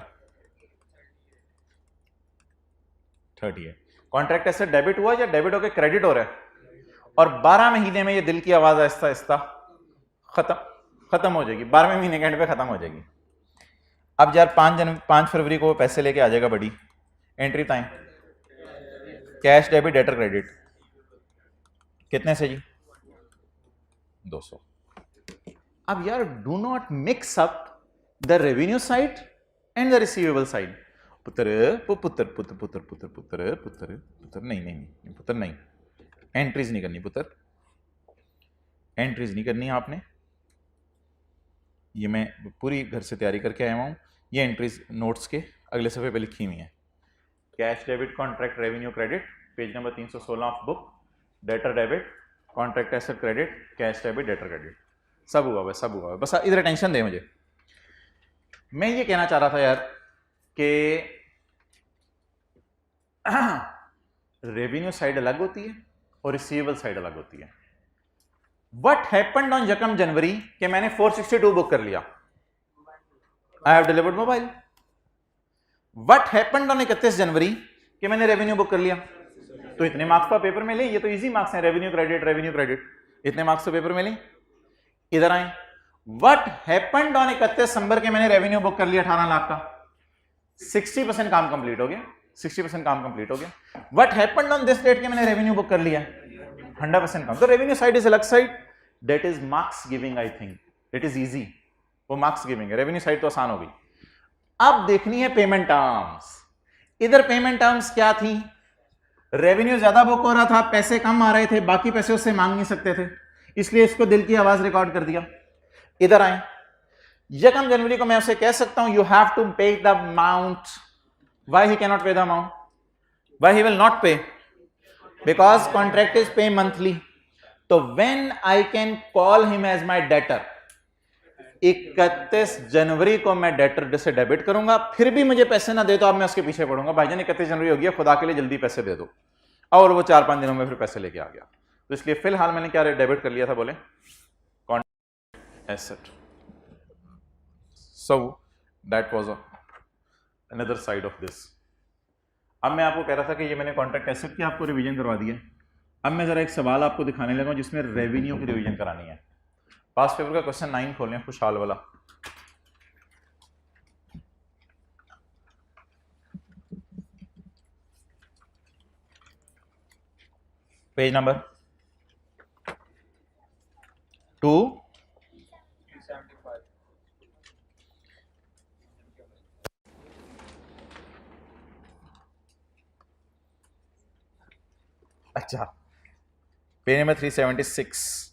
30 है। कॉन्ट्रैक्ट एसेट डेबिट हुआ या डेबिट होकर क्रेडिट हो रहा है, और 12 महीने में ये दिल की आवाज आहिस्ता आहिस्ता खत्म हो जाएगी। 12वें महीने के एंड पे खत्म हो जाएगी। अब यार 5 फरवरी को पैसे लेके आ जाएगा बड़ी entry time. Cash debit debtor credit कितने से जी? 200। अब यार do not mix up the revenue side and the receivable side. पुत्र पुत्र पुत्र पुत्र पुत्र पुत्र पुत्र पुत्र नहीं नहीं नहीं पुत्र नहीं, एंट्रीज नहीं करनी पुत्र, एंट्रीज नहीं करनी आपने। ये मैं पूरी घर से तैयारी करके आया हूँ, ये एंट्रीज नोट्स के अगले सफ़े पे लिखी हुई हैं। Cash debit contract revenue credit, page number 316 of book, debtor debit contract asset credit, cash debit debtor credit, सब हुआ है, सब हुआ है। बस इधर अटेंशन दे मुझे। मैं ये कहना चाह रहा था यार कि रेवेन्यू साइड अलग होती है और रिसीवेबल साइड अलग होती है। व्हाट हैपेंड ऑन यकम जनवरी कि मैंने 462 बुक कर लिया, I have delivered mobile. What happened on 31 जनवरी कि मैंने रेवेन्यू बुक कर लिया, तो इतने मार्क्स तो पेपर में ले, ये तो इजी मार्क्स हैं, रेवेन्यू क्रेडिट, इतने मार्क्स तो पेपर में ले। इधर आए, व्हाट हैपेंड ऑन 31 दिसंबर के मैंने रेवेन्यू बुक कर लिया 18 लाख का, 60% काम कंप्लीट हो गया, 60% काम कंप्लीट हो गया। What happened on this date के मैंने रेवेन्यू बुक कर लिया 100% काम। तो रेवेन्यू साइड इज अलग side, that is marks giving, I think it is easy, वो मार्क्स गिविंग है। रेवेन्यू साइड तो आसान हो गई। अब देखनी है पेमेंट टर्म्स। इधर पेमेंट टर्म्स क्या थी, रेवेन्यू ज्यादा बुक हो रहा था, पैसे कम आ रहे थे, बाकी पैसे उससे मांग नहीं सकते थे, इसलिए इसको दिल की आवाज रिकॉर्ड कर दिया। इधर आए, यकम जनवरी को मैं उसे कह सकता हूं you have to pay the amount. Why he can not pay the amount, why he will not pay, because contract is pay monthly. तो when I can call him as my debtor, 31 जनवरी को मैं debtor से debit करूंगा, फिर भी मुझे पैसे ना दे तो अब मैं उसके पीछे पड़ूंगा, भाईजान 31 जनवरी हो गया, खुदा के लिए जल्दी पैसे दे दो, और वो 4-5 दिनों में फिर पैसे लेके आ गया। तो इसलिए फिलहाल मैंने क्या डेबिट कर लिया था, बोले contract asset. So that was another side of this. अब मैं आपको कह रहा था कि ये मैंने कॉन्ट्रैक्ट एसेट की आपको रिवीजन करवा दिया। अब मैं जरा एक सवाल आपको दिखाने लगा जिसमें रेवेन्यू की रिवीजन करानी है। पास्ट पेपर का क्वेश्चन 9 खोलें, खुशहाल वाला, पेज नंबर 275। अच्छा, पेज नंबर 376।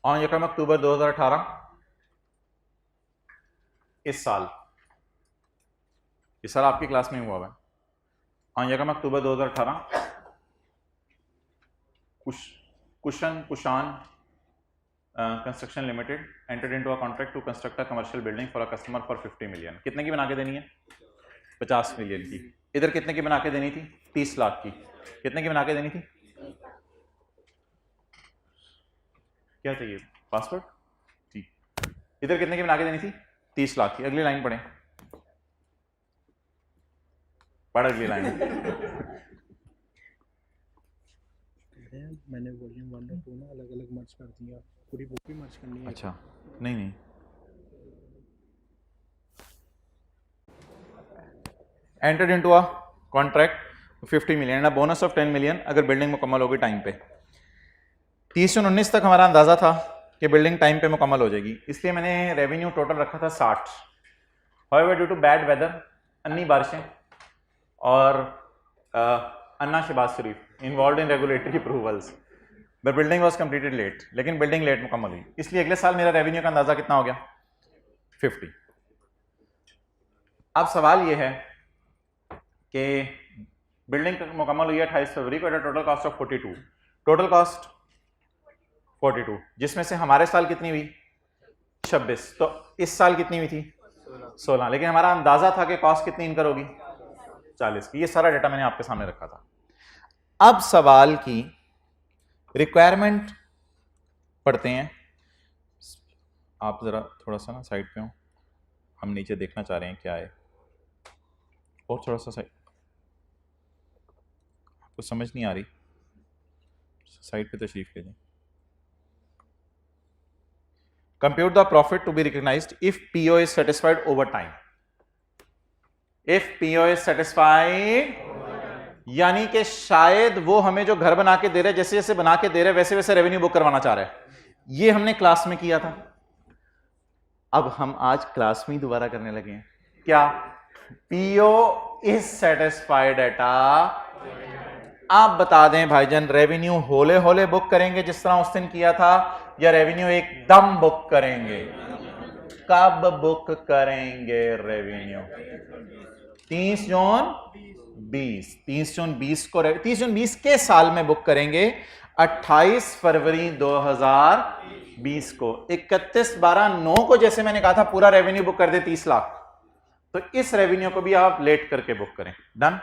ऑन यकम अक्टूबर 2018, इस साल आपकी क्लास में हुआ है। ऑन यकम October 2018, Kushan construction limited entered into a contract to construct a commercial building for a customer for 50 million. कितने की बना के देनी है, 50 मिलियन की। इधर कितने की बना के देनी थी, 30 लाख की। कितने की बना के देनी थी, क्या चाहिए, पासवर्ड, ठीक। इधर कितने की बना के देनी थी, 30 लाख की। अगली लाइन पढ़ें, पढ़ अगली लाइन। मैंने वॉल्यूम 1 और 2 ना अलग अलग मर्ज कर दिया, पूरी बुक भी मर्ज करनी है। अच्छा, नहीं entered into a contract 50 million, bonus of 10 million अगर बिल्डिंग मुकम्मल होगी टाइम पे। 30 जून 19 तक हमारा अंदाजा था कि बिल्डिंग टाइम पे मुकम्मल हो जाएगी, इसलिए मैंने रेवेन्यू टोटल रखा था 60। However due to bad weather, अन्नी बारिशें और अन्ना Shahbaz Sharif involve in regulatory approvals, the building was completed late, लेकिन बिल्डिंग लेट मुकम्मल हुई, इसलिए अगले साल मेरा रेवेन्यू का अंदाजा कितना हो गया, 50। अब सवाल यह है कि बिल्डिंग मुकम्मल हुई है 28 फरवरी को, total cost of 42, total cost 42, जिसमें से हमारे साल कितनी हुई 26, तो इस साल कितनी हुई थी 16, लेकिन हमारा अंदाजा था कि कॉस्ट कितनी इनकर होगी 40 की। ये सारा डेटा मैंने आपके सामने रखा था। अब सवाल की रिक्वायरमेंट पढ़ते हैं। आप जरा थोड़ा सा ना साइड पे हो, हम नीचे देखना चाह रहे हैं क्या है, और थोड़ा सा साइड, आपको समझ नहीं आ रही, साइड पे तशरीफ ले जाएं। Compute the profit to be recognized if PO is satisfied over time. If PO is satisfied, यानी कि शायद वो हमें जो घर बना के दे रहे, जैसे जैसे बना के दे रहे वैसे वैसे रेवेन्यू बुक करवाना चाह रहे हैं। ये हमने क्लास में किया था, अब हम आज क्लास में ही दोबारा करने लगे हैं। क्या PO इज सेटिस्फाइड एटा। आप बता दें भाईजान, रेवेन्यू होले होले बुक करेंगे जिस तरह उस दिन किया था, या रेवेन्यू एकदम बुक करेंगे? कब बुक करेंगे रेवेन्यू? 30 जून 20, 30 जून 20 को 30 जून 20 के साल में बुक करेंगे। 28 फरवरी 2020 को 31/12/9 को जैसे मैंने कहा था पूरा रेवेन्यू बुक कर दे 30 लाख, तो इस रेवेन्यू को भी आप लेट करके बुक करें। डन।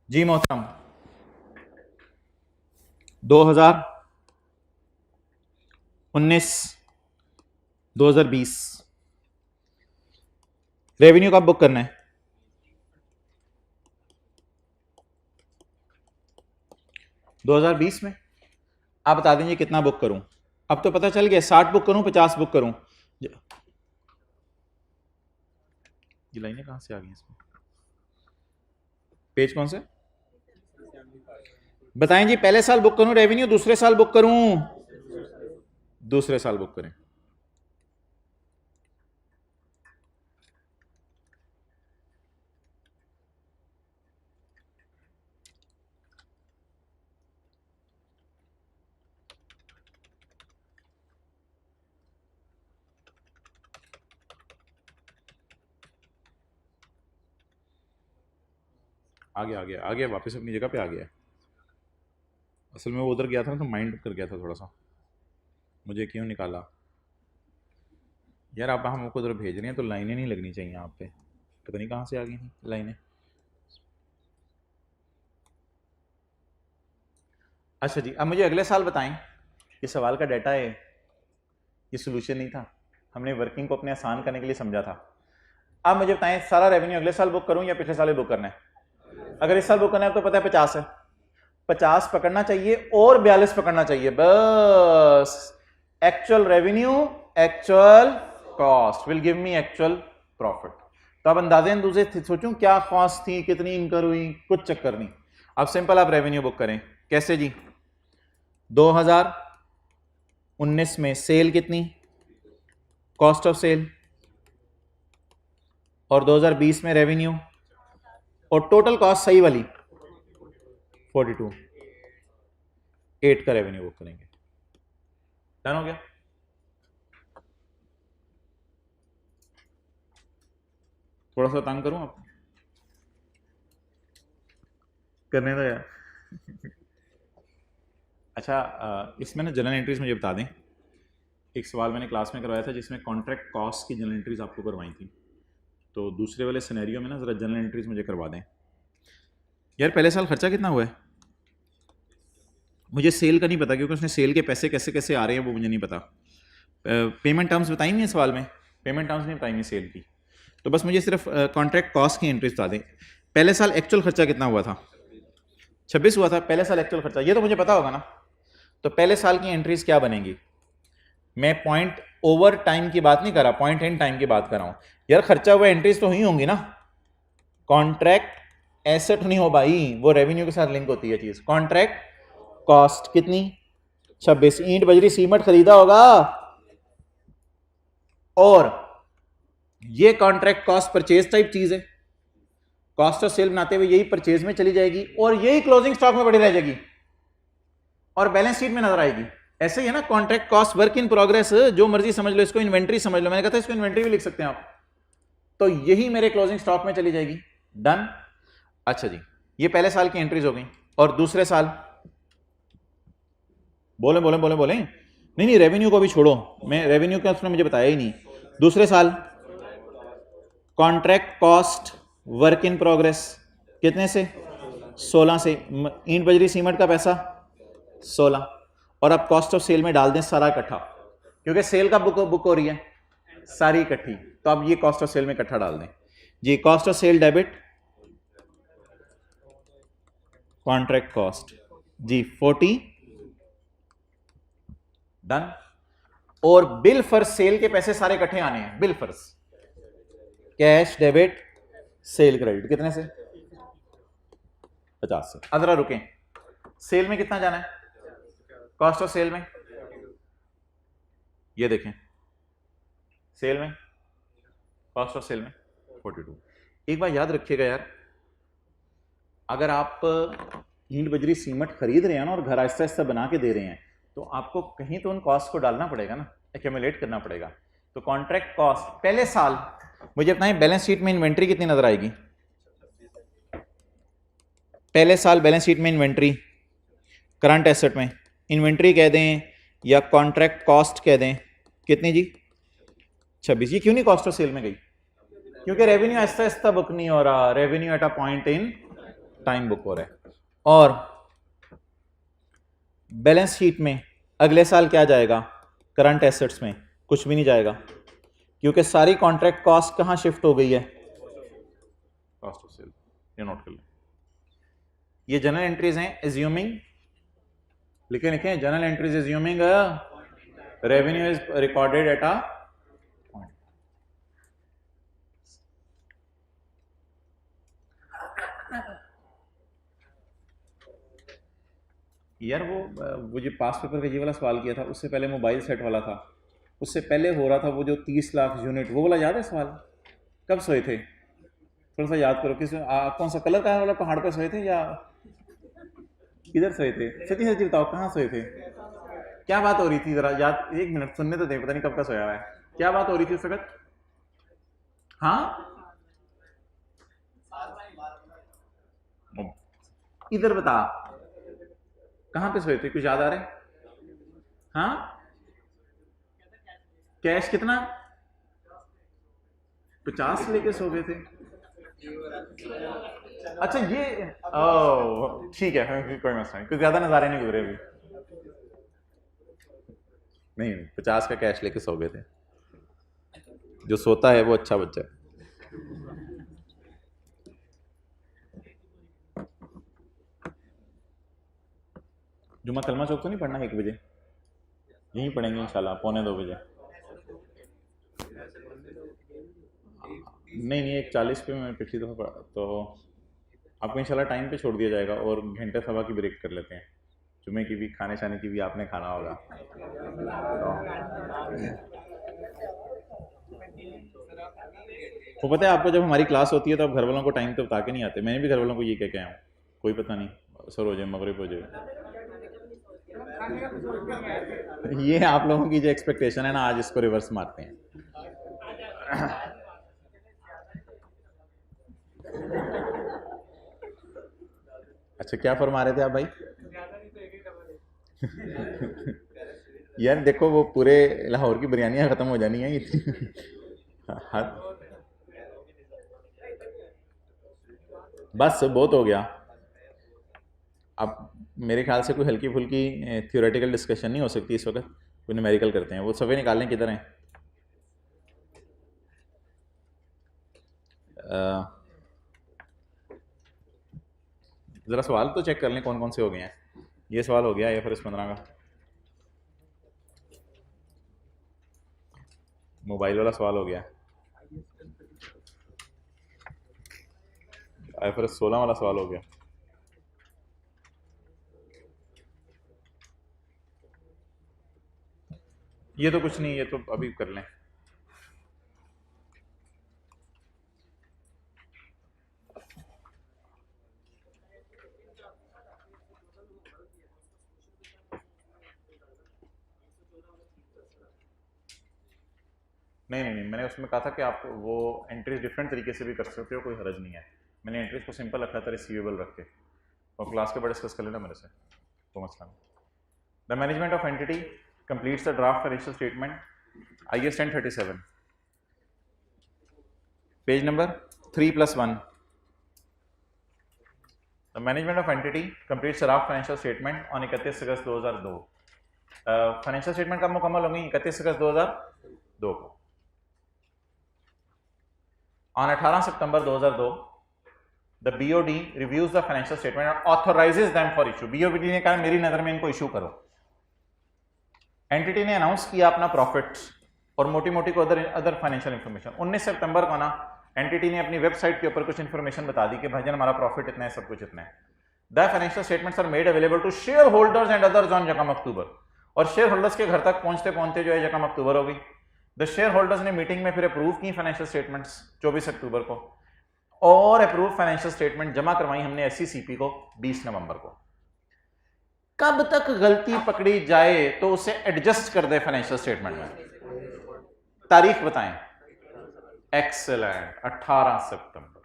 जी मोहतरम, 2019 2020 रेवेन्यू कब बुक करना है? दो 2020 में। आप बता दीजिए कितना बुक करूं? अब तो पता चल गया, 60 बुक करूं 50 बुक करूं? ये लाइनें कहां से आ गई इसमें? पेज कौन से बताएं जी? पहले साल बुक करूं रेवेन्यू, दूसरे साल बुक करूं? दूसरे साल बुक करें। आ गया वापस अपनी जगह पे आ गया। असल में वो उधर गया था ना तो माइंड कर गया था थोड़ा सा, मुझे क्यों निकाला यार। आप हमको उधर भेज रहे हैं तो लाइनें नहीं लगनी चाहिए आप पे, पता नहीं कहाँ से आ गई थी लाइनें। अच्छा जी, अब मुझे अगले साल बताएं। ये सवाल का डाटा है, ये सोल्यूशन नहीं था, हमने वर्किंग को अपने आसान करने के लिए समझा था। अब मुझे बताएं, सारा रेवेन्यू अगले साल बुक करूं या पिछले साल ही बुक करना है? अगर इस साल बुक करना है तो पता है 50 है, 50 पकड़ना चाहिए और 42 पकड़ना चाहिए बस। Actual revenue actual cost will give me actual profit. तो अब अंदाजे अंदूजे सोचूं क्या कॉस्ट थी, कितनी इनकर हुई, कुछ चक्कर नहीं। अब सिंपल आप रेवेन्यू बुक करें। कैसे जी? 2019 में सेल कितनी, कॉस्ट ऑफ सेल, और 2020 में रेवेन्यू, और टोटल कॉस्ट सही वाली 42, 8 का रेवेन्यू बुक करेंगे। डन हो गया? थोड़ा सा तंग करूं आप, करने दो यार। अच्छा, इसमें ना जनरल एंट्रीज मुझे बता दें। एक सवाल मैंने क्लास में करवाया था जिसमें कॉन्ट्रैक्ट कॉस्ट की जनरल एंट्रीज आपको करवाई थी, तो दूसरे वाले सिनेरियो में ना ज़रा जनरल एंट्रीज मुझे करवा दें। यार पहले साल खर्चा कितना हुआ है? मुझे सेल का नहीं पता क्योंकि उसने सेल के पैसे कैसे कैसे आ रहे हैं वो मुझे नहीं पता। पेमेंट टर्म्स बताई नहीं है सवाल में, पेमेंट टर्म्स नहीं बताई नहीं सेल की, तो बस मुझे सिर्फ कॉन्ट्रैक्ट कॉस्ट की एंट्रीज बता दें। पहले साल एक्चुअल खर्चा कितना हुआ था? 26 हुआ था पहले साल एक्चुअल खर्चा, ये तो मुझे पता होगा ना। तो पहले साल की एंट्रीज क्या बनेगी? मैं पॉइंट ओवर टाइम की बात नहीं कर रहा, पॉइंट इन टाइम की बात कर रहा हूं। यार खर्चा हुआ एंट्रीज तो हुई होंगी ना। कॉन्ट्रैक्ट एसेट नहीं हो भाई, वो रेवेन्यू के साथ लिंक होती है चीज। कॉन्ट्रैक्ट कॉस्ट कितनी? 26। ईंट बजरी सीमेंट खरीदा होगा, और ये कॉन्ट्रैक्ट कॉस्ट परचेज टाइप चीज है। कॉस्ट ऑफ सेल बनाते हुए यही परचेज में चली जाएगी और यही क्लोजिंग स्टॉक में पड़ी रह जाएगी और बैलेंस शीट में नजर आएगी। ऐसे ही है ना contract cost, work in progress, जो मर्जी समझ लो, इसको इन्वेंट्री समझ लो। मैंने कहा था इसको इन्वेंट्री भी लिख सकते हैं आप। तो यही मेरे क्लोजिंग स्टॉक में चली जाएगी। डन। अच्छा जी, ये पहले साल की एंट्रीज हो गई। और दूसरे साल बोले बोले बोले बोले नहीं नहीं, रेवेन्यू को भी छोड़ो, मैं रेवेन्यू का उसने मुझे बताया ही नहीं। दूसरे साल contract cost work in progress कितने से? 16 से। ईंट बजरी सीमेंट का पैसा 16, और अब कॉस्ट ऑफ सेल में डाल दें सारा इकट्ठा, क्योंकि सेल का बुक हो रही है सारी इकट्ठी, तो अब ये कॉस्ट ऑफ सेल में इकट्ठा डाल दें जी। Cost of sale debit contract cost जी 40। डन। और बिल फॉर सेल के पैसे सारे इकट्ठे आने हैं। Bill for cash debit sale credit कितने से? 50 से। अब जरा रुकें, सेल में कितना जाना है? कॉस्ट ऑफ सेल में ये देखें सेल में, कॉस्ट ऑफ सेल में 42। एक बार याद रखिएगा यार, अगर आप ईंट बजरी सीमेंट खरीद रहे हैं ना और घर आहिस्ता आहिस्ता बना के दे रहे हैं, तो आपको कहीं तो उन कॉस्ट को डालना पड़ेगा ना, एक्यूमुलेट करना पड़ेगा। तो कॉन्ट्रैक्ट कॉस्ट पहले साल, मुझे बताएं बैलेंस शीट में इन्वेंट्री कितनी नजर आएगी? पहले साल बैलेंस शीट में इन्वेंट्री, करंट एसेट में इन्वेंट्री कह दें या कॉन्ट्रैक्ट कॉस्ट कह दें, कितनी जी? 26। ये क्यों नहीं कॉस्ट ऑफ सेल में गई? क्योंकि रेवेन्यू आहिस्ता आहिस्ता बुक नहीं हो रहा, revenue eight a point in time book हो रहा है। और बैलेंस शीट में अगले साल क्या जाएगा? करंट एसेट्स में कुछ भी नहीं जाएगा, क्योंकि सारी कॉन्ट्रैक्ट कॉस्ट कहां शिफ्ट हो गई है? Cost of sale. ये नोट कर लें। ये जनरल एंट्रीज हैं एज्यूमिंग, लिखे लिखे general entries assuming revenue is recorded at a point. यार वो जो पास पेपर का ये वाला सवाल किया था, उससे पहले मोबाइल सेट वाला था, उससे पहले हो रहा था वो जो 30 लाख यूनिट, वो वाला याद है सवाल? कब सोए थे? थोड़ा सा याद करो, किस कौन सा कलर का वाला पहाड़ पे सोए थे या किधर सोए थे? सच्ची सच्ची बताओ, कहाँ सोए थे? क्या बात हो रही थी? जरा याद, 1 मिनट सुनने तो दे, पता नहीं कब का सोया हुआ है। क्या बात हो रही थी उस वक्त? हाँ इधर बता, कहाँ पे सोए थे? कुछ याद आ रहा है? हाँ कैश कितना? 50 लेके सो गए थे। अच्छा ये ठीक है, कोई मसला नहीं, कुछ ज्यादा नजारे नहीं गुजरे अभी। नहीं 50 का कैश लेके सो गए थे। जो सोता है वो अच्छा बच्चा है। जुम्मा कलमा चौक तो नहीं पढ़ना 1 बजे? यहीं पढ़ेंगे इंशाल्लाह, 1:45 बजे। नहीं 1:40 पे मैं पिछली दफ़ा पढ़ा, तो आपको इंशाल्लाह टाइम पे छोड़ दिया जाएगा और घंटे सवा की ब्रेक कर लेते हैं। जुम्मे की भी, खाने शाने की भी आपने खाना होगा। तो पता है आपको, जब हमारी क्लास होती है तो आप घर वालों को टाइम तो बता के नहीं आते। मैंने भी घर वालों को ये कह के आया हूँ, कोई पता नहीं असर हो जाए, मगरिब हो जाए। ये आप लोगों की जो एक्सपेक्टेशन है ना, आज इसको रिवर्स मारते हैं। अच्छा क्या फरमा रहे थे आप भाई? यार देखो, वो पूरे लाहौर की बिरयानियां खत्म हो जानी है इतनी। बस बहुत हो गया। अब मेरे ख्याल से कोई हल्की फुल्की थ्योरेटिकल डिस्कशन नहीं हो सकती इस वक्त, कोई न्यूमेरिकल करते हैं। वो सफ़े निकालने किधर हैं? ज़रा सवाल तो चेक कर लें कौन कौन से हो गए हैं। ये सवाल हो गया IFRS 15 का, मोबाइल वाला सवाल हो गया, IFRS 16 वाला सवाल हो गया। ये तो कुछ नहीं, ये तो अभी कर लें। नहीं, मैंने उसमें कहा था कि आप वो एंट्रीज डिफरेंट तरीके से भी कर सकते हो, कोई हर्ज नहीं है। मैंने एंट्रीज को सिंपल रखा था, रिसीवेबल रख के, और क्लास के बाद डिस्कस कर लेना मेरे से, तो मसला नहीं। The management of entity completes the draft financial statement, IS 1037, page number 3+1. The management of entity completes the draft financial statement on 31 August 2002. Financial statement कब मुकम्मल होंगी? 31 अगस्त 2002 को। On 18 September 2002, the BOD reviews the financial statement and authorizes them for issue. BOD ने कहा मेरी नज़र में इनको इशू करो। एंटिटी ने अनाउंस किया अपना प्रॉफिट और मोटी मोटी को अदर फाइनेंशियल इंफॉर्मेशन। 19 सितंबर को ना एंटिटी ने अपनी वेबसाइट के ऊपर कुछ इंफॉर्मेशन बता दी कि भाईजान हमारा प्रॉफिट इतना है, सब कुछ इतना है। The financial statements are made available to shareholders and others on 1 October. और शेयर होल्डर्स के घर तक पहुंचते पहुंचते जो है यकम अक्टूबर हो गई। द शेयर होल्डर्स ने मीटिंग में फिर अप्रूव की फाइनेंशियल स्टेटमेंट्स 24 अक्टूबर को, और अप्रूव फाइनेंशियल स्टेटमेंट जमा करवाई हमने SCCP को 20 नवंबर को। कब तक गलती पकड़ी जाए तो उसे एडजस्ट कर दे फाइनेंशियल स्टेटमेंट में, तारीख बताएं। एक्सेलेंट, 18 सितंबर।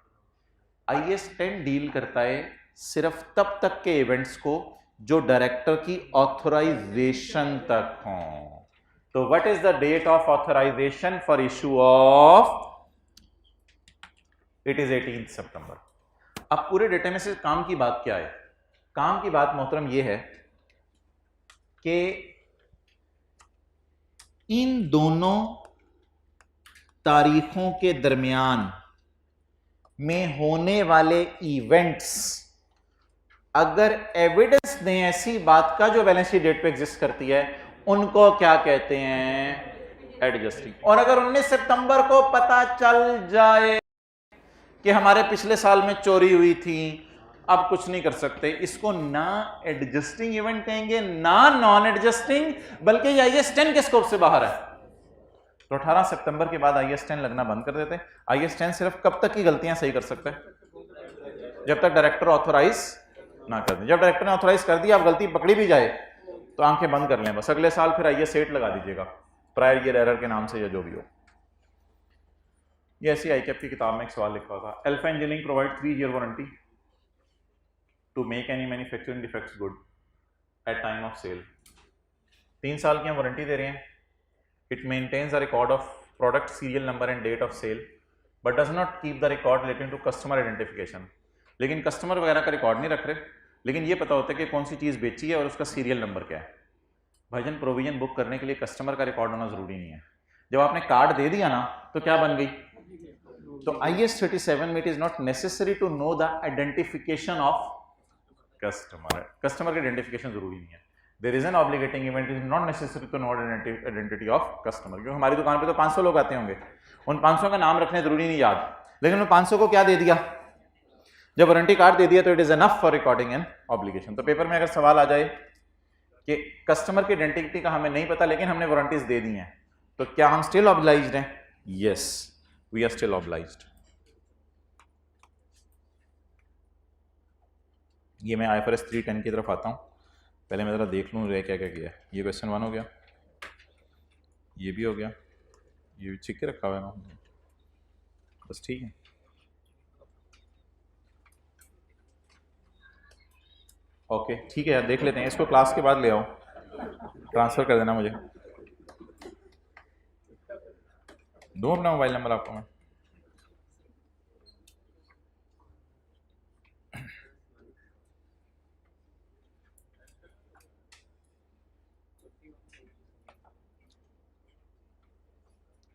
IAS 10 डील करता है सिर्फ तब तक के इवेंट्स को जो डायरेक्टर की ऑथराइजेशन तक हो। तो what is the date of authorisation for issue of, it is 18 September. अब पूरे डेटा में से काम की बात क्या है? काम की बात मोहतरम यह है कि इन दोनों तारीखों के दरमियान में होने वाले इवेंट्स अगर एविडेंस दें ऐसी बात का जो बैलेंस शीट डेट पे एग्जिस्ट करती है, उनको क्या कहते हैं? एडजस्टिंग। और अगर 19 सितंबर को पता चल जाए कि हमारे पिछले साल में चोरी हुई थी, अब कुछ नहीं कर सकते, इसको ना एडजस्टिंग इवेंट कहेंगे ना नॉन एडजस्टिंग, बल्कि IAS 10 के स्कोप से बाहर है। तो 18 सितंबर के बाद IAS 10 लगना बंद कर देते। IAS 10 सिर्फ कब तक की गलतियां सही कर सकते हैं? जब तक डायरेक्टर ऑथोराइज ना कर दें। जब डायरेक्टर ने ऑथोराइज कर दिया, अब गलती पकड़ी भी जाए तो आंखें बंद कर लें बस। अगले साल फिर IAS 8 लगा दीजिएगा प्रायर ईयर एरर के नाम से या जो भी हो। ये ऐसी ICAP की किताब में एक सवाल लिखा हुआ था। Alpha engineering provide 3-year warranty to make any manufacturing defects good at time of sale. 3 साल की हम वारंटी दे रहे हैं। It maintains the record of product serial number and date of sale but does not keep the record relating to customer identification. लेकिन customer वगैरह का record नहीं रख रहे, लेकिन ये पता होता है कि कौन सी चीज़ बेची है और उसका सीरियल नंबर क्या है। भाईजान, प्रोविजन बुक करने के लिए कस्टमर का रिकॉर्ड होना ज़रूरी नहीं है। जब आपने कार्ड दे दिया ना तो क्या बन गई? तो IAS 37 में it is not necessary to know the identification of customer. Customer का आइडेंटिफिकेशन ज़रूरी नहीं है। There is an obligating event, is not necessary to know identity of customer. क्योंकि हमारी दुकान पे तो 500 लोग आते होंगे, उन 500 का नाम रखने ज़रूरी नहीं याद, लेकिन उन 500 को क्या दे दिया? जब वारंटी कार्ड दे दिया तो it is enough for recording an obligation. तो पेपर में अगर सवाल आ जाए कि कस्टमर की आइडेंटिटी का हमें नहीं पता लेकिन हमने वारंटीज दे दी हैं, तो क्या हम स्टिल ऑब्लाइज्ड हैं? Yes, we are still obliged. ये मैं IFRS 310 की तरफ आता हूँ। पहले मैं ज़रा देख लूँ क्या क्या किया है। ये क्वेश्चन 1 हो गया, ये भी हो गया, ये भी ठीक रखा हुआ है ना, बस ठीक है। ओके ठीक है यार, देख लेते हैं इसको। क्लास के बाद ले आओ, ट्रांसफ़र कर देना मुझे। दो अपना मोबाइल नंबर आपको मैं।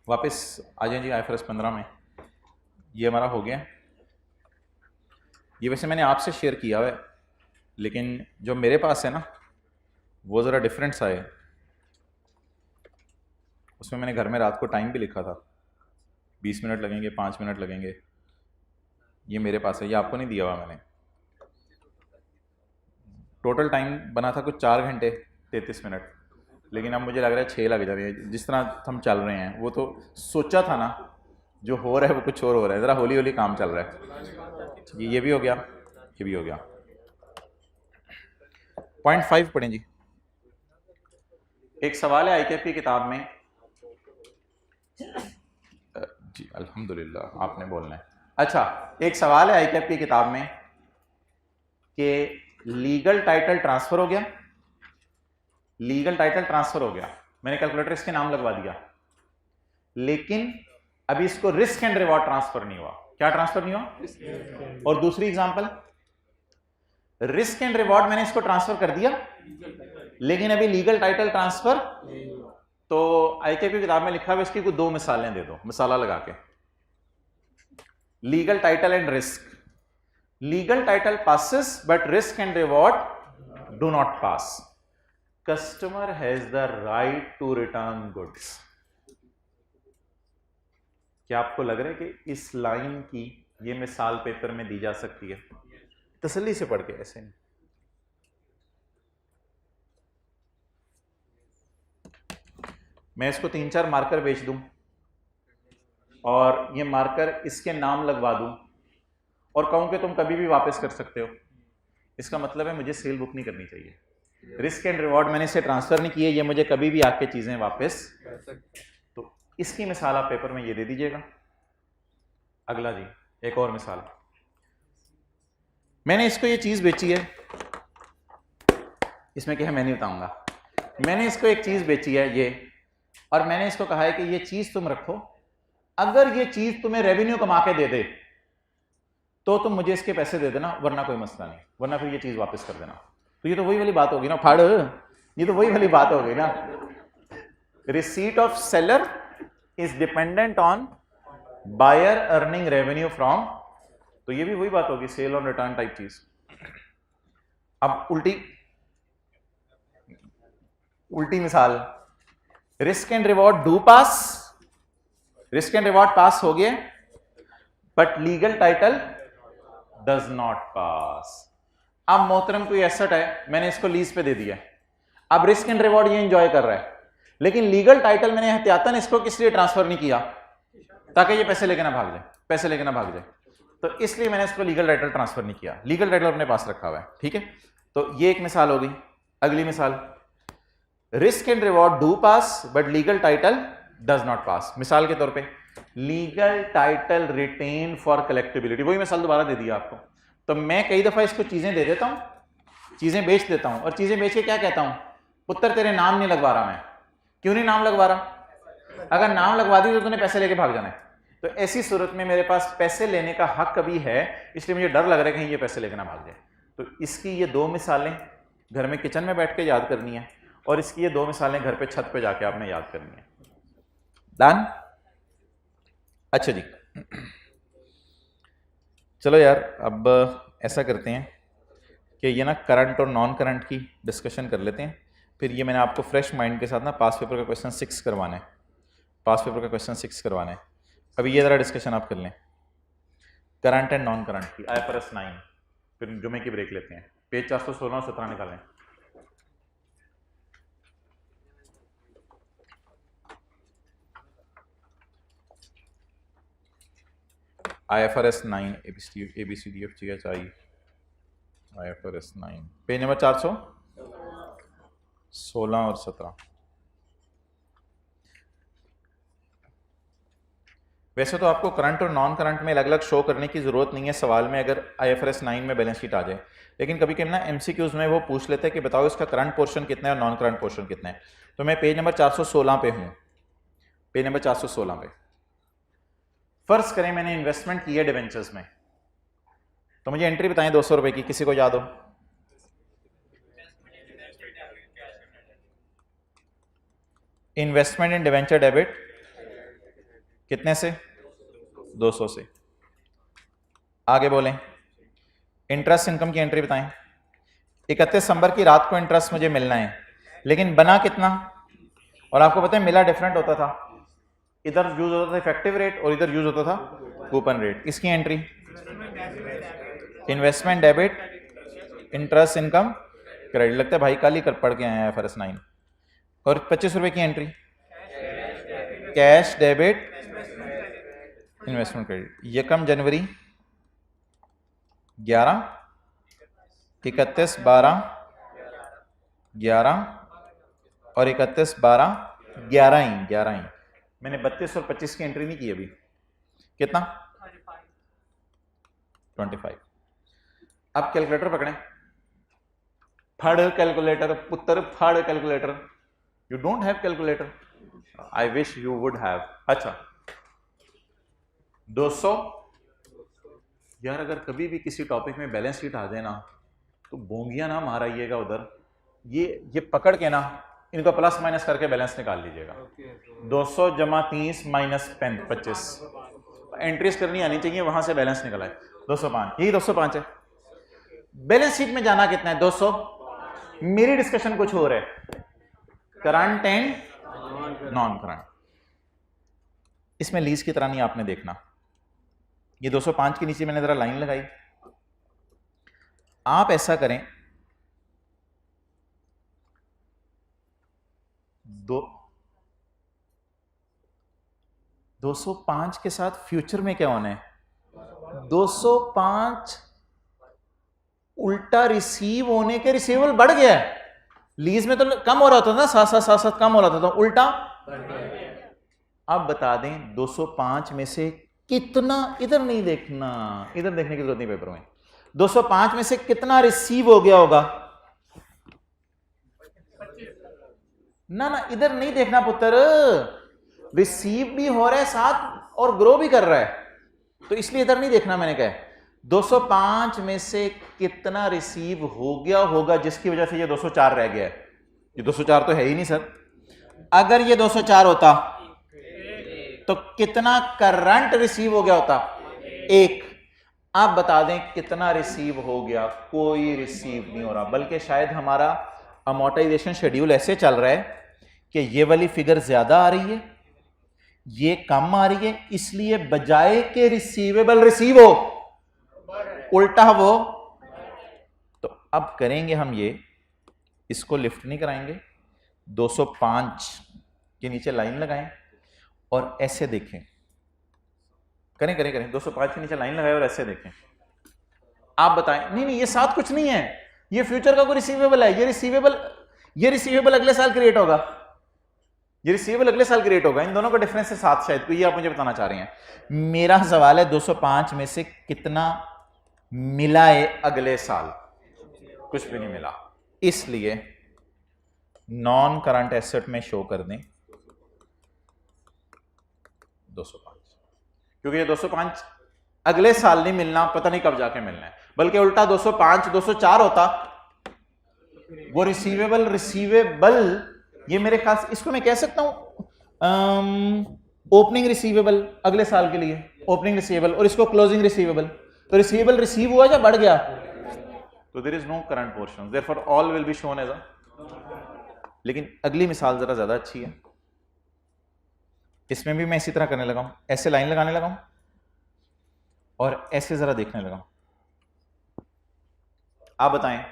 वापस आ जाए जी IFRS 15 में। ये हमारा हो गया। ये वैसे मैंने आपसे शेयर किया है, लेकिन जो मेरे पास है ना वो ज़रा डिफरेंट सा है। उसमें मैंने घर में रात को टाइम भी लिखा था, 20 मिनट लगेंगे, 5 मिनट लगेंगे। ये मेरे पास है, ये आपको नहीं दिया हुआ मैंने। टोटल टाइम बना था कुछ 4 घंटे 33 मिनट, लेकिन अब मुझे लग रहा है 6 लग जा रहे हैं। जिस तरह हम चल रहे हैं, वो तो सोचा था ना, जो हो रहा है वो कुछ और हो रहा है। ज़रा हौली हौली काम चल रहा है। ये भी हो गया, ये भी हो गया। 0.5 पढ़ें जी। एक सवाल है ICAP की किताब में जी, अल्हम्दुलिल्लाह आपने बोलना है। अच्छा, एक सवाल है ICAP की किताब में कि लीगल टाइटल ट्रांसफर हो गया, लीगल टाइटल ट्रांसफर हो गया, मैंने कैलकुलेटर इसके नाम लगवा दिया, लेकिन अभी इसको रिस्क एंड रिवॉर्ड ट्रांसफर नहीं हुआ। क्या ट्रांसफर नहीं हुआ? और दूसरी एग्जांपल, रिस्क एंड रिवॉर्ड मैंने इसको ट्रांसफर कर दिया, लेकिन अभी लीगल टाइटल ट्रांसफर। तो ICAP की किताब में लिखा है, इसकी कुछ 2 मिसालें दे दो, मिसाला लगा के। Legal title and risk. Legal title passes but risk and reward do not pass. Customer has the right to return goods. क्या आपको लग रहा है कि इस लाइन की ये मिसाल पेपर में दी जा सकती है? तसल्ली से पढ़ के, ऐसे नहीं। मैं इसको 3-4 मार्कर बेच दूं और ये मार्कर इसके नाम लगवा दूं और कहूं कि तुम कभी भी वापस कर सकते हो, इसका मतलब है मुझे सेल बुक नहीं करनी चाहिए। रिस्क एंड रिवॉर्ड मैंने इसे ट्रांसफर नहीं किए, ये मुझे कभी भी आके चीजें वापस, तो इसकी मिसाल आप पेपर में ये दे दीजिएगा। अगला जी, एक और मिसाल, मैंने इसको ये चीज बेची है, इसमें क्या है मैं नहीं बताऊंगा, मैंने इसको एक चीज बेची है ये, और मैंने इसको कहा है कि ये चीज तुम रखो, अगर ये चीज तुम्हें रेवेन्यू कमा के दे दे तो तुम मुझे इसके पैसे दे देना, वरना कोई मसला नहीं, वरना फिर ये चीज वापस कर देना। तो ये तो वही वाली बात होगी ना फाड़, ये तो वही वाली बात हो गई ना। Receipt of seller is dependent on buyer earning revenue from, तो ये भी वही बात होगी, सेल ऑन रिटर्न टाइप चीज। अब उल्टी मिसाल, risk and reward do pass, risk and reward pass हो गए but legal title does not pass. अब मोहतरम कोई एसेट है, मैंने इसको लीज पे दे दिया, अब रिस्क एंड रिवॉर्ड ये एंजॉय कर रहा है, लेकिन लीगल टाइटल मैंने एहतियातन इसको किस लिए ट्रांसफर नहीं किया, ताकि ये पैसे लेके ना भाग जाए, पैसे लेके ना भाग जाए, तो इसलिए मैंने इसको लीगल टाइटल ट्रांसफर नहीं किया, लीगल टाइटल अपने पास रखा हुआ है। ठीक है, तो ये एक मिसाल हो गई। अगली मिसाल, risk and reward do pass but legal title does not पास। मिसाल के तौर पे लीगल टाइटल रिटेन फॉर कलेक्टिबिलिटी, वही मिसाल दोबारा दे दिया आपको। तो मैं कई दफा इसको चीजें दे देता हूं, चीजें बेच देता हूं, और चीजें बेच के क्या कहता हूं, पुत्र तेरे नाम नहीं लगवा रहा मैं। क्यों नहीं नाम लगवा रहा, अगर नाम लगवा दी तो तूने पैसे लेके भाग जाना है। तो ऐसी सूरत में मेरे पास पैसे लेने का हक कभी है, इसलिए मुझे डर लग रहा है कहीं ये पैसे लेके ना भाग जाए। तो इसकी ये दो मिसालें घर में किचन में बैठ के याद करनी है, और इसकी ये दो मिसालें घर पे छत पे जाके आपने याद करनी है। डन? अच्छा जी, चलो यार, अब ऐसा करते हैं कि ये ना करंट और नॉन करंट की डिस्कशन कर लेते हैं, फिर ये मैंने आपको फ्रेश माइंड के साथ ना पास पेपर का क्वेश्चन 6 करवाना है, पास पेपर का क्वेश्चन 6 करवाना है। अभी ये ज़रा डिस्कशन आप कर लें करंट एंड नॉन करंट की, IFRS 9, फिर जुमे की ब्रेक लेते हैं। पेज 416 और 17 निकालें। IFRS 9 ABCDFGHI IFRS 9 page number 416 और 17। वैसे तो आपको करंट और नॉन करंट में अलग अलग शो करने की ज़रूरत नहीं है सवाल में, अगर IFRS 9 में बैलेंस शीट आ जाए, लेकिन कभी कभी ना MCQs में वो पूछ लेते हैं कि बताओ इसका करंट पोर्शन कितना है और नॉन करंट पोर्शन कितना है। तो मैं पेज नंबर 416 पे हूँ, पेज नंबर 416 पे। फर्ज करें मैंने इन्वेस्टमेंट की है डिवेंचर्स में, तो मुझे एंट्री बताएं 200 रुपए की, किसी को याद हो? इन्वेस्टमेंट इन डिवेंचर डेबिट कितने से? 200 से। आगे बोलें, इंटरेस्ट इनकम की एंट्री बताएं। 31 दिसंबर की रात को इंटरेस्ट मुझे मिलना है, लेकिन बना कितना, और आपको पता है मिला डिफरेंट होता था, इधर यूज होता था इफेक्टिव रेट और इधर यूज होता था कूपन रेट। इसकी entry investment debit interest income credit, लगता है भाई कल ही कर पढ़ के आए हैं IFRS 9। और 25 रुपए की entry cash debit investment credit. यकम जनवरी 11, 31 12 11 और 31 12 11 ही। मैंने 32 और 25 की एंट्री नहीं की अभी। कितना? 25। अब कैलकुलेटर पकड़ें, फड़ कैलकुलेटर, पुत्र फड़ calculator. You don't have calculator, I wish you would have. अच्छा 200 यार, अगर कभी भी किसी टॉपिक में बैलेंस शीट आ जाए ना तो बोंगिया ना माराइएगा उधर, ये पकड़ के ना इनको प्लस माइनस करके बैलेंस निकाल लीजिएगा। 200 जमा 30 माइनस 25 एंट्रीज करनी आनी चाहिए, वहां से बैलेंस निकला है 205, यही 205 है। बैलेंस शीट में जाना कितना है? 200। मेरी डिस्कशन कुछ हो रहा है, करंट एंड नॉन करंट। इसमें लीज की तरह नहीं आपने देखना, ये 205 के नीचे मैंने जरा लाइन लगाई। आप ऐसा करें, 205 के साथ फ्यूचर में क्या होना है? 205 उल्टा रिसीव होने के रिसीवेबल बढ़ गया है। लीज में तो कम हो रहा था ना, साथ साथ कम हो रहा था, तो उल्टा। अब बता दें 205 में से कितना, इधर नहीं देखना, इधर देखने की जरूरत नहीं पेपर में, 205 में से कितना रिसीव हो गया होगा? ना इधर नहीं देखना पुत्र, रिसीव भी हो रहा है साथ और ग्रो भी कर रहा है, तो इसलिए इधर नहीं देखना। मैंने कहा 205 में से कितना रिसीव हो गया होगा जिसकी वजह से ये 204 रह गया है। ये 204 तो है ही नहीं सर। अगर ये 204 होता तो कितना करंट रिसीव हो गया होता? 1। आप बता दें कितना रिसीव हो गया? कोई रिसीव नहीं हो रहा, बल्कि शायद हमारा अमोर्टाइजेशन शेड्यूल ऐसे चल रहा है कि ये वाली फिगर ज्यादा आ रही है, ये कम आ रही है, इसलिए बजाय के रिसीवेबल रिसीव हो, उल्टा वो। तो अब करेंगे हम ये, इसको लिफ्ट नहीं कराएंगे, 205 के नीचे लाइन लगाएं और ऐसे देखें, करें 205 के नीचे लाइन लगाएं और ऐसे देखें। आप बताएं, नहीं ये साथ कुछ नहीं है, ये फ्यूचर का कोई रिसीवेबल है, ये रिसीवेबल अगले साल क्रिएट होगा, ये रिसीवेबल अगले साल क्रिएट होगा। इन दोनों का डिफरेंस है साथ, शायद कोई, ये आप मुझे बताना चाह रहे हैं। मेरा सवाल है 205 में से कितना मिला है अगले साल? कुछ भी नहीं मिला, इसलिए नॉन करंट एसेट में शो कर दें 205, क्योंकि ये 205 अगले साल नहीं मिलना, पता नहीं कब जाके मिलना है, बल्कि उल्टा 205 204 होता, वो रिसीवेबल ये मेरे ख्याल से इसको मैं कह सकता हूं ओपनिंग रिसीवेबल अगले साल के लिए, ओपनिंग रिसीवेबल, और इसको क्लोजिंग रिसीवेबल। तो रिसीवेबल रिसीव हुआ या बढ़ गया? तो there is no current portion, therefore all will be shown as a. लेकिन अगली मिसाल जरा ज्यादा अच्छी है, इसमें भी मैं इसी तरह करने लगा हूं, ऐसे लाइन लगाने लगा हूं और ऐसे जरा देखने लगा हूं। आप बताएं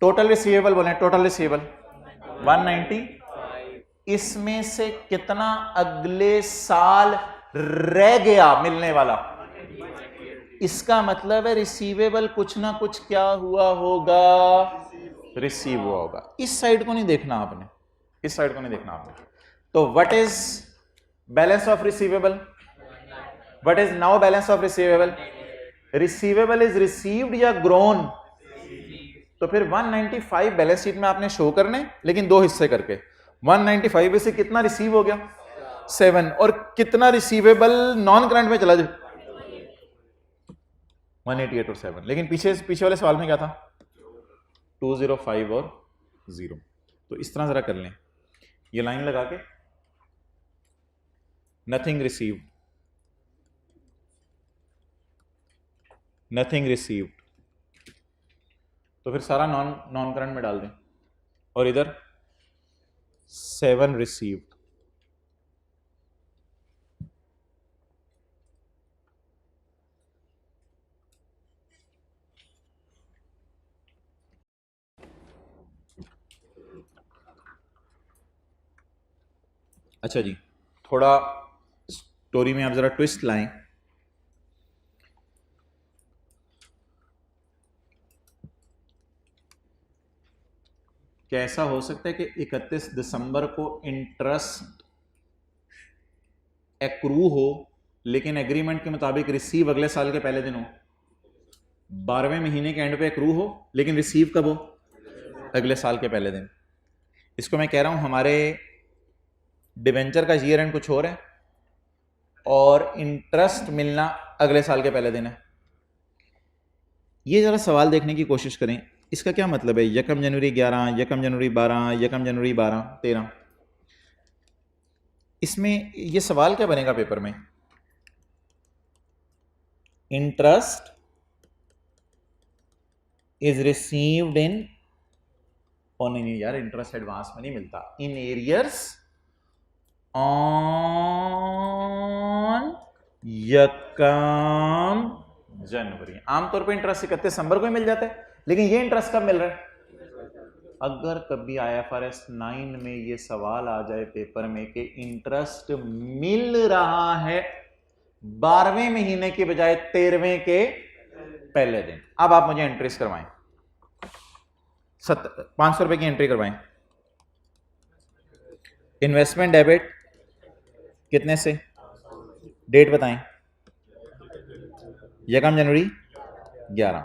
टोटल रिसीवेबल बोले, टोटल रिसीवेबल 190, इसमें से कितना अगले साल रह गया मिलने वाला? इसका मतलब है रिसीवेबल कुछ ना कुछ क्या हुआ होगा, रिसीव हुआ होगा। इस साइड को नहीं देखना आपने, इस साइड को नहीं देखना आपने। तो what is balance of receivable? What is now balance of receivable? Receivable is received या ग्रोन? तो फिर 195 बैलेंस शीट में आपने शो करने, लेकिन दो हिस्से करके। 195 में से कितना रिसीव हो गया? 7। और कितना रिसीवेबल नॉन करंट में चला जाए? 188 और 7। लेकिन पीछे वाले सवाल में क्या था? 205 और 0। तो इस तरह जरा कर लें, ये लाइन लगा के, नथिंग रिसीव्ड, नथिंग रिसीव्ड, तो फिर सारा नॉन करंट में डाल दें, और इधर 7 रिसीव्ड। अच्छा जी, थोड़ा स्टोरी में आप जरा ट्विस्ट लाएं। क्या ऐसा हो सकता है कि 31 दिसंबर को इंटरेस्ट एक्रू हो, लेकिन एग्रीमेंट के मुताबिक रिसीव अगले साल के पहले दिन हो? 12वें महीने के एंड पे एक्रू हो, लेकिन रिसीव कब हो? अगले साल के पहले दिन। इसको मैं कह रहा हूं हमारे डिवेंचर का ईयर एंड कुछ और है और इंटरेस्ट मिलना अगले साल के पहले दिन है। ये जरा सवाल देखने की कोशिश करें, इसका क्या मतलब है? 1 जनवरी 11, 1 जनवरी 12, 1 जनवरी 12, 13। इसमें ये सवाल क्या बनेगा पेपर में? इंटरेस्ट इज रिसीव्ड इन, और नहीं यार, इंटरेस्ट एडवांस में नहीं मिलता, इन एरियर्स ऑन 1 जनवरी। आमतौर पर इंटरेस्ट 31 दिसंबर को ही मिल जाता है, लेकिन ये इंटरेस्ट कब मिल रहा है? अगर कभी IFRS 9 में ये सवाल आ जाए पेपर में कि इंटरेस्ट मिल रहा है 12वें महीने के बजाय 13वें के पहले दिन, अब आप मुझे एंट्रीज करवाएं, 500 रुपए की एंट्री करवाएं। इन्वेस्टमेंट डेबिट कितने से, डेट बताएं, 1 जनवरी 11।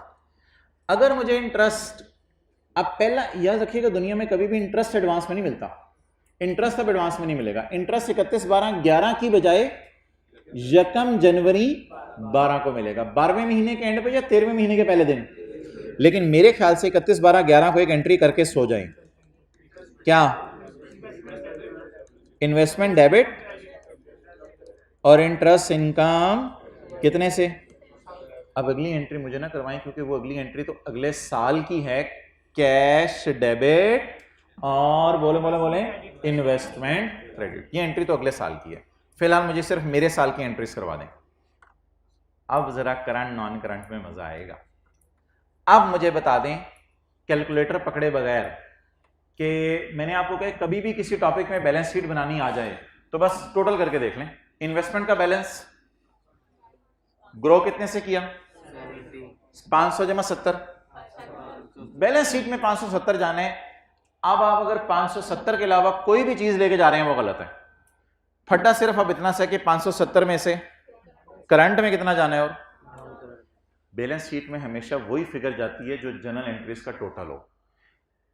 अगर मुझे इंटरेस्ट, अब पहला याद रखिएगा, दुनिया में कभी भी इंटरेस्ट एडवांस में नहीं मिलता, इंटरेस्ट अब एडवांस में नहीं मिलेगा। इंटरेस्ट 31/12/11 की बजाय 1 जनवरी 12 को मिलेगा, 12वें महीने के एंड पे या 13वें महीने के पहले दिन। लेकिन मेरे ख्याल से 31/12/11 को एक एंट्री करके सो जाएं। क्या? इन्वेस्टमेंट डेबिट और इंटरेस्ट इनकम कितने से। अब अगली एंट्री मुझे ना करवाएं, क्योंकि वो अगली एंट्री तो अगले साल की है, कैश डेबिट और बोले इन्वेस्टमेंट क्रेडिट। ये एंट्री तो अगले साल की है, फिलहाल मुझे सिर्फ मेरे साल की एंट्रीज करवा दें। अब जरा करंट नॉन करंट में मजा आएगा। अब मुझे बता दें कैलकुलेटर पकड़े बगैर कि मैंने आपको कहा कभी भी किसी टॉपिक में बैलेंस शीट बनानी आ जाए तो बस टोटल करके देख लें। इन्वेस्टमेंट का बैलेंस ग्रो कितने से किया, 500 जमा 70, बैलेंस शीट में 570 जाने हैं। अब आप अगर 570 के अलावा कोई भी चीज लेके जा रहे हैं वो गलत है। फटा सिर्फ अब इतना सा कि 570 में से करंट में कितना जाना है, और बैलेंस शीट में हमेशा वही फिगर जाती है जो जनरल एंट्रीज का टोटल हो।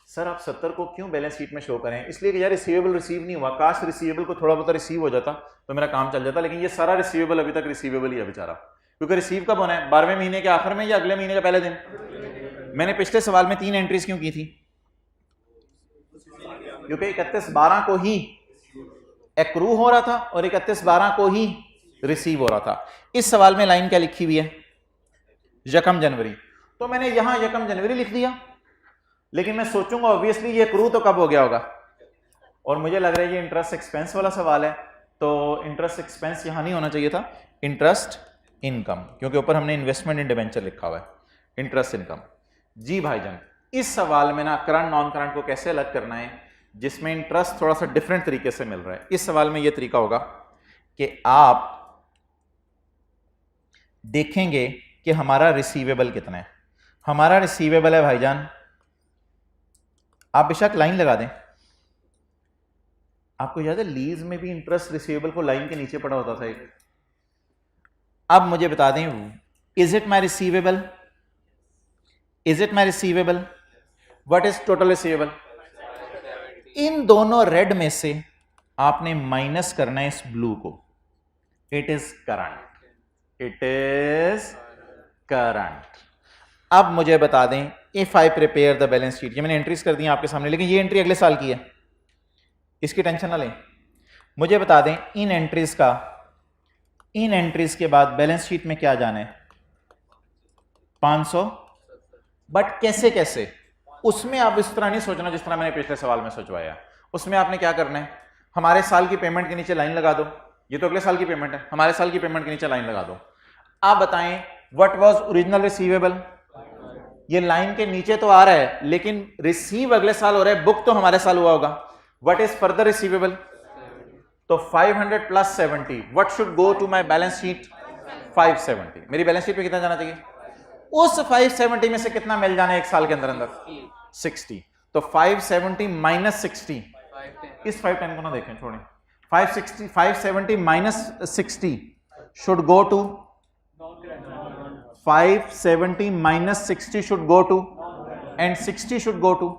सर आप 70 को क्यों बैलेंस शीट में शो करें, इसलिए कि यार रिसीवेबल रिसीव नहीं हुआ, काश रिसीवेबल को थोड़ा बहुत रिसीव हो जाता तो मेरा काम चल जाता, लेकिन ये सारा रिसीवेबल अभी तक रिसीवेबल ही है बेचारा। क्योंकि रिसीव कब होना है, 12वें महीने के आखिर में या अगले महीने का पहले दिन। मैंने पिछले सवाल में 3 एंट्रीज क्यों की थी, क्योंकि 31/12 को ही एक्रू हो रहा था और 31/12 को ही रिसीव हो रहा था। इस सवाल में लाइन क्या लिखी हुई है, 1 जनवरी, तो मैंने यहां 1 जनवरी लिख दिया। लेकिन मैं सोचूंगा ऑब्वियसली ये एक्रू तो कब हो गया होगा, और मुझे लग रहा है ये इंटरेस्ट एक्सपेंस वाला सवाल है, तो इंटरेस्ट एक्सपेंस यहां नहीं होना चाहिए था, इंटरेस्ट इनकम, क्योंकि ऊपर हमने इन्वेस्टमेंट इन डिबेंचर लिखा हुआ है, इंटरेस्ट इनकम। जी भाईजान, इस सवाल में ना करंट नॉन करंट को कैसे अलग करना है जिसमें इंटरेस्ट थोड़ा सा डिफरेंट तरीके से मिल रहा है। इस सवाल में यह तरीका होगा कि आप देखेंगे कि हमारा रिसीवेबल कितना है। हमारा रिसीवेबल है भाईजान, आप बेशक लाइन लगा दें, आपको याद है लीज में भी इंटरेस्ट रिसीवेबल को लाइन के नीचे पड़ा होता था एक। अब मुझे बता दें, is it my receivable, is it my receivable, what is total receivable. इन दोनों रेड में से आपने माइनस करना है इस ब्लू को, it is current, it is current. अब मुझे बता दें, if I prepare the balance sheet, ये मैंने एंट्रीज कर दी आपके सामने, लेकिन ये एंट्री अगले साल की है, इसकी टेंशन ना लें। मुझे बता दें इन एंट्रीज का, इन एंट्रीज के बाद बैलेंस शीट में क्या जाना है, 500, बट कैसे कैसे, उसमें आप इस तरह नहीं सोचना जिस तरह मैंने पिछले सवाल में सोचवाया। उसमें आपने क्या करना है, हमारे साल की पेमेंट के नीचे लाइन लगा दो, ये तो अगले साल की पेमेंट है, हमारे साल की पेमेंट के नीचे लाइन लगा दो। आप बताएं व्हाट वाज ओरिजिनल रिसीवेबल, ये लाइन के नीचे तो आ रहा है लेकिन रिसीव अगले साल हो रहा है, बुक तो हमारे साल हुआ होगा। व्हाट इज फर्दर रिसीवेबल, तो 500 plus 70, what should go to my balance sheet, 570। मेरी बैलेंस शीट पे कितना जाना चाहिए, उस 570 में से कितना मिल जाना है एक साल के अंदर अंदर, 60। तो 570 माइनस 60, इस 510 को ना देखें, छोड़ें, 570 minus 60 should go to, 570 minus 60 should go to, and 60 should go to.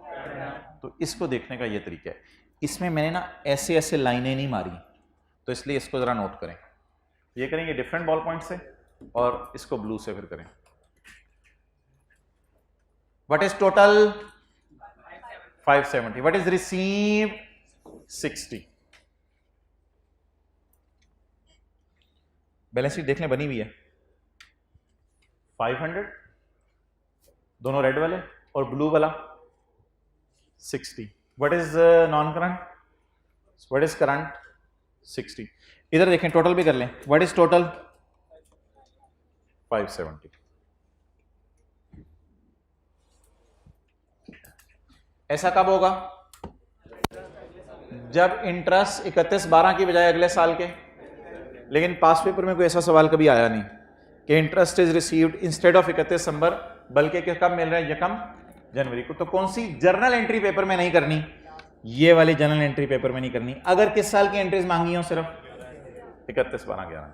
तो इसको देखने का ये तरीका है। इसमें मैंने ना ऐसे ऐसे लाइनें नहीं मारी, तो इसलिए इसको जरा नोट करें। ये करेंगे डिफरेंट बॉल पॉइंट से और इसको ब्लू से फिर करें। What is total, 570, what is receive, 60। Balance sheet देखने बनी हुई है, 500 दोनों रेड वाले और ब्लू वाला 60। What is non current, what is current, 60। इधर देखें टोटल भी कर लें, व्हाट इज टोटल, 570। ऐसा कब होगा? जब इंटरेस्ट 31/12 की बजाय अगले साल के। लेकिन पास पेपर में कोई ऐसा सवाल कभी आया नहीं कि interest is received instead of 31 दिसंबर, बल्कि कब मिल रहा है? 1 जनवरी को। तो कौन सी जर्नल एंट्री पेपर में नहीं करनी? ये वाली जर्नल एंट्री पेपर में नहीं करनी। अगर किस साल की एंट्रीज मांगी हो? सिर्फ 31/12/11।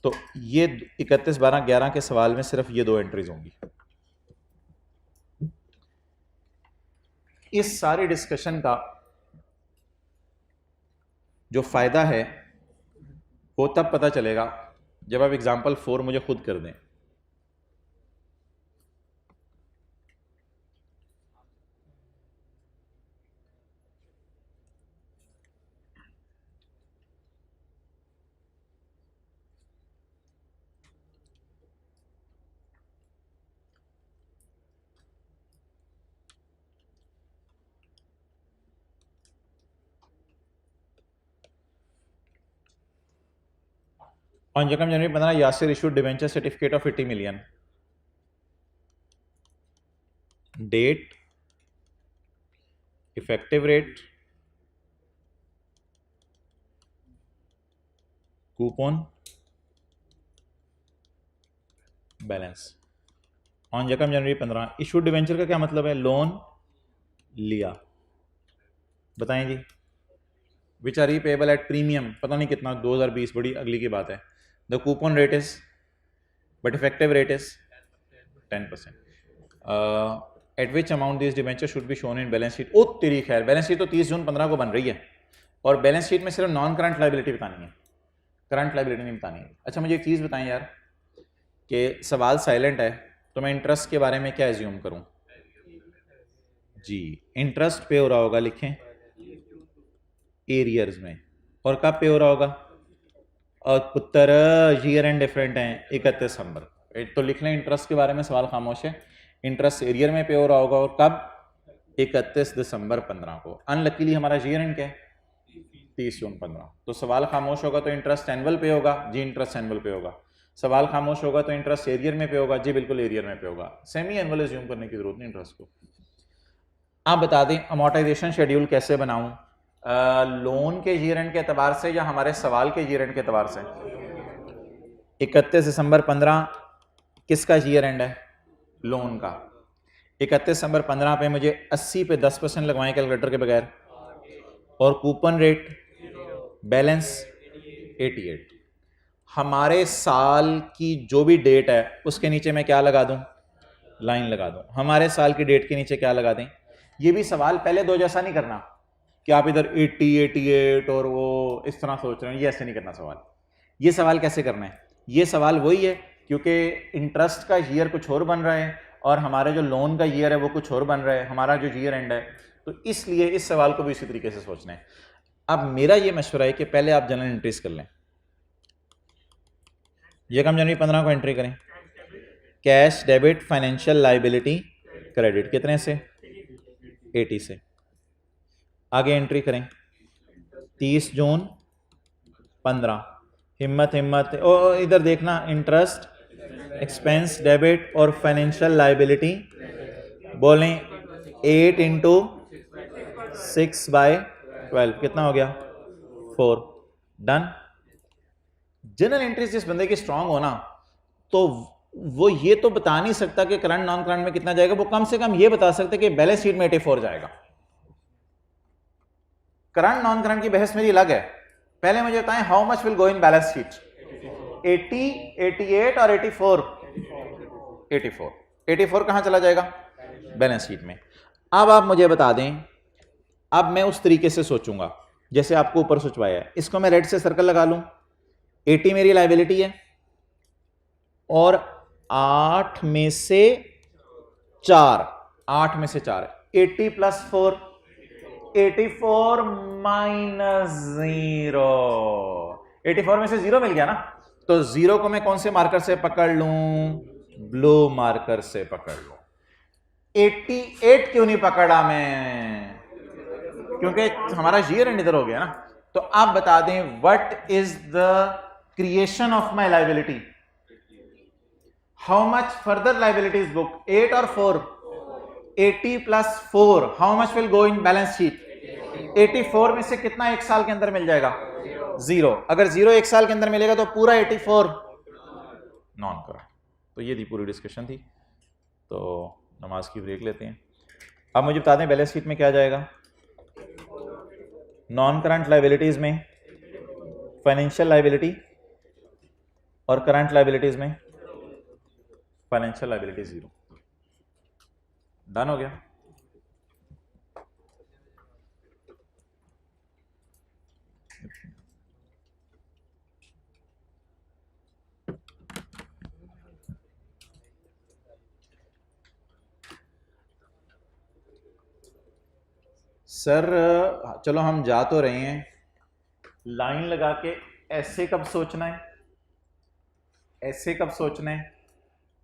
तो ये 31/12/11 के सवाल में सिर्फ ये 2 एंट्रीज होंगी। इस सारी डिस्कशन का जो फायदा है वो तब पता चलेगा जब आप एग्जाम्पल 4 मुझे खुद कर दें। On 2 जनवरी 15 Yasir issued debenture certificate of 80 million। Date, effective rate, coupon, balance. On 2 जनवरी 15 इशूड डिवेंचर का क्या मतलब है? लोन लिया। बताएं जी। Which are repayable at premium, पता नहीं कितना, 2020, बड़ी अगली की बात है। The coupon rate is, but effective rate is 10%। At which amount this debenture should be shown in balance sheet. ओ तेरी खैर, बैलेंस शीट तो 30 जून 15 को बन रही है और बैलेंस शीट में सिर्फ नॉन करंट लाइबिलिटी बतानी है, करंट लाइबिलिटी नहीं बतानी है। अच्छा मुझे एक चीज़ बताएं यार कि सवाल साइलेंट है तो मैं इंटरेस्ट के बारे में क्या एज्यूम करूं? जी, इंटरेस्ट पे हो रहा होगा, लिखें एरियर्स में। और कब पे हो रहा होगा? और पुत्र ईयर एंड डिफरेंट हैं, 31 दिसंबर। तो लिख लें इंटरेस्ट के बारे में सवाल खामोश है। इंटरेस्ट एरियर में पे हो रहा होगा और कब? 31 दिसंबर 15 को। अनलकीली हमारा ईयर एंड क्या है? 30 जून 15। तो सवाल खामोश होगा तो इंटरेस्ट एनुअल पे होगा। जी इंटरेस्ट एनुअल पे होगा। सवाल खामोश होगा तो इंटरेस्ट एरियर में पे होगा। जी बिल्कुल एरियर में पे होगा। सेमी एनुअल एज्यूम करने की जरूरत नहीं इंटरेस्ट को। आप बता दें अमोर्टाइजेशन शेड्यूल कैसे बनाऊं? लोन के ईयर एंड के एतबार से या हमारे सवाल के ईयर एंड के एतबार से? 31 दिसंबर 15 किसका ईयर एंड है? लोन का। 31 दिसंबर 15 पे मुझे 80 पे 10% लगवाएं कैलकुलेटर के बगैर। और कूपन रेट, बैलेंस 88। हमारे साल की जो भी डेट है उसके नीचे मैं क्या लगा दूं? लाइन लगा दूं। हमारे साल की डेट के नीचे क्या लगा दें? ये भी सवाल पहले दो जैसा नहीं करना कि आप इधर 80, 88 और वो इस तरह सोच रहे हैं, ये ऐसे नहीं करना सवाल। ये सवाल कैसे करना है? ये सवाल वही है क्योंकि इंटरेस्ट का ईयर कुछ और बन रहा है और हमारे जो लोन का ईयर है वो कुछ और बन रहा है, हमारा जो ईयर एंड है, तो इसलिए इस सवाल को भी इसी तरीके से सोचना है। अब मेरा ये मशवरा है कि पहले आप जनरल एंट्रीज कर लें। ये कम जनवरी 15 को एंट्री करें। Cash debit, financial liability, credit कितने से? 80 से। आगे एंट्री करें 30 जून 15। हिम्मत हिम्मत, ओ इधर देखना, इंटरेस्ट, एक्सपेंस, डेबिट और फाइनेंशियल लाइबिलिटी। बोलें 8 इंटू 6/12 कितना हो गया? 4। डन। जनरल एंट्रीज जिस बंदे की स्ट्रांग हो ना, तो वो ये तो बता नहीं सकता कि करंट नॉन करंट में कितना जाएगा, वो कम से कम ये बता सकते कि बैलेंस शीट में 84 जाएगा। करंट नॉन करंट की बहस मेरी अलग है। पहले मुझे बताएं how much will go in balance sheet? 80, 88 और 84। 84 कहां चला जाएगा? बैलेंस शीट में। अब आप मुझे बता दें, अब मैं उस तरीके से सोचूंगा जैसे आपको ऊपर सोचवाया है। इसको मैं रेड से सर्कल लगा लूं। 80 मेरी लाइबिलिटी है और 8 में से 4, 8 में से 4, 80 प्लस 4, 84 माइनस 0। 84 में से 0 मिल गया ना, तो 0 को मैं कौन से मार्कर से पकड़ लूं? ब्लू मार्कर से पकड़ लूं। 88 क्यों नहीं पकड़ा मैं? क्योंकि हमारा ईयर एंड इधर हो गया ना। तो आप बता दें what is the creation of my liability? How much further liability is book? 8 और 4? 80 plus 4 how much will go in balance sheet? 84 में से कितना एक साल के अंदर मिल जाएगा? 0। अगर 0 एक साल के अंदर मिलेगा तो पूरा 84 नॉन करंट। तो ये थी पूरी डिस्कशन थी। तो नमाज की ब्रेक लेते हैं। अब मुझे बता दें बैलेंस शीट में क्या जाएगा। नॉन करंट लाइबिलिटीज में फाइनेंशियल लाइबिलिटी और करंट लाइबिलिटीज में फाइनेंशियल लाइबिलिटी 0। डन हो गया। सर चलो हम जा तो रहे हैं, लाइन लगा के ऐसे कब सोचना है, ऐसे कब सोचना है,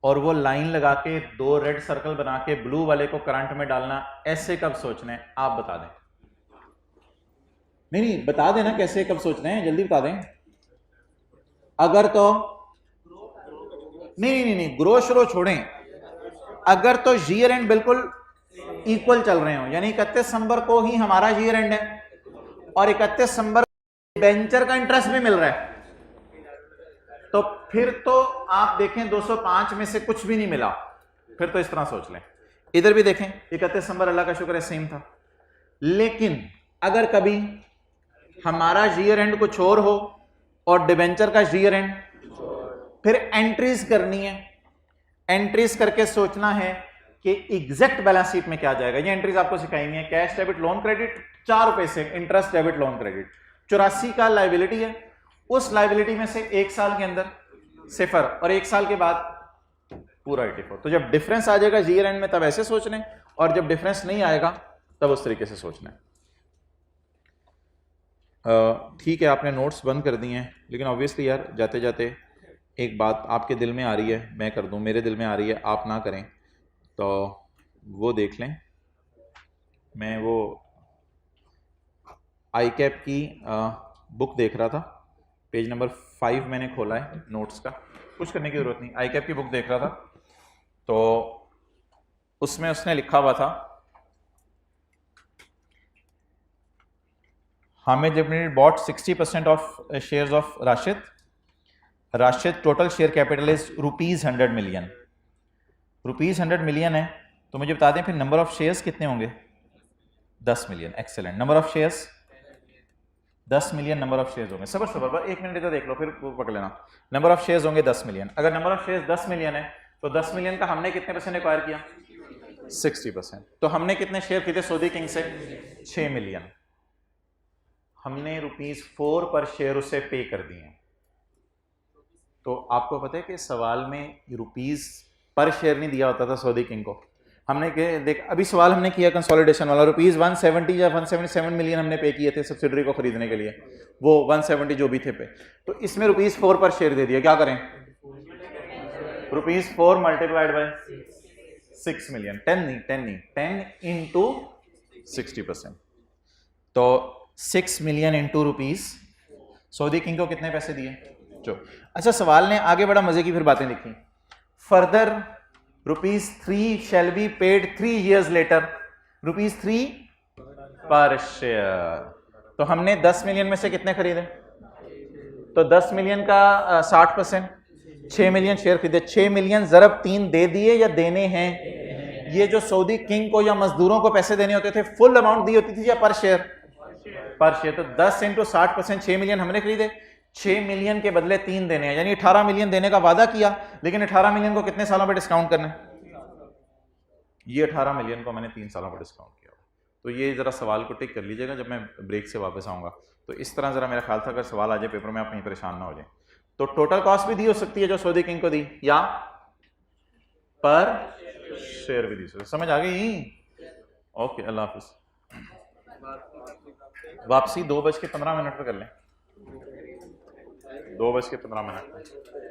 और वो लाइन लगा के 2 रेड सर्कल बना के ब्लू वाले को करंट में डालना ऐसे कब सोचना है, आप बता दें। नहीं बता देना कैसे कब सोचना है, जल्दी बता दें। अगर तो नहीं ग्रो श्रो छोड़ें। अगर तो ईयर एंड बिल्कुल इक्वल चल रहे हो, यानी 31 दिसंबर को ही हमारा ईयर एंड है और 31 दिसंबर बेंचर का इंटरेस्ट भी मिल रहा है, तो फिर तो आप देखें 205 में से कुछ भी नहीं मिला, फिर तो इस तरह सोच लें। इधर भी देखें 31 दिसंबर अल्लाह का शुक्र है सेम था। लेकिन अगर कभी हमारा ईयर एंड कुछ और हो और डिबेंचर का ईयर एंड, फिर एंट्रीज करनी है। एंट्रीज करके सोचना है कि एग्जैक्ट बैलेंस शीट में क्या जाएगा। ये एंट्रीज आपको सिखाई है। कैश डेबिट लोन क्रेडिट 4 रुपए से इंटरेस्ट डेबिट लोन क्रेडिट 84 का लाइबिलिटी है। उस लाइबिलिटी में से 1 साल के अंदर 0 और 1 साल के बाद पूरा 84। तो जब डिफरेंस आ जाएगा ईयर एंड में तब ऐसे सोचना है, और जब डिफरेंस नहीं आएगा तब उस तरीके से सोचना है। ठीक है, आपने नोट्स बंद कर दिए हैं, लेकिन ऑब्वियसली यार जाते जाते एक बात आपके दिल में आ रही है, मैं कर दूं, मेरे दिल में आ रही है, आप ना करें तो वो देख लें। मैं वो आई कैप की बुक देख रहा था, पेज नंबर 5 मैंने खोला है नोट्स का, कुछ करने की ज़रूरत नहीं। आई कैप की बुक देख रहा था तो उसमें उसने लिखा हुआ था, Hamid limited bot 60% of shares of Rashid total share capital is ₹100 million. ₹100 million है, तो मुझे बता दें फिर नंबर ऑफ शेयर्स कितने होंगे? 10 million. Excellent. Number of shares 10 million number of shares होंगे। सबर 1 मिनट इधर देख लो, फिर पकड़ लेना। नंबर ऑफ शेयर्स होंगे 10 मिलियन। अगर नंबर ऑफ शेयर्स 10 मिलियन है तो 10 मिलियन का हमने कितने % एक्वायर किया? 60%। तो हमने कितने शेयर खरीदे सऊदी किंग से? 6 मिलियन। हमने ₹4 पर शेयर उसे पे कर दिए। तो आपको पता है कि सवाल में रुपीस पर शेयर नहीं दिया होता था सऊदी किंग को। हमने देख अभी सवाल हमने किया कंसोलिडेशन वाला, ₹170 या 177 मिलियन हमने पे किए थे सब्सिडरी को खरीदने के लिए, वो 170 जो भी थे पे। तो इसमें ₹4 पर शेयर दे दिया। क्या करें? ₹4 मल्टीप्लाइड बाय 6 मिलियन। 10 इंटू 60%। तो 6 million into rupees Saudi king को कितने पैसे दिए? जो अच्छा, सवाल ने आगे बड़ा मजे की फिर बातें लिखी। Further ₹3 shall be paid 3 years later, ₹3 पर शेयर। तो हमने 10 मिलियन में से कितने खरीदे? तो 10 मिलियन का 60%, 6 मिलियन शेयर खरीदे। 6 मिलियन ज़रब 3 दे दिए या देने हैं? ये जो सऊदी किंग को या मजदूरों को पैसे देने होते थे, फुल अमाउंट दी होती थी या पर शेयर? पर शेयर। तो 10 इंटू 60%, 6 मिलियन हमने खरीदे। 6 मिलियन के बदले 3 देने हैं, यानी 18 मिलियन देने का वादा किया, लेकिन 18 मिलियन को कितने सालों पे डिस्काउंट करना है? ये 18 मिलियन को मैंने 3 सालों पर डिस्काउंट किया। तो ये जरा सवाल को टिक कर लीजिएगा जब मैं ब्रेक से वापस आऊंगा। तो इस तरह जरा मेरा ख्याल था अगर सवाल आ जाए पेपर में आप कहीं परेशान ना हो जाए। तो टोटल कॉस्ट भी दी हो सकती है जो सऊदी किंग को दी, या पर शेयर भी दी सकती। समझ आ गई? ओके, अल्लाह हाफिज। वापसी 2:15 पर कर लें, 2:15 पर।